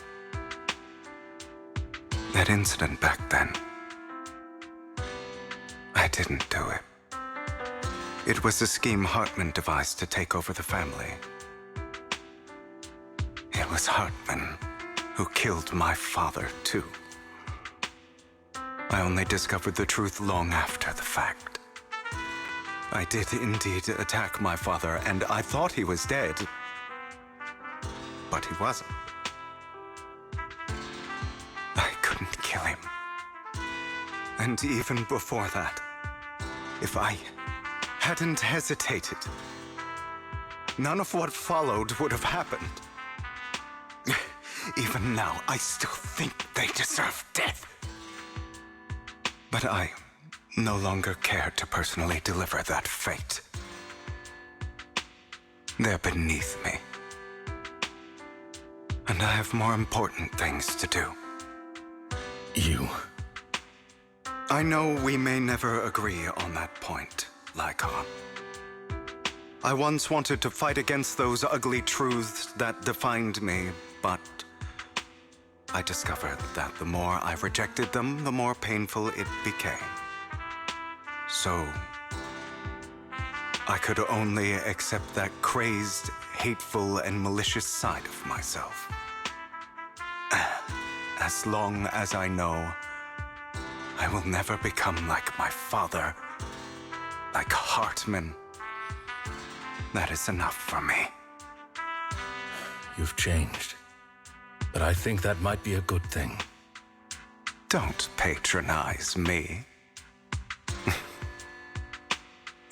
that incident back then, I didn't do it. It was a scheme Hartman devised to take over the family. It was Hartman who killed my father, too. I only discovered the truth long after the fact. I did indeed attack my father, and I thought he was dead. But he wasn't. I couldn't kill him. And even before that, if I hadn't hesitated, none of what followed would have happened. Even now, I still think they deserve death. But I no longer care to personally deliver that fate. They're beneath me. And I have more important things to do. You... I know we may never agree on that point, Lycaon. I once wanted to fight against those ugly truths that defined me, but I discovered that the more I rejected them, the more painful it became. So, I could only accept that crazed, hateful, and malicious side of myself. As long as I know I will never become like my father, like Hartman, that is enough for me. You've changed, but I think that might be a good thing. Don't patronize me.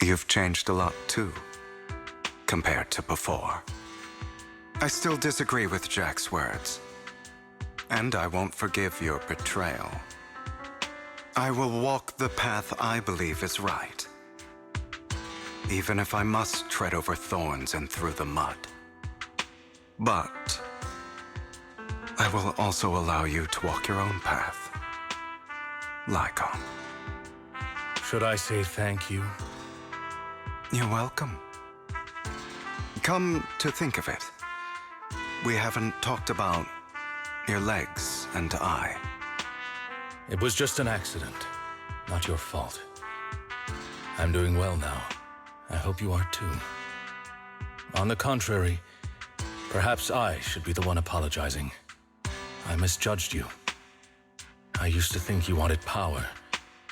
You've changed a lot too, compared to before. I still disagree with Jack's words, and I won't forgive your betrayal. I will walk the path I believe is right, even if I must tread over thorns and through the mud. But I will also allow you to walk your own path, Lycaon. Should I say thank you? You're welcome. Come to think of it, we haven't talked about your legs and eye. It was just an accident, not your fault. I'm doing well now. I hope you are too. On the contrary, perhaps I should be the one apologizing. I misjudged you. I used to think you wanted power,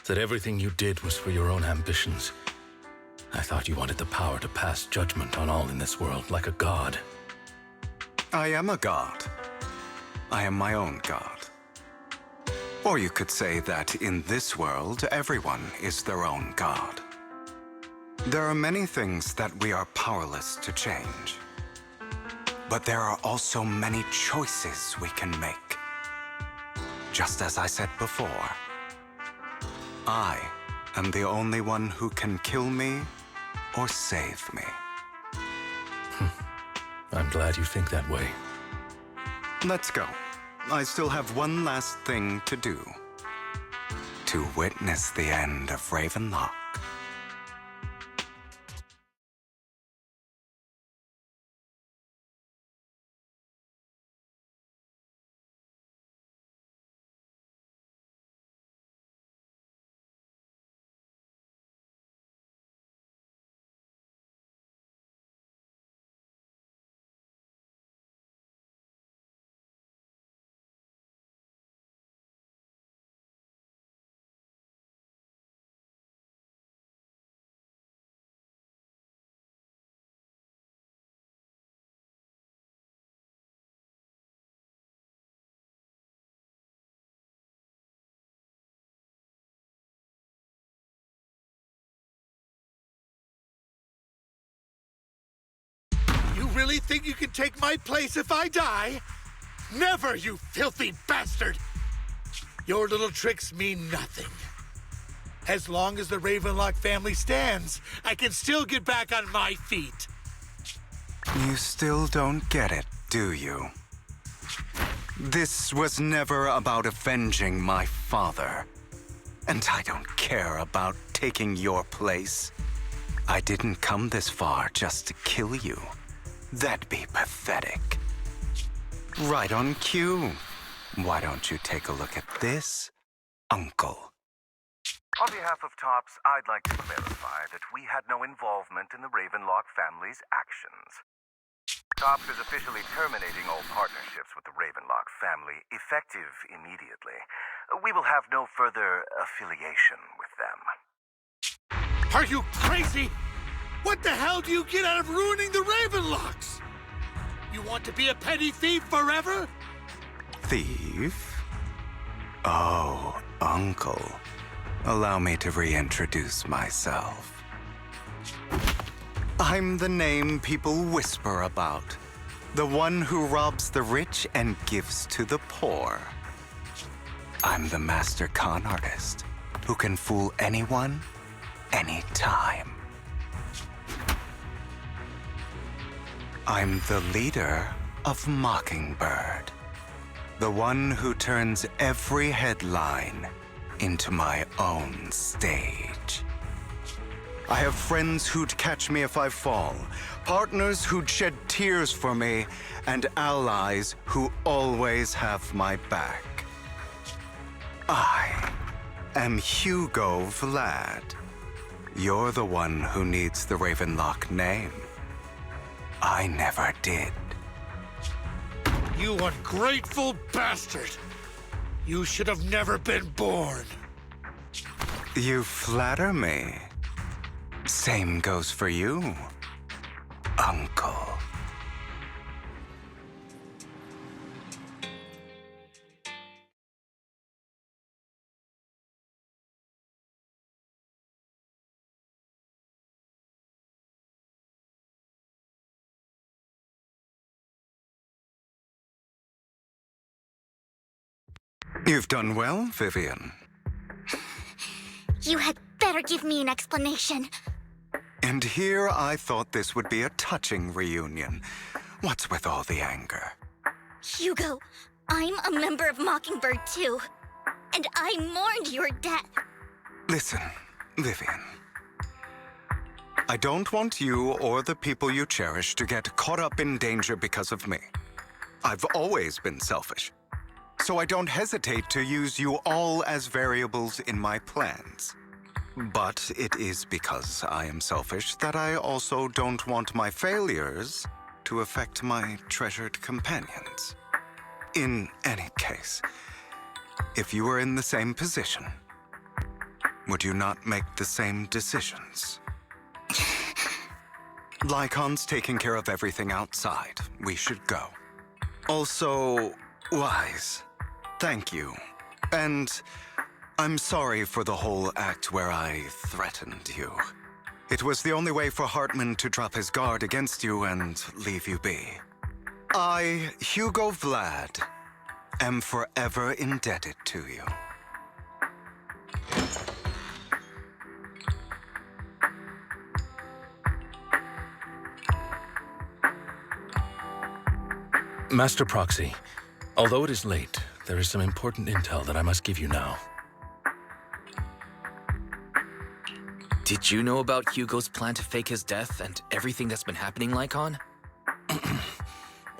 that everything you did was for your own ambitions. I thought you wanted the power to pass judgment on all in this world, like a god. I am a god. I am my own god. Or you could say that in this world, everyone is their own god. There are many things that we are powerless to change. But there are also many choices we can make. Just as I said before, I am the only one who can kill me or save me. I'm glad you think that way. Let's go. I still have one last thing to do. To witness the end of Ravenlock. You really think you can take my place if I die? Never, you filthy bastard! Your little tricks mean nothing. As long as the Ravenlock family stands, I can still get back on my feet. You still don't get it, do you? This was never about avenging my father. And I don't care about taking your place. I didn't come this far just to kill you. That'd be pathetic. Right on cue. Why don't you take a look at this, Uncle? On behalf of TOPS, I'd like to clarify that we had no involvement in the Ravenlock family's actions. TOPS is officially terminating all partnerships with the Ravenlock family, effective immediately. We will have no further affiliation with them. Are you crazy? What the hell do you get out of ruining the Ravenlocks? You want to be a petty thief forever? Thief? Oh, Uncle. Allow me to reintroduce myself. I'm the name people whisper about. The one who robs the rich and gives to the poor. I'm the master con artist who can fool anyone, anytime. I'm the leader of Mokingbird. The one who turns every headline into my own stage. I have friends who'd catch me if I fall, partners who'd shed tears for me, and allies who always have my back. I am hugovlad, You're the one who needs the Ravenlock name. I never did. You ungrateful bastard! You should have never been born. You flatter me. Same goes for you, Uncle. You've done well, Vivian. You had better give me an explanation. And here I thought this would be a touching reunion. What's with all the anger? Hugo, I'm a member of Mockingbird too. And I mourned your death. Listen, Vivian. I don't want you or the people you cherish to get caught up in danger because of me. I've always been selfish. So I don't hesitate to use you all as variables in my plans. But it is because I am selfish that I also don't want my failures to affect my treasured companions. In any case, if you were in the same position, would you not make the same decisions? Lycaon's taking care of everything outside. We should go. Also, Wise, thank you. And I'm sorry for the whole act where I threatened you. It was the only way for Hartman to drop his guard against you and leave you be. I, Hugovlad, am forever indebted to you. Master Proxy, although it is late, there is some important intel that I must give you now. Did you know about Hugo's plan to fake his death and everything that's been happening, Lycaon?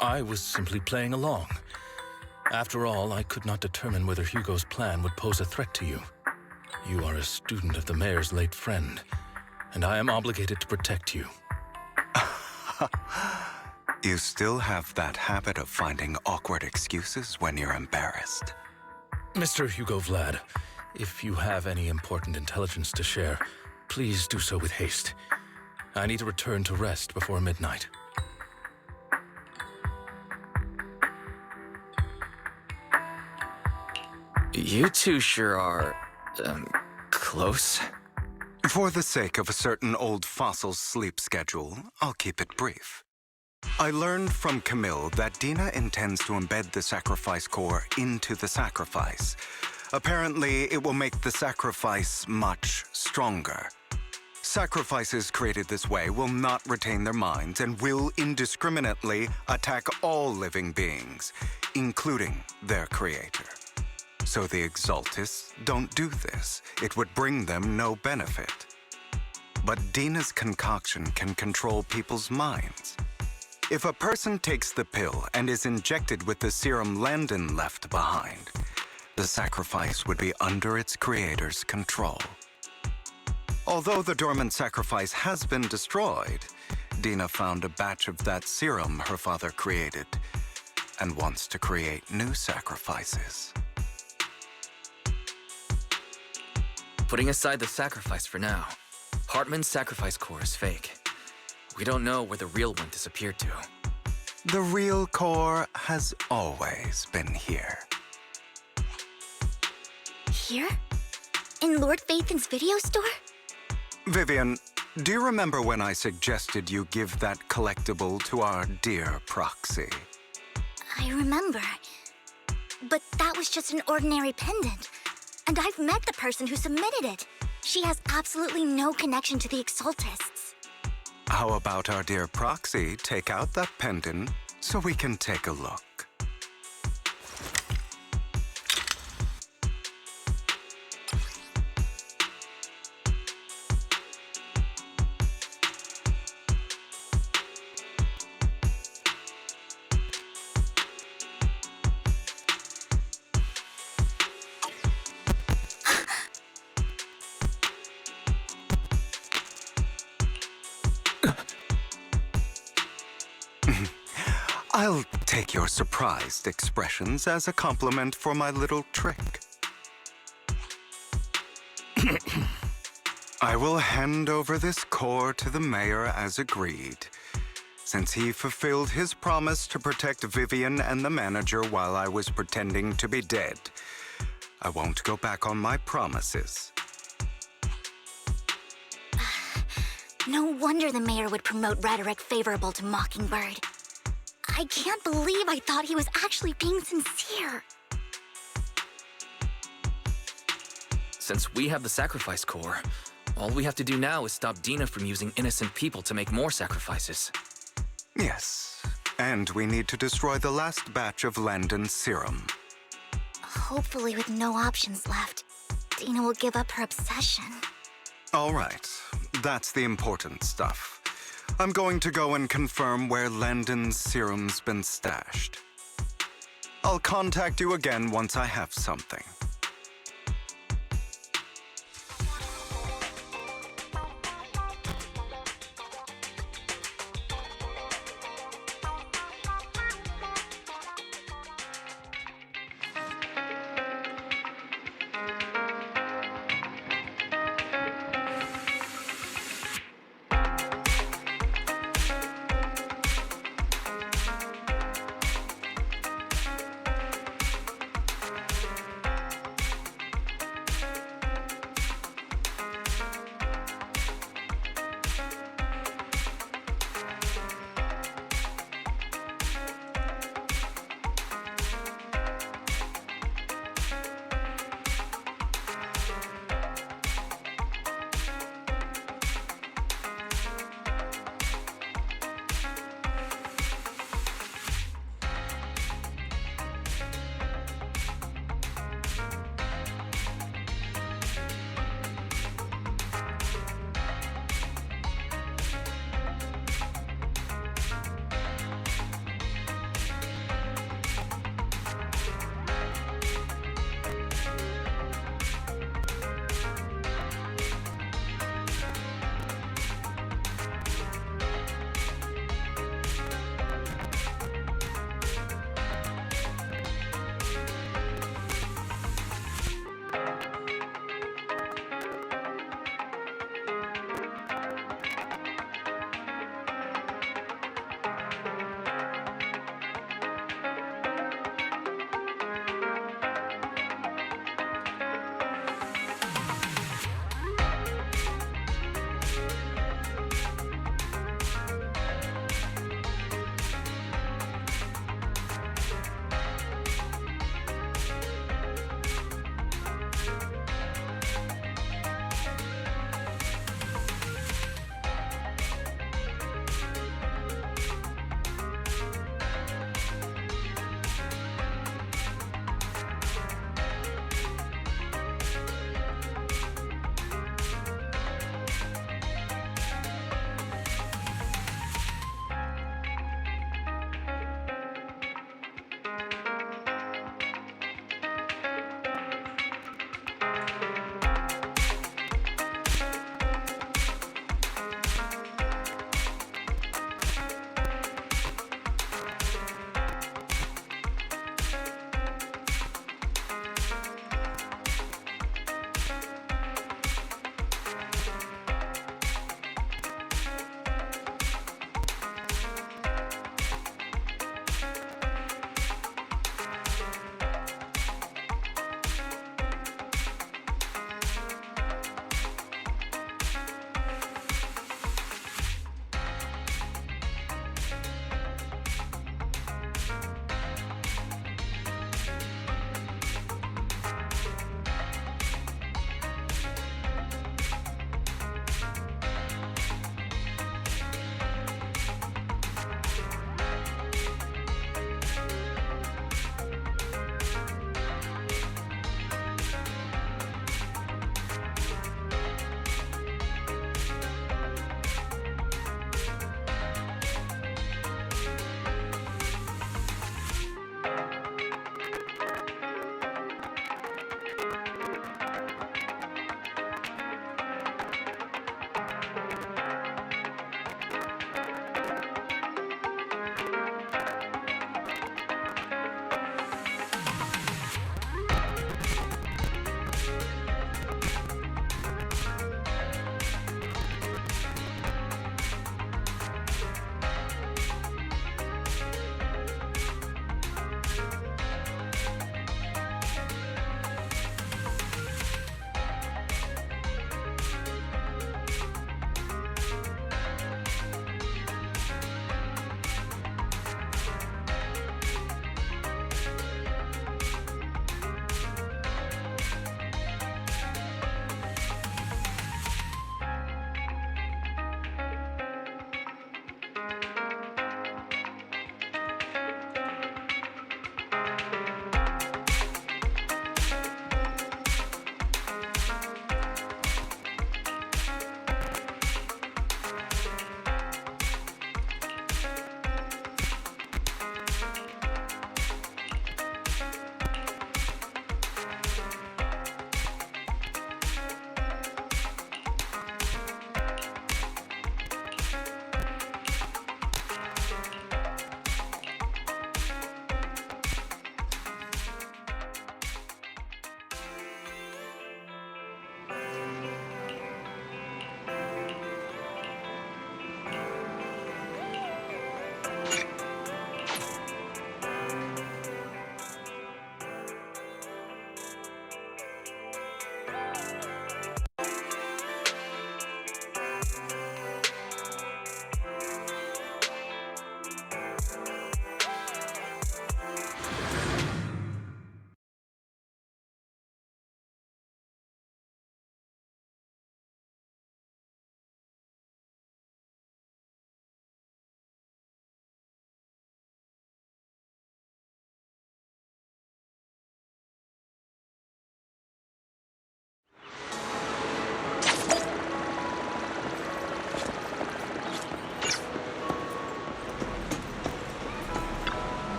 I was simply playing along. After all, I could not determine whether Hugo's plan would pose a threat to you. You are a student of the mayor's late friend, and I am obligated to protect you. You still have that habit of finding awkward excuses when you're embarrassed. Mr. Hugovlad, if you have any important intelligence to share, please do so with haste. I need to return to rest before midnight. You two sure are, close? For the sake of a certain old fossil's sleep schedule, I'll keep it brief. I learned from Camille that Dina intends to embed the sacrifice core into the sacrifice. Apparently, it will make the sacrifice much stronger. Sacrifices created this way will not retain their minds and will indiscriminately attack all living beings, including their creator. So the Exaltists don't do this. It would bring them no benefit. But Dina's concoction can control people's minds. If a person takes the pill and is injected with the serum Landon left behind, the sacrifice would be under its creator's control. Although the dormant sacrifice has been destroyed, Dina found a batch of that serum her father created and wants to create new sacrifices. Putting aside the sacrifice for now, Hartman's sacrifice core is fake. We don't know where the real one disappeared to. The real core has always been here. Here? In Lord Phaethon's video store? Vivian, do you remember when I suggested you give that collectible to our dear Proxy? I remember. But that was just an ordinary pendant. And I've met the person who submitted it. She has absolutely no connection to the Exaltists. How about our dear Proxy take out that pendant so we can take a look? I'll take your surprised expressions as a compliment for my little trick. I will hand over this core to the mayor as agreed, since he fulfilled his promise to protect Vivian and the manager while I was pretending to be dead. I won't go back on my promises. No wonder the mayor would promote rhetoric favorable to Mockingbird. I can't believe I thought he was actually being sincere. Since we have the sacrifice core, all we have to do now is stop Dina from using innocent people to make more sacrifices. Yes, and we need to destroy the last batch of Landon's serum. Hopefully with no options left, Dina will give up her obsession. All right, that's the important stuff. I'm going to go and confirm where Landon's serum's been stashed. I'll contact you again once I have something.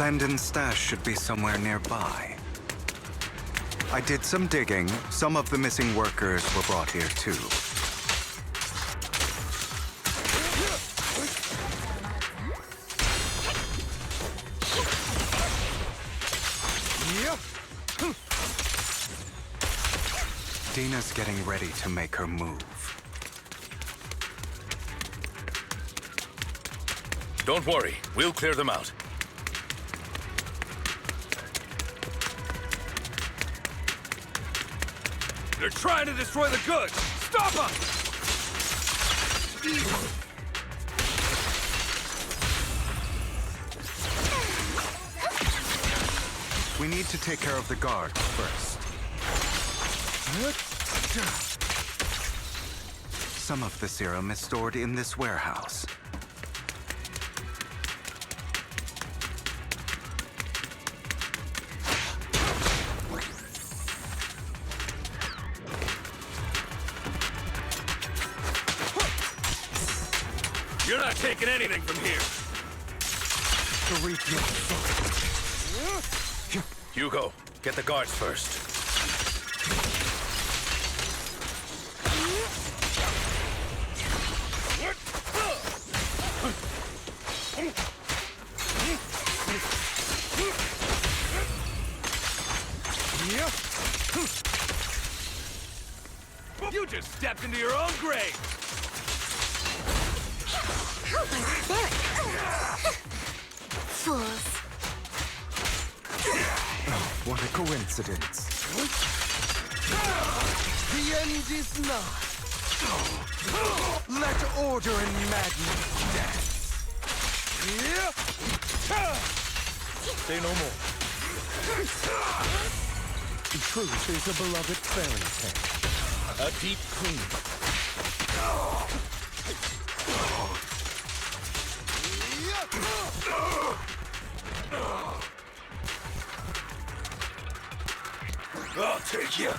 Landon's stash should be somewhere nearby. I did some digging. Some of the missing workers were brought here too. Dina's getting ready to make her move. Don't worry, we'll clear them out. They're trying to destroy the goods! Stop them! We need to take care of the guards first. Some of the serum is stored in this warehouse. You're not taking anything from here! Hugo, get the guards first. You just stepped into your own grave! Fools. Oh, what a coincidence. The end is nigh. Let order and madness dance. Say no more. Truth is a beloved fairy tale. A deep clean. I'll take you.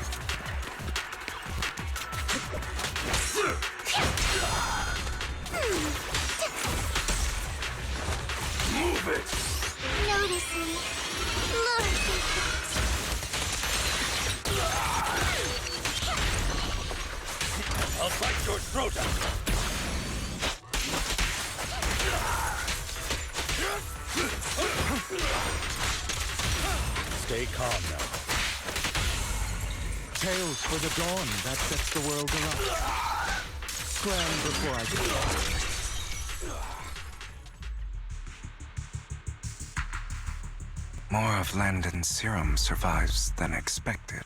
Move it. Notice me. Look. I'll bite your throat out. Stay calm now. Tales for the dawn that sets the world alight. Scram before I get More of Landon's serum survives than expected.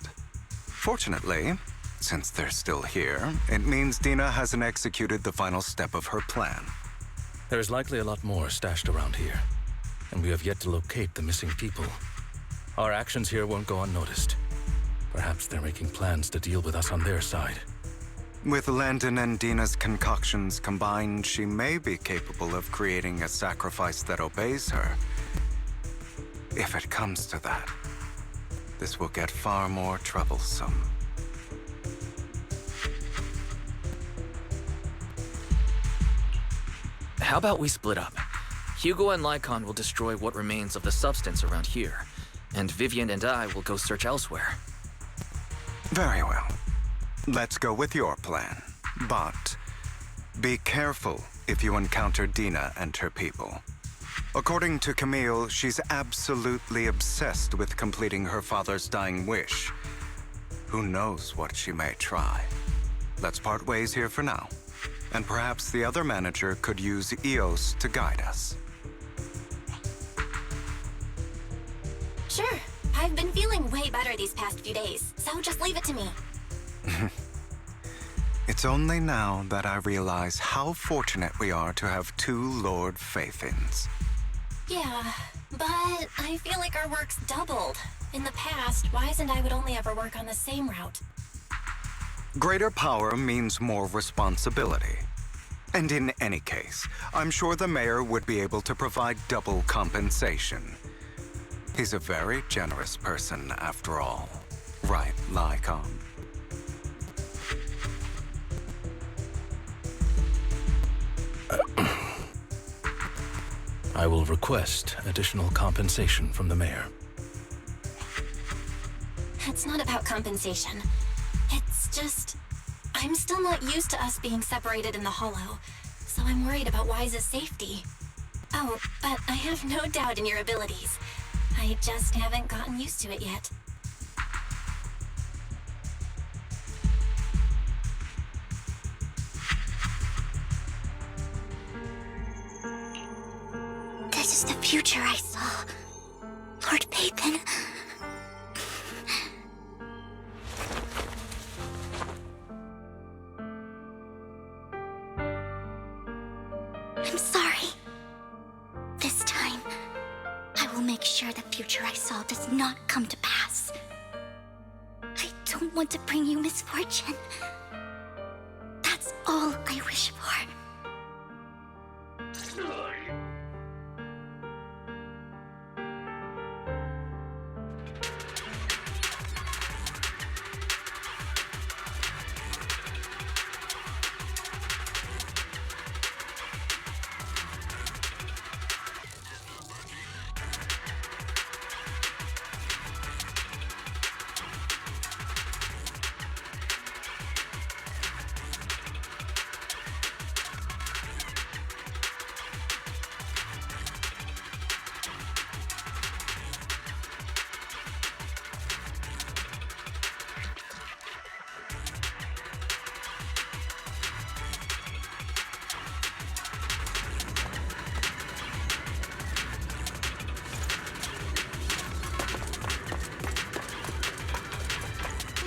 Fortunately, since they're still here, it means Dina hasn't executed the final step of her plan. There's likely a lot more stashed around here, and we have yet to locate the missing people. Our actions here won't go unnoticed. Perhaps they're making plans to deal with us on their side. With Landon and Dina's concoctions combined, she may be capable of creating a sacrifice that obeys her. If it comes to that, this will get far more troublesome. How about we split up? Hugo and Lycaon will destroy what remains of the substance around here, and Vivian and I will go search elsewhere. Very well. Let's go with your plan. But be careful if you encounter Dina and her people. According to Camille, she's absolutely obsessed with completing her father's dying wish. Who knows what she may try? Let's part ways here for now. And perhaps the other manager could use Eos to guide us. Sure. I've been feeling way better these past few days, so just leave it to me. It's only now that I realize how fortunate we are to have two Lord Faithins. Yeah, but I feel like our work's doubled. In the past, Wise and I would only ever work on the same route. Greater power means more responsibility. And in any case, I'm sure the mayor would be able to provide double compensation. He's a very generous person, after all. Right, Lycaon? I will request additional compensation from the mayor. It's not about compensation. It's just... I'm still not used to us being separated in the Hollow, so I'm worried about Wise's safety. Oh, but I have no doubt in your abilities. I just haven't gotten used to it yet. This is the future I saw. Lord Pathan. I'm sorry. This time, I will make sure the future I saw does not come to pass. I don't want to bring you misfortune. That's all I wish for.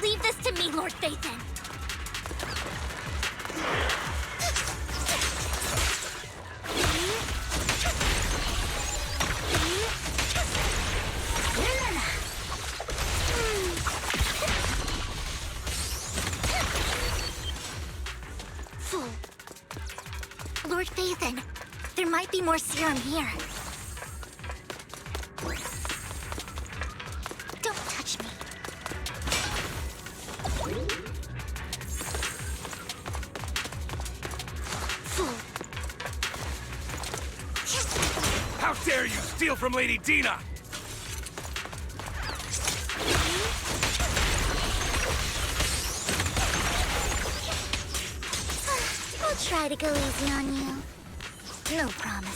Leave this to me, Lord Phaethon. Fool. Lord Phaethon, there might be more serum here. Don't touch me. How dare you steal from Lady Dina! I'll try to go easy on you. No promises.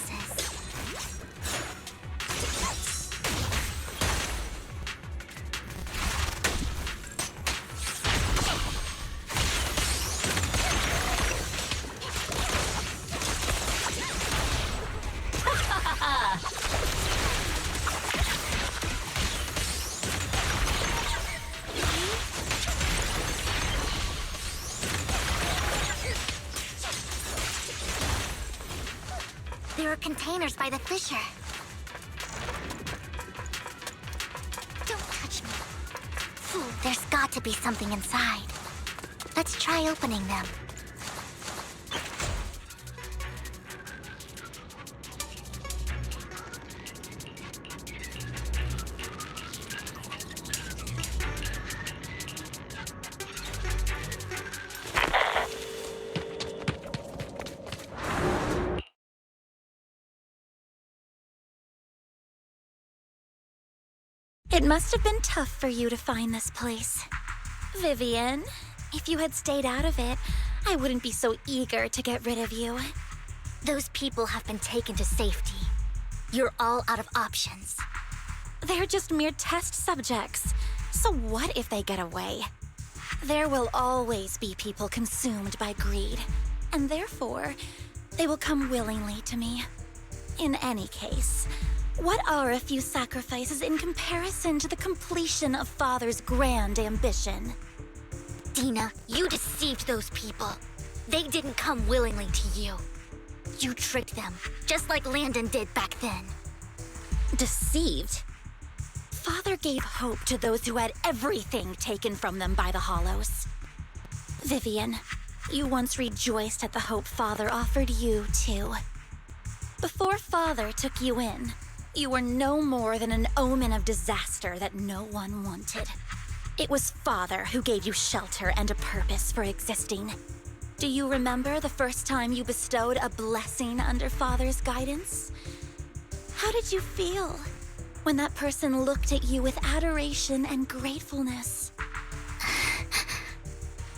There are containers by the fissure. Don't touch me. Fool, there's got to be something inside. Let's try opening them. It must have been tough for you to find this place. Vivian, if you had stayed out of it, I wouldn't be so eager to get rid of you. Those people have been taken to safety. You're all out of options. They're just mere test subjects. So what if they get away? There will always be people consumed by greed, and therefore, they will come willingly to me. In any case, what are a few sacrifices in comparison to the completion of Father's grand ambition? Dina, you deceived those people. They didn't come willingly to you. You tricked them, just like Landon did back then. Deceived? Father gave hope to those who had everything taken from them by the Hollows. Vivian, you once rejoiced at the hope Father offered you, too. Before Father took you in, you were no more than an omen of disaster that no one wanted. It was Father who gave you shelter and a purpose for existing. Do you remember the first time you bestowed a blessing under Father's guidance? How did you feel when that person looked at you with adoration and gratefulness?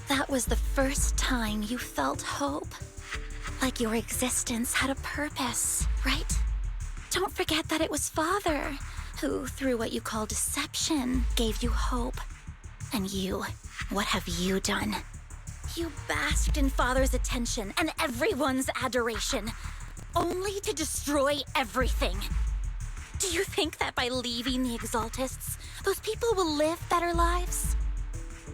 That was the first time you felt hope. Like your existence had a purpose, right? Don't forget that it was Father who, through what you call deception, gave you hope. And you, what have you done? You basked in Father's attention and everyone's adoration, only to destroy everything. Do you think that by leaving the Exaltists, those people will live better lives?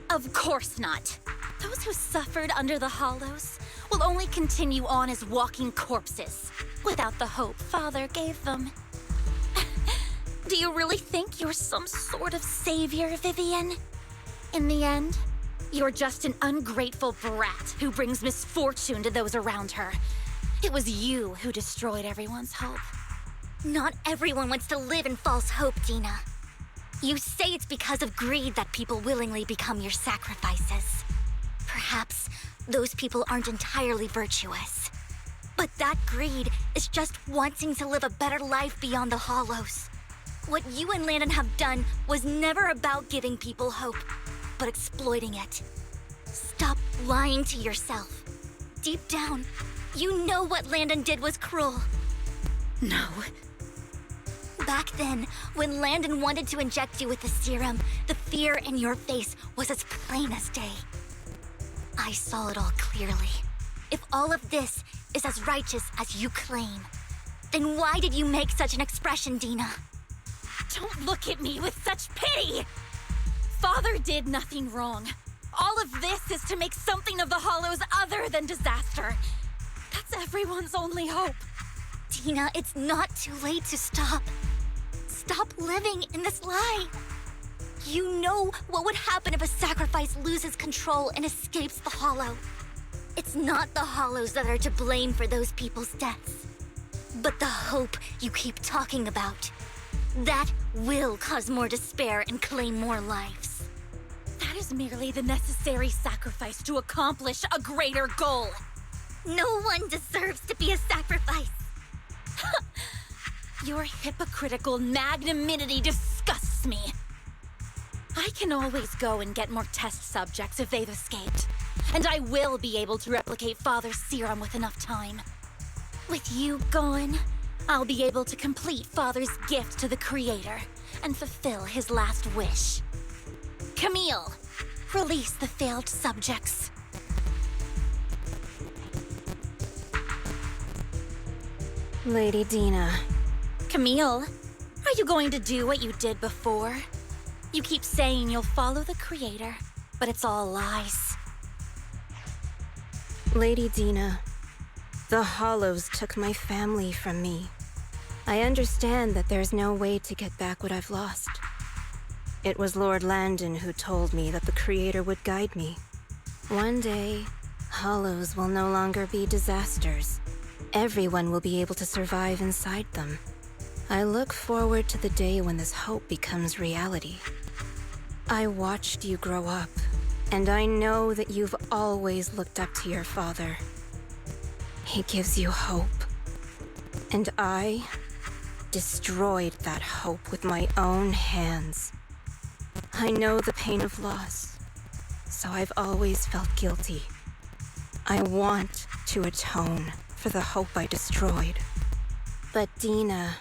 Of course not. Those who suffered under the Hollows will only continue on as walking corpses, without the hope Father gave them. Do you really think you're some sort of savior, Vivian? In the end, you're just an ungrateful brat who brings misfortune to those around her. It was you who destroyed everyone's hope. Not everyone wants to live in false hope, Dina. You say it's because of greed that people willingly become your sacrifices. Perhaps those people aren't entirely virtuous. But that greed is just wanting to live a better life beyond the Hollows. What you and Landon have done was never about giving people hope, but exploiting it. Stop lying to yourself. Deep down, you know what Landon did was cruel. No. Back then, when Landon wanted to inject you with the serum, the fear in your face was as plain as day. I saw it all clearly. If all of this is as righteous as you claim, then why did you make such an expression, Dina? Don't look at me with such pity! Father did nothing wrong. All of this is to make something of the Hollows other than disaster. That's everyone's only hope. Dina, it's not too late to stop. Stop living in this lie. You know what would happen if a sacrifice loses control and escapes the Hollow. It's not the Hollows that are to blame for those people's deaths, but the hope you keep talking about. That will cause more despair and claim more lives. That is merely the necessary sacrifice to accomplish a greater goal. No one deserves to be a sacrifice. Your hypocritical magnanimity disgusts me. I can always go and get more test subjects if they've escaped. And I will be able to replicate Father's serum with enough time. With you gone, I'll be able to complete Father's gift to the Creator and fulfill his last wish. Camille, release the failed subjects. Lady Dina. Camille, are you going to do what you did before? You keep saying you'll follow the Creator, but it's all lies. Lady Dina, the Hollows took my family from me. I understand that there's no way to get back what I've lost. It was Lord Landon who told me that the Creator would guide me. One day, Hollows will no longer be disasters. Everyone will be able to survive inside them. I look forward to the day when this hope becomes reality. I watched you grow up, and I know that you've always looked up to your father. He gives you hope. And I destroyed that hope with my own hands. I know the pain of loss, so I've always felt guilty. I want to atone for the hope I destroyed. But Dina,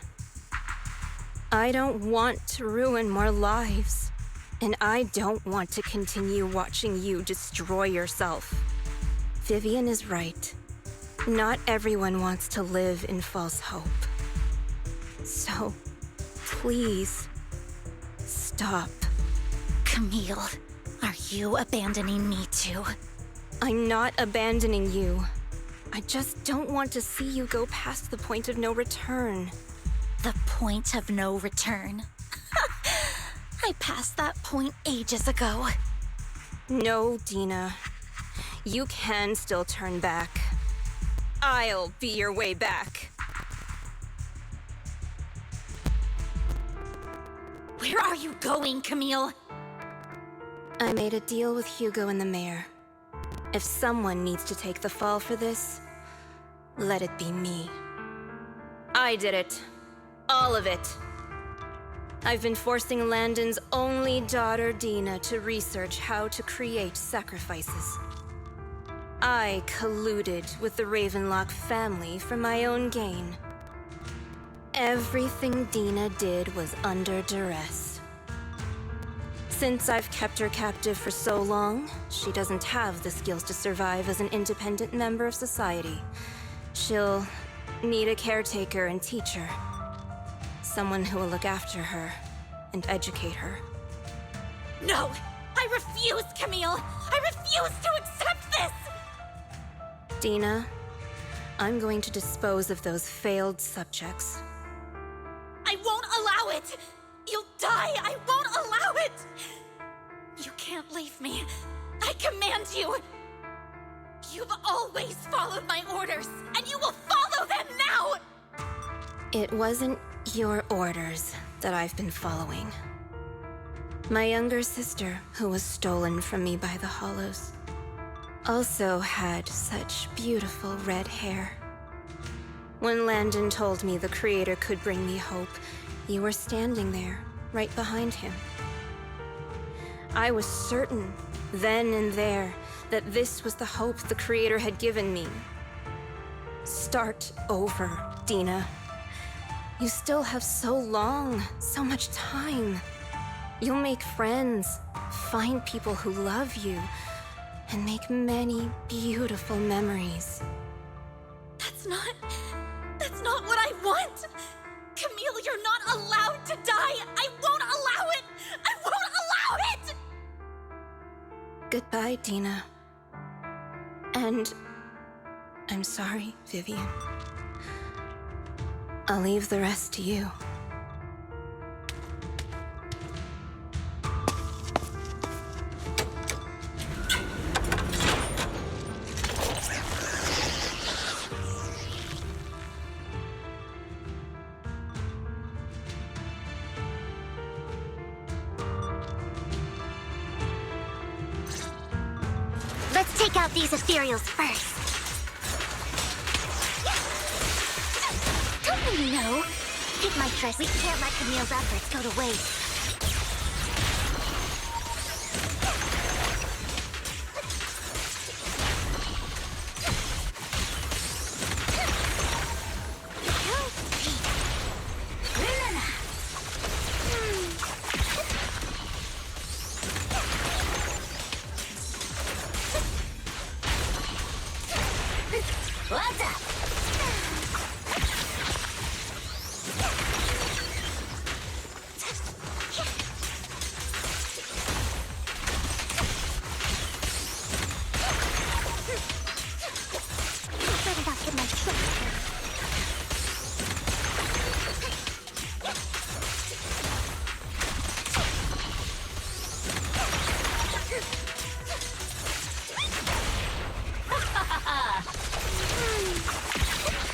I don't want to ruin more lives. And I don't want to continue watching you destroy yourself. Vivian is right. Not everyone wants to live in false hope. So, please, stop. Camille, are you abandoning me too? I'm not abandoning you. I just don't want to see you go past the point of no return. The point of no return? I passed that point ages ago. No, Dina. You can still turn back. I'll be your way back. Where are you going, Camille? I made a deal with Hugo and the mayor. If someone needs to take the fall for this, let it be me. I did it. All of it. I've been forcing Landon's only daughter, Dina, to research how to create sacrifices. I colluded with the Ravenlock family for my own gain. Everything Dina did was under duress. Since I've kept her captive for so long, she doesn't have the skills to survive as an independent member of society. She'll need a caretaker and teacher. Someone who will look after her and educate her. No! I refuse, Camille! I refuse to accept this! Dina, I'm going to dispose of those failed subjects. I won't allow it! You'll die! I won't allow it! You can't leave me. I command you! You've always followed my orders, and you will follow them now! It wasn't your orders that I've been following. My younger sister, who was stolen from me by the Hollows, also had such beautiful red hair. When Landon told me the Creator could bring me hope, you were standing there, right behind him. I was certain, then and there, that this was the hope the Creator had given me. Start over, Dina. You still have so long, so much time. You'll make friends, find people who love you, and make many beautiful memories. That's not what I want! Camille, you're not allowed to die! I won't allow it! I won't allow it! Goodbye, Dina. And I'm sorry, Vivian. I'll leave the rest to you. Let's take out these ethereals first. Don't you know? Take my trust. We can't let Camille's efforts go to waste. What's up? Better not get my trust.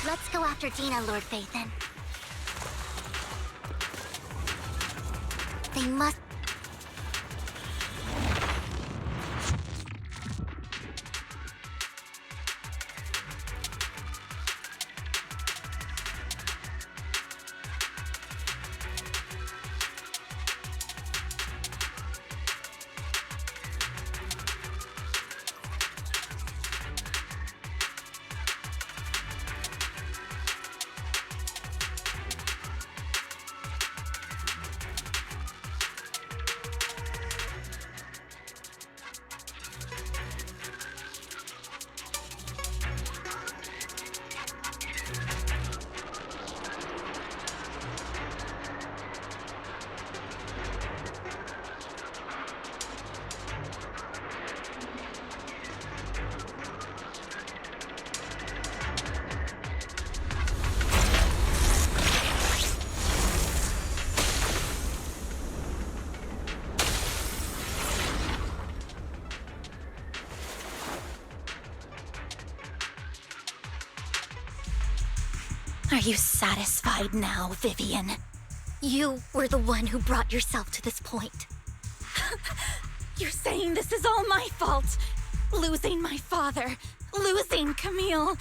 Let's go after Dina, Lord Phaethon. They must... Are you satisfied now, Vivian? You were the one who brought yourself to this point. You're saying this is all my fault? Losing my father, losing Camille.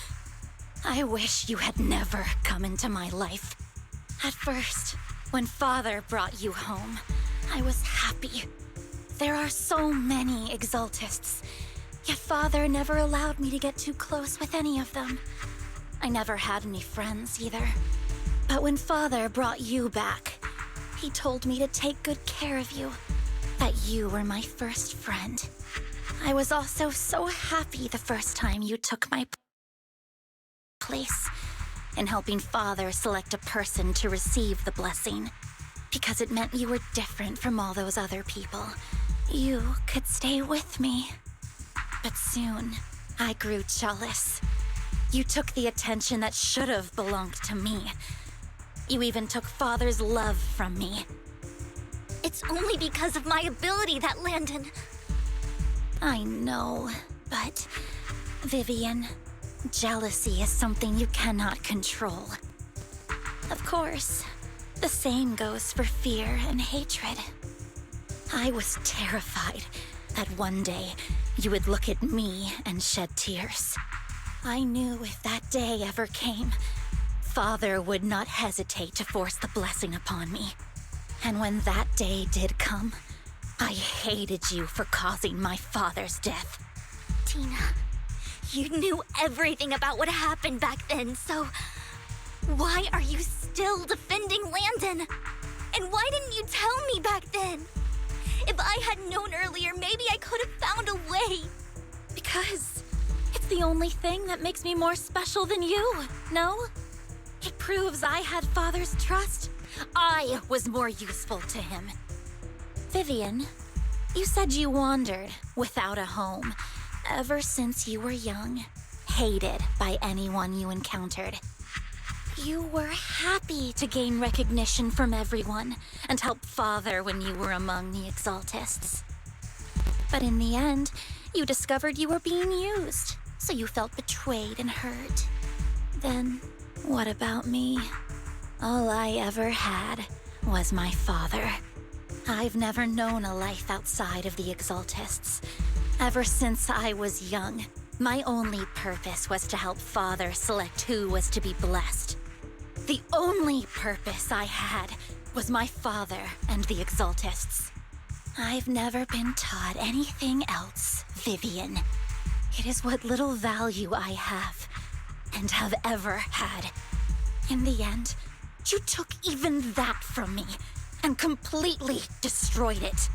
I wish you had never come into my life. At first, when Father brought you home, I was happy. There are so many Exaltists, yet Father never allowed me to get too close with any of them. I never had any friends either. But when Father brought you back, he told me to take good care of you, that you were my first friend. I was also so happy the first time you took my place in helping Father select a person to receive the blessing, because it meant you were different from all those other people. You could stay with me. But soon, I grew jealous. You took the attention that should have belonged to me. You even took Father's love from me. It's only because of my ability that Landon... I know, but... Vivian, jealousy is something you cannot control. Of course, the same goes for fear and hatred. I was terrified that one day you would look at me and shed tears. I knew if that day ever came, Father would not hesitate to force the blessing upon me. And when that day did come, I hated you for causing my father's death. Tina, you knew everything about what happened back then, so... why are you still defending Landon? And why didn't you tell me back then? If I had known earlier, maybe I could have found a way. Because it's the only thing that makes me more special than you, no? It proves I had Father's trust. I was more useful to him. Vivian, you said you wandered without a home ever since you were young, hated by anyone you encountered. You were happy to gain recognition from everyone and help Father when you were among the Exaltists. But in the end, you discovered you were being used, so you felt betrayed and hurt. Then, what about me? All I ever had was my father. I've never known a life outside of the Exaltists. Ever since I was young, my only purpose was to help Father select who was to be blessed. The only purpose I had was my father and the Exaltists. I've never been taught anything else, Vivian. It is what little value I have, and have ever had. In the end, you took even that from me, and completely destroyed it.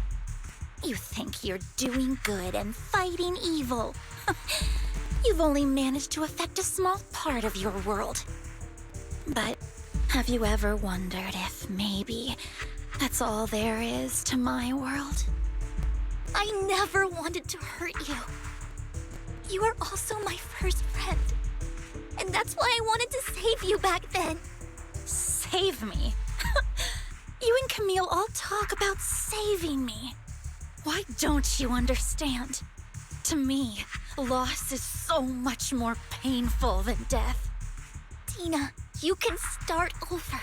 You think you're doing good and fighting evil. You've only managed to affect a small part of your world. But have you ever wondered if maybe that's all there is to my world? I never wanted to hurt you. You were also my first friend. And that's why I wanted to save you back then. Save me? You and Camille all talk about saving me. Why don't you understand? To me, loss is so much more painful than death. Tina, you can start over.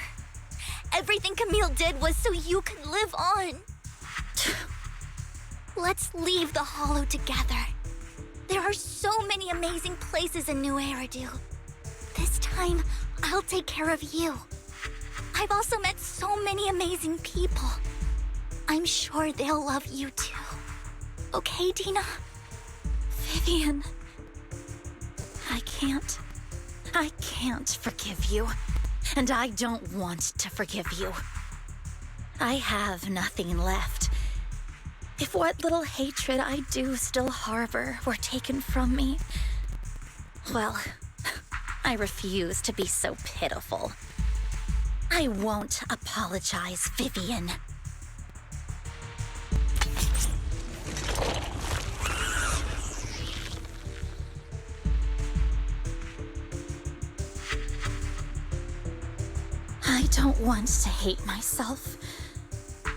Everything Camille did was so you could live on. Let's leave the Hollow together. There are so many amazing places in New Eridu. This time, I'll take care of you. I've also met so many amazing people. I'm sure they'll love you too. Okay, Tina? Vivian. I can't forgive you. And I don't want to forgive you. I have nothing left. If what little hatred I do still harbor were taken from me, well, I refuse to be so pitiful. I won't apologize, Vivian. I don't want to hate myself,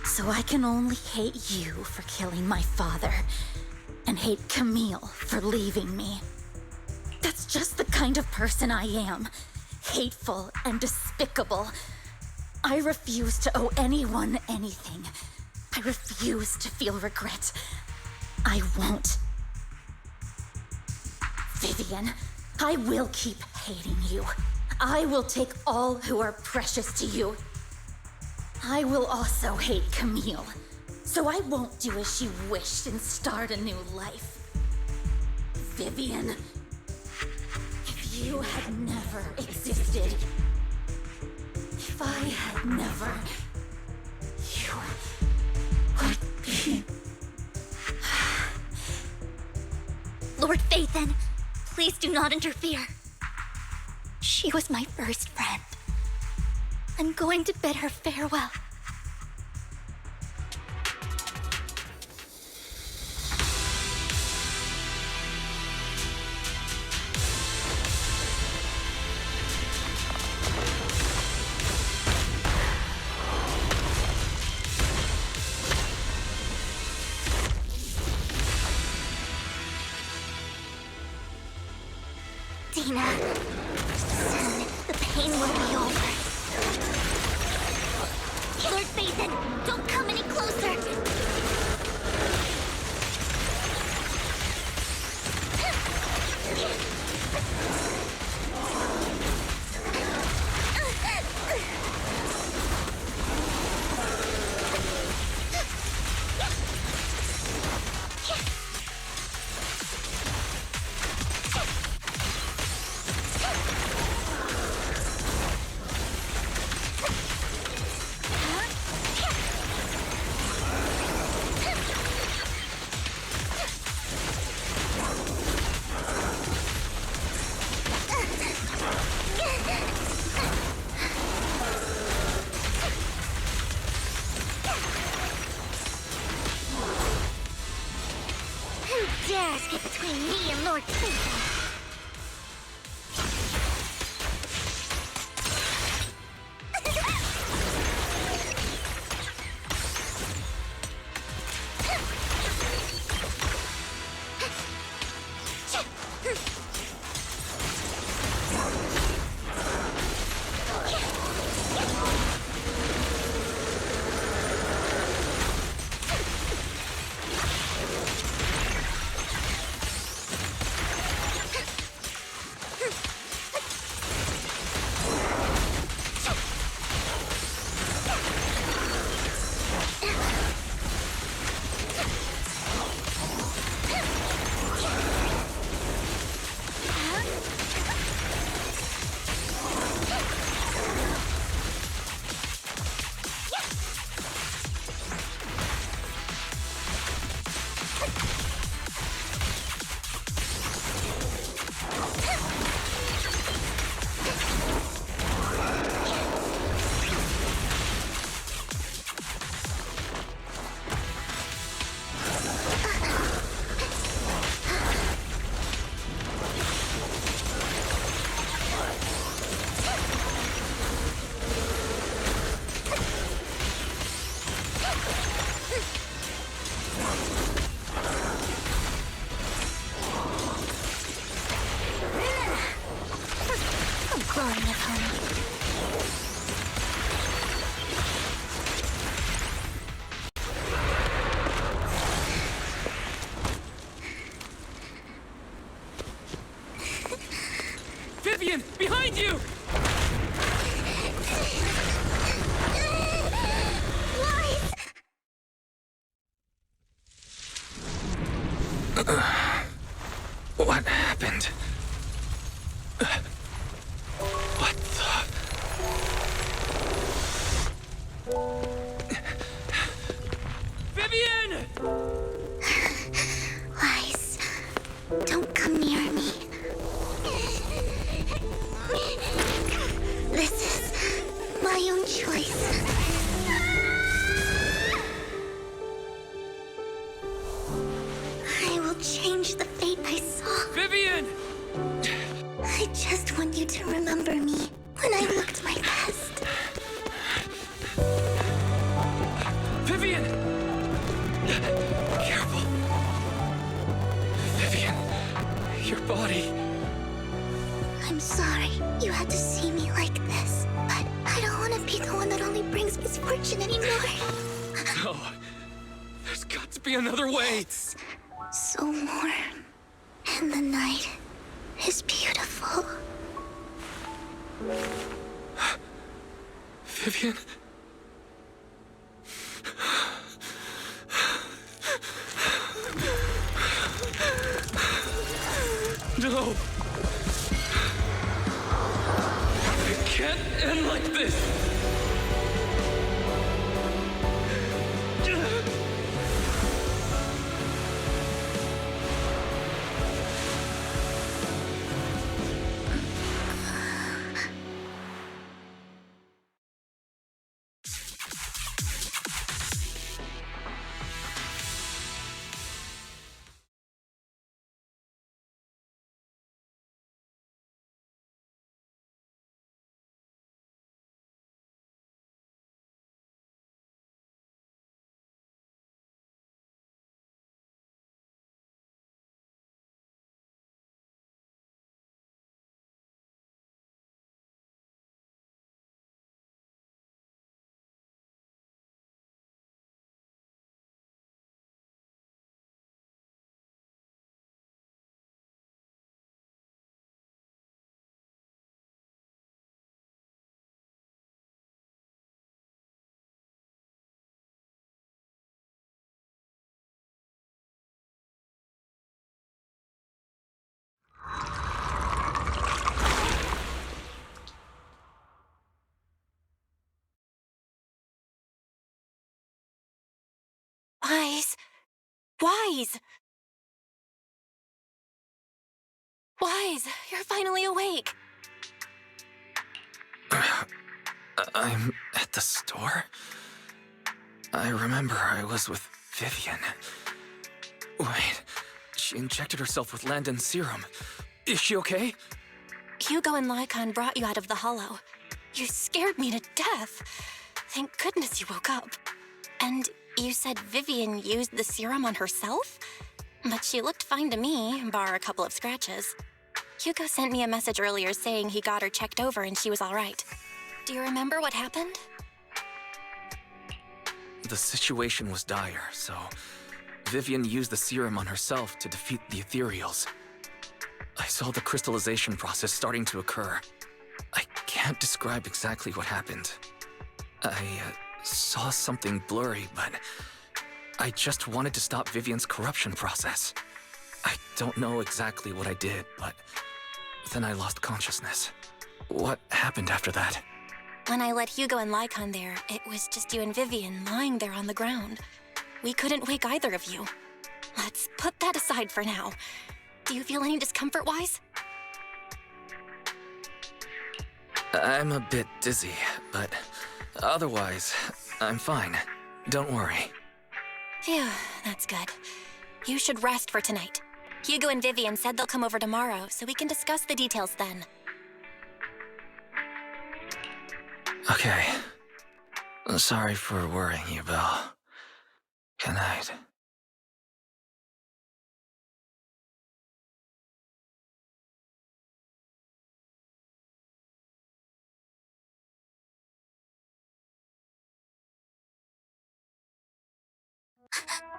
so I can only hate you for killing my father, and hate Camille for leaving me. That's just the kind of person I am. Hateful and despicable. I refuse to owe anyone anything. I refuse to feel regret. I won't. Vivian, I will keep hating you. I will take all who are precious to you, I will also hate Camille, so I won't do as she wished and start a new life. Vivian, if you had never existed, if I had never, you would be... Lord Phaethon, please do not interfere. She was my first friend. I'm going to bid her farewell. Dina, soon the pain will be over. Lord Phaethon, don't come any closer! Who dares get between me and Lord Phaethon? Vivian, behind you! What happened? What the... Vivian! Lies. Don't come near me. This is my own choice. I will change the fate I saw. Vivian! I just want you to remember me when I looked my best. Vivian! Careful. Vivian, your body... I'm sorry you had to see me like this, but I don't want to be the one that only brings misfortune anymore. No. There's got to be another way. It's so warm, and the night is beautiful. Vivian? No! It can't end like this! Wise. Wise! Wise, you're finally awake. I'm at the store? I remember I was with Vivian. Wait, she injected herself with Landon's serum. Is she okay? Hugo and Lycaon brought you out of the hollow. You scared me to death. Thank goodness you woke up. And you said Vivian used the serum on herself? But she looked fine to me, bar a couple of scratches. Hugo sent me a message earlier saying he got her checked over and she was all right. Do you remember what happened? The situation was dire, so Vivian used the serum on herself to defeat the ethereals. I saw the crystallization process starting to occur. I can't describe exactly what happened. I saw something blurry, but I just wanted to stop Vivian's corruption process. I don't know exactly what I did, but then I lost consciousness. What happened after that? When I let Hugo and Lycaon there, it was just you and Vivian lying there on the ground. We couldn't wake either of you. Let's put that aside for now. Do you feel any discomfort, Wise? I'm a bit dizzy, but otherwise, I'm fine. Don't worry. Phew, that's good. You should rest for tonight. Hugo and Vivian said they'll come over tomorrow, so we can discuss the details then. Okay. Sorry for worrying you, Belle. Good night.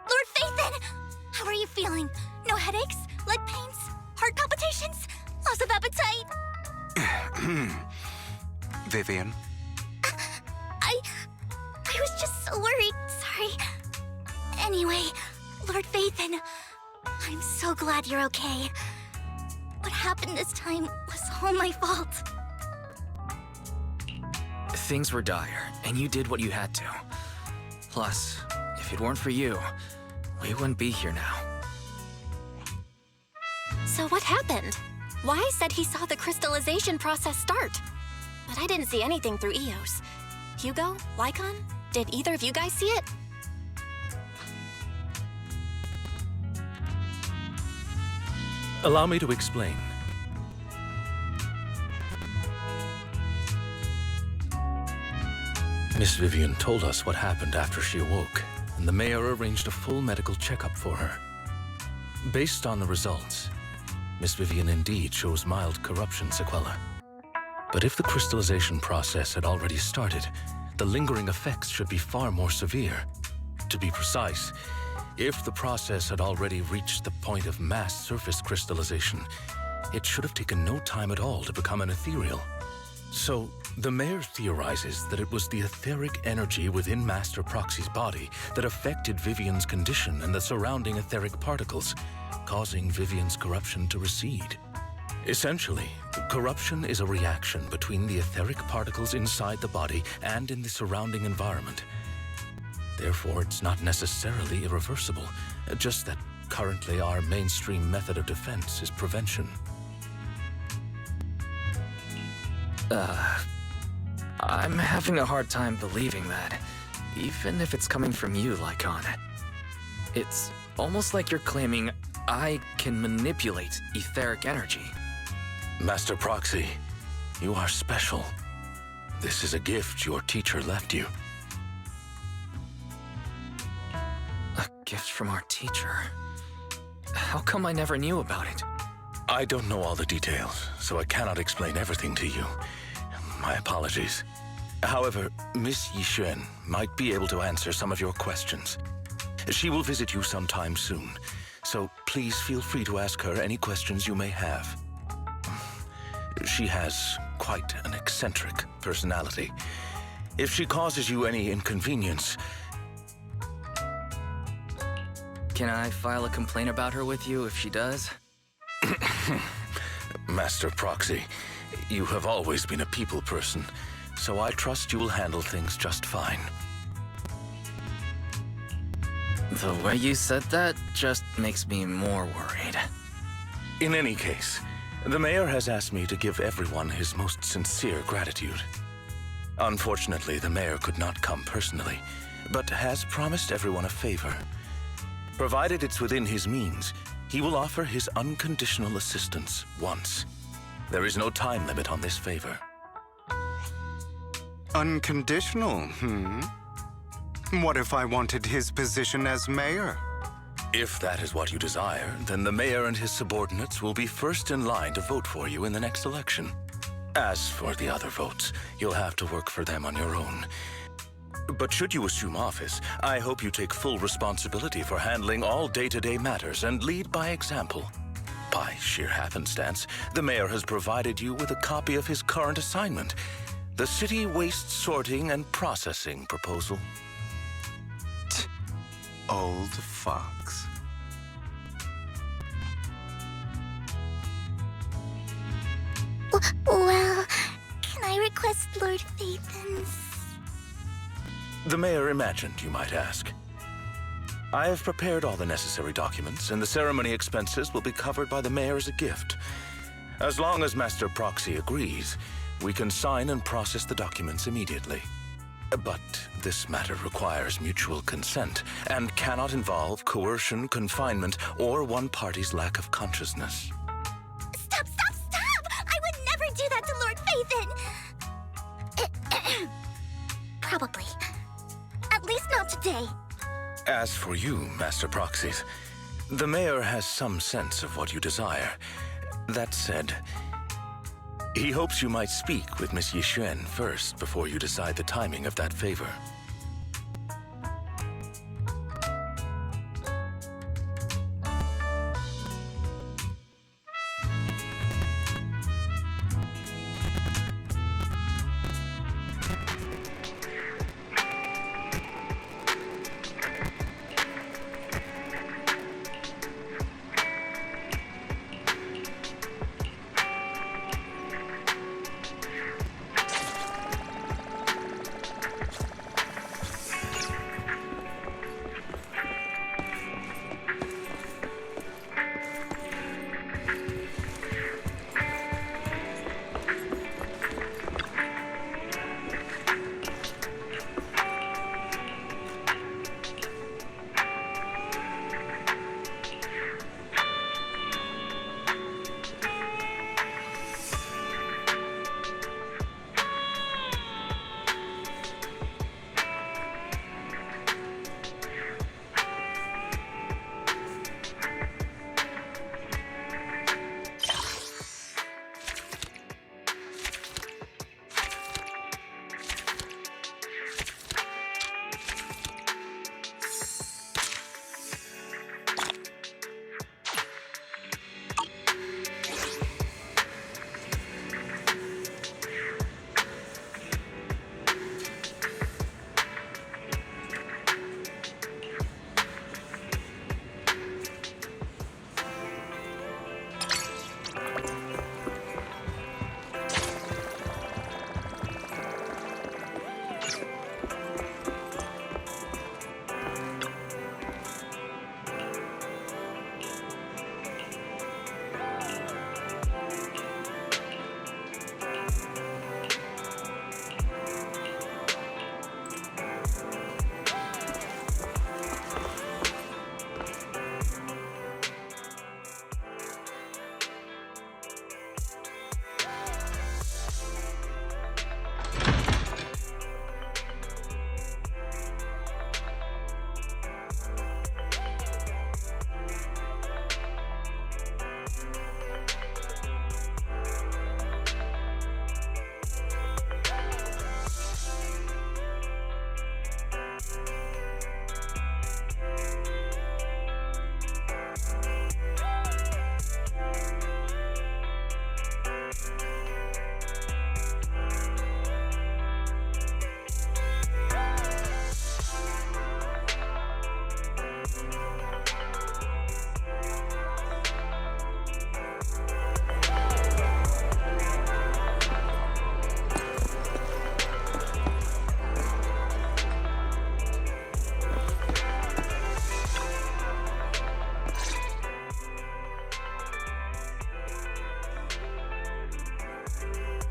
Lord Phaethon! How are you feeling? No headaches? Leg pains? Heart palpitations? Loss of appetite? Vivian? I was just so worried. Sorry. Anyway, Lord Phaethon, I'm so glad you're okay. What happened this time was all my fault. Things were dire, and you did what you had to. Plus, if it weren't for you, we wouldn't be here now. So what happened? Wise said he saw the crystallization process start. But I didn't see anything through Eos. Hugo? Lycaon? Did either of you guys see it? Allow me to explain. Miss Vivian told us what happened after she awoke, and the mayor arranged a full medical checkup for her. Based on the results, Miss Vivian indeed shows mild corruption sequela. But if the crystallization process had already started, the lingering effects should be far more severe. To be precise, if the process had already reached the point of mass surface crystallization, it should have taken no time at all to become an ethereal. So, the mayor theorizes that it was the etheric energy within Master Proxy's body that affected Vivian's condition and the surrounding etheric particles, causing Vivian's corruption to recede. Essentially, corruption is a reaction between the etheric particles inside the body and in the surrounding environment. Therefore, it's not necessarily irreversible, just that currently our mainstream method of defense is prevention. I'm having a hard time believing that, even if it's coming from you, Lycaon. It's almost like you're claiming I can manipulate etheric energy. Master Proxy, you are special. This is a gift your teacher left you. A gift from our teacher? How come I never knew about it? I don't know all the details, so I cannot explain everything to you. My apologies. However, Miss Yixuan might be able to answer some of your questions. She will visit you sometime soon, so please feel free to ask her any questions you may have. She has quite an eccentric personality. If she causes you any inconvenience... Can I file a complaint about her with you if she does? Master Proxy, you have always been a people person, so I trust you will handle things just fine. The way you said that just makes me more worried. In any case, the mayor has asked me to give everyone his most sincere gratitude. Unfortunately, the mayor could not come personally, but has promised everyone a favor. Provided it's within his means, he will offer his unconditional assistance once. There is no time limit on this favor. Unconditional, What if I wanted his position as mayor? If that is what you desire, then the mayor and his subordinates will be first in line to vote for you in the next election. As for the other votes, you'll have to work for them on your own. But should you assume office, I hope you take full responsibility for handling all day-to-day matters and lead by example. By sheer happenstance, the mayor has provided you with a copy of his current assignment, the City Waste Sorting and Processing proposal. Old fox. Well, can I request Lord Phaethon's? The mayor imagined you might ask. I have prepared all the necessary documents, and the ceremony expenses will be covered by the mayor as a gift. As long as Master Proxy agrees, we can sign and process the documents immediately. But this matter requires mutual consent and cannot involve coercion, confinement, or one party's lack of consciousness. Stop! I would never do that to Lord Phaethon! Probably. At least not today. As for you, Master Proxies, the mayor has some sense of what you desire. That said, he hopes you might speak with Miss Yixuan first before you decide the timing of that favor.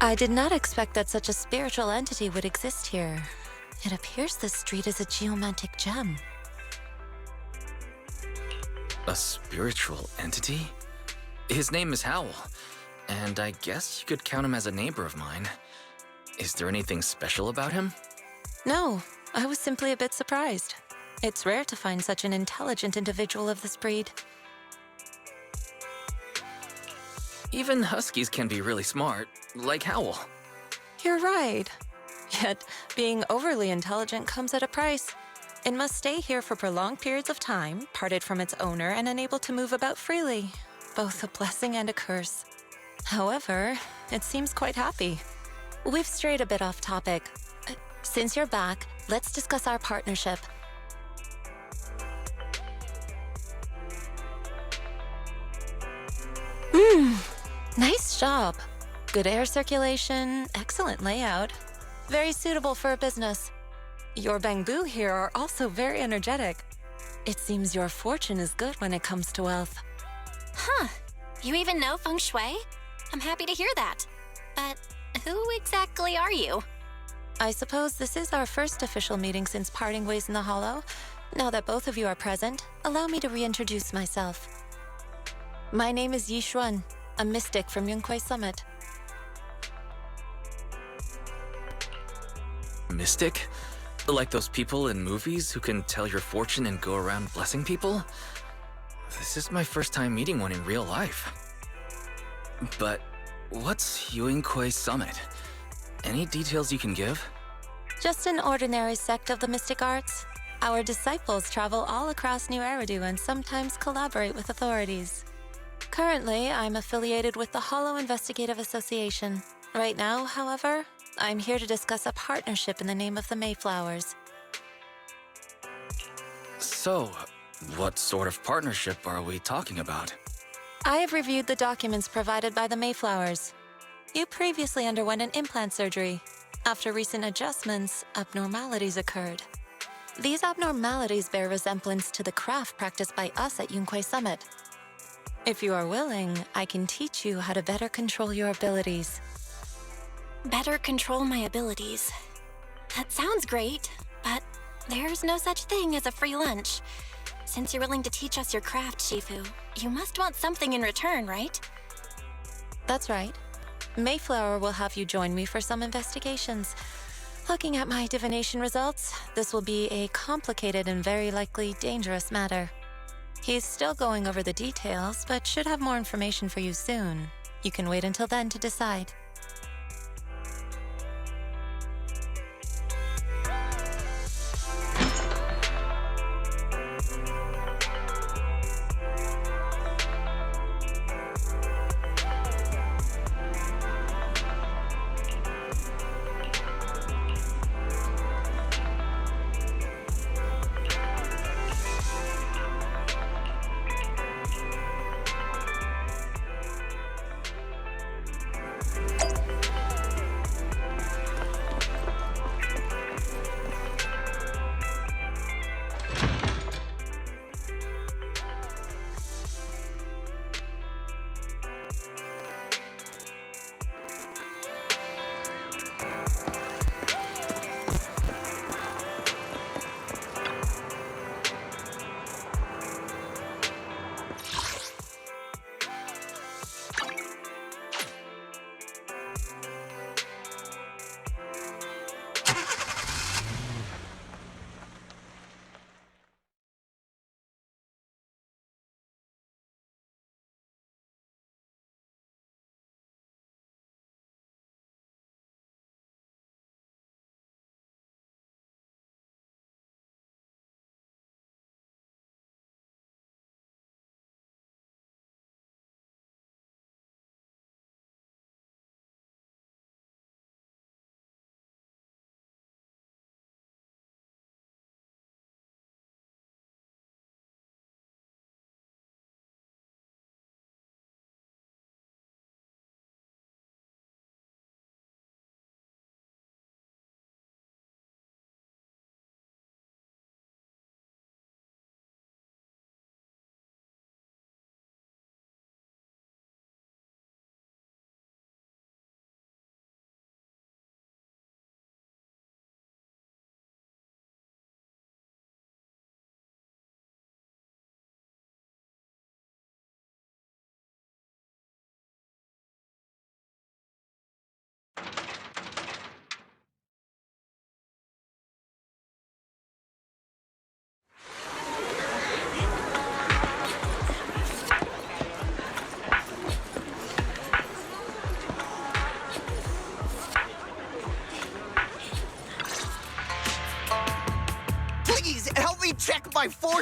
I did not expect that such a spiritual entity would exist here. It appears this street is a geomantic gem. A spiritual entity? His name is Howl, and I guess you could count him as a neighbor of mine. Is there anything special about him? No, I was simply a bit surprised. It's rare to find such an intelligent individual of this breed. Even huskies can be really smart, like Howl. You're right. Yet, being overly intelligent comes at a price. It must stay here for prolonged periods of time, parted from its owner and unable to move about freely. Both a blessing and a curse. However, it seems quite happy. We've strayed a bit off topic. Since you're back, let's discuss our partnership. Nice job. Good air circulation, excellent layout. Very suitable for a business. Your bamboo here are also very energetic. It seems your fortune is good when it comes to wealth. Huh. You even know feng shui? I'm happy to hear that. But who exactly are you? I suppose this is our first official meeting since parting ways in the Hollow. Now that both of you are present, allow me to reintroduce myself. My name is Yi Xuan, a mystic from Yunquei Summit. Mystic? Like those people in movies who can tell your fortune and go around blessing people? This is my first time meeting one in real life. But what's Yunquei Summit? Any details you can give? Just an ordinary sect of the mystic arts. Our disciples travel all across New Eridu and sometimes collaborate with authorities. Currently, I'm affiliated with the Hollow Investigative Association. Right now, however, I'm here to discuss a partnership in the name of the Mayflowers. So, what sort of partnership are we talking about? I have reviewed the documents provided by the Mayflowers. You previously underwent an implant surgery. After recent adjustments, abnormalities occurred. These abnormalities bear resemblance to the craft practiced by us at Yunquei Summit. If you are willing, I can teach you how to better control your abilities. Better control my abilities. That sounds great, but there's no such thing as a free lunch. Since you're willing to teach us your craft, Shifu, you must want something in return, right? That's right. Mayflower will have you join me for some investigations. Looking at my divination results, this will be a complicated and very likely dangerous matter. He's still going over the details, but should have more information for you soon. You can wait until then to decide.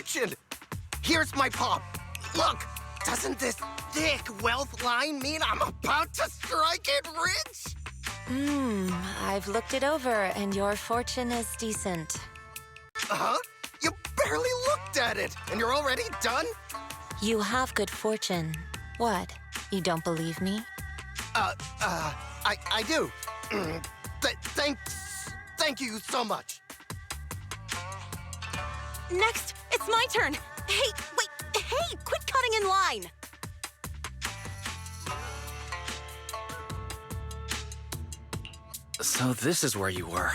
fortune! Here's my palm. Look, doesn't this thick wealth line mean I'm about to strike it rich? I've looked it over, and your fortune is decent. Huh? You barely looked at it, and you're already done? You have good fortune. What? You don't believe me? I do. Thank you so much. Next, it's my turn. Hey, wait, hey, quit cutting in line. So this is where you were.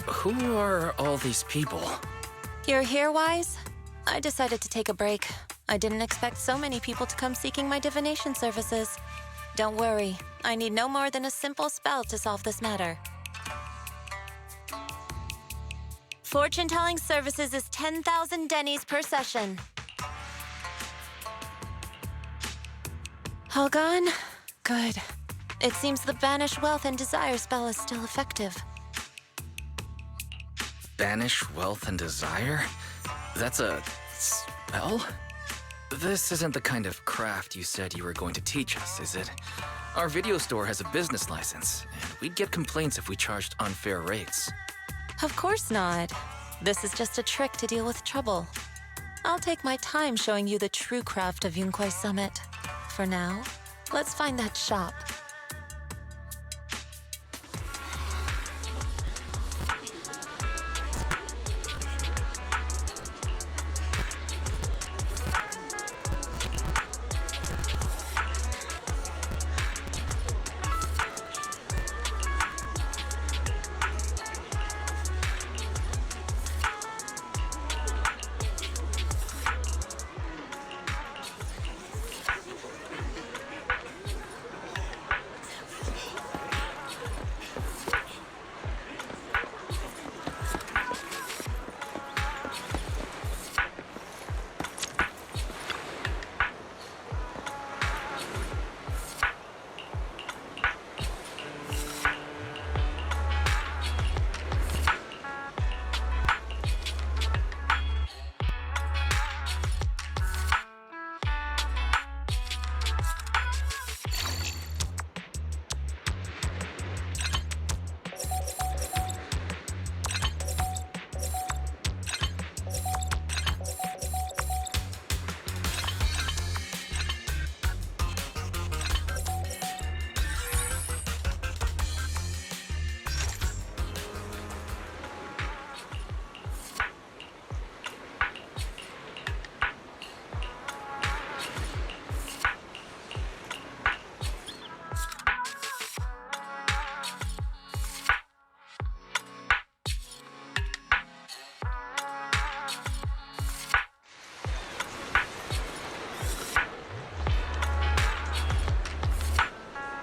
Who are all these people? You're here, Wise? I decided to take a break. I didn't expect so many people to come seeking my divination services. Don't worry, I need no more than a simple spell to solve this matter. Fortune-telling services is 10,000 dennies per session. All gone? Good. It seems the Banish Wealth and Desire spell is still effective. Banish wealth and desire? That's a spell? This isn't the kind of craft you said you were going to teach us, is it? Our video store has a business license, and we'd get complaints if we charged unfair rates. Of course not. This is just a trick to deal with trouble. I'll take my time showing you the true craft of Yunkwai Summit. For now, let's find that shop.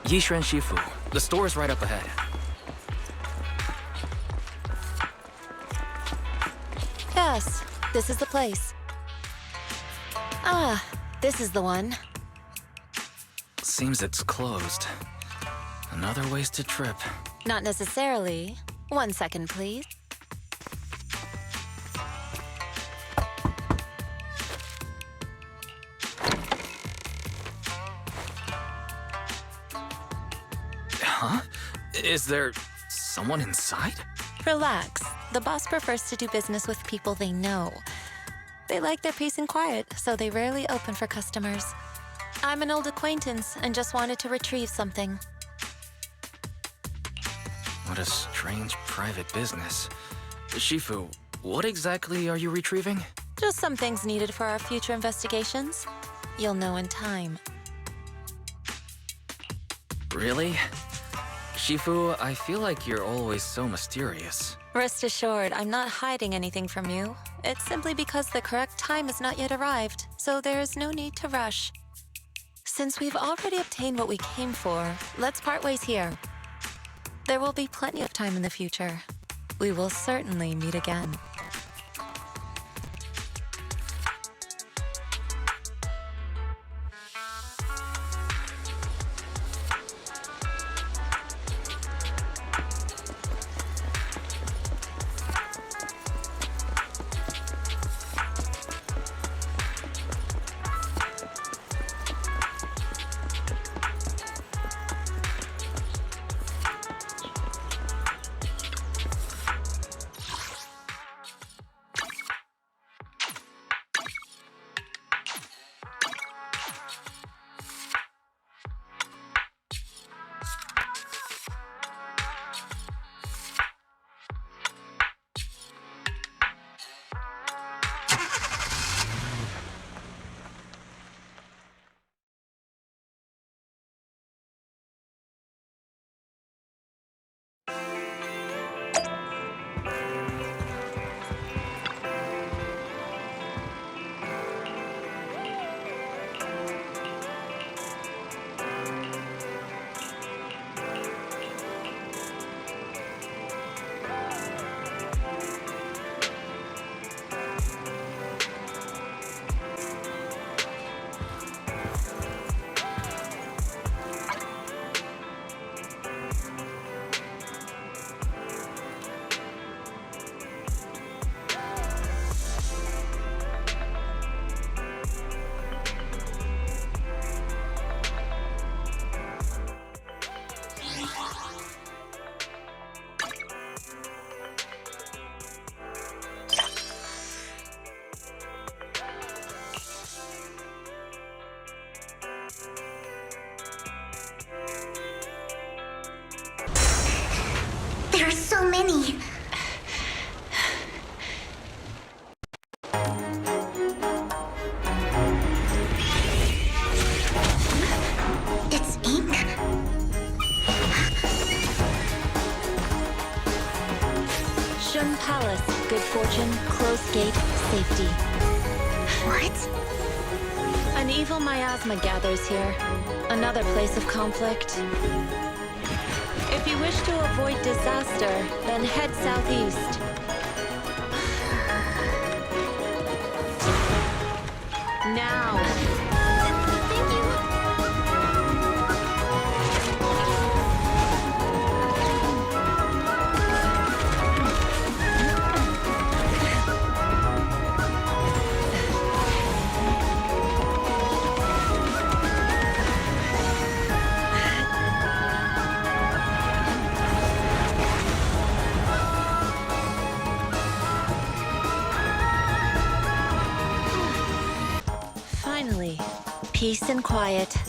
Yishuan Shifu, the store is right up ahead. Yes, this is the place. Ah, this is the one. Seems it's closed. Another wasted trip. Not necessarily. 1 second, please. Huh? Is there someone inside? Relax. The boss prefers to do business with people they know. They like their peace and quiet, so they rarely open for customers. I'm an old acquaintance and just wanted to retrieve something. What a strange private business. Shifu, what exactly are you retrieving? Just some things needed for our future investigations. You'll know in time. Really? Shifu, I feel like you're always so mysterious. Rest assured, I'm not hiding anything from you. It's simply because the correct time has not yet arrived, so there is no need to rush. Since we've already obtained what we came for, let's part ways here. There will be plenty of time in the future. We will certainly meet again. misfortune, close gate, safety. What? An evil miasma gathers here. Another place of conflict. If you wish to avoid disaster, then head southeast. Now. Thank you. Finally, peace and quiet.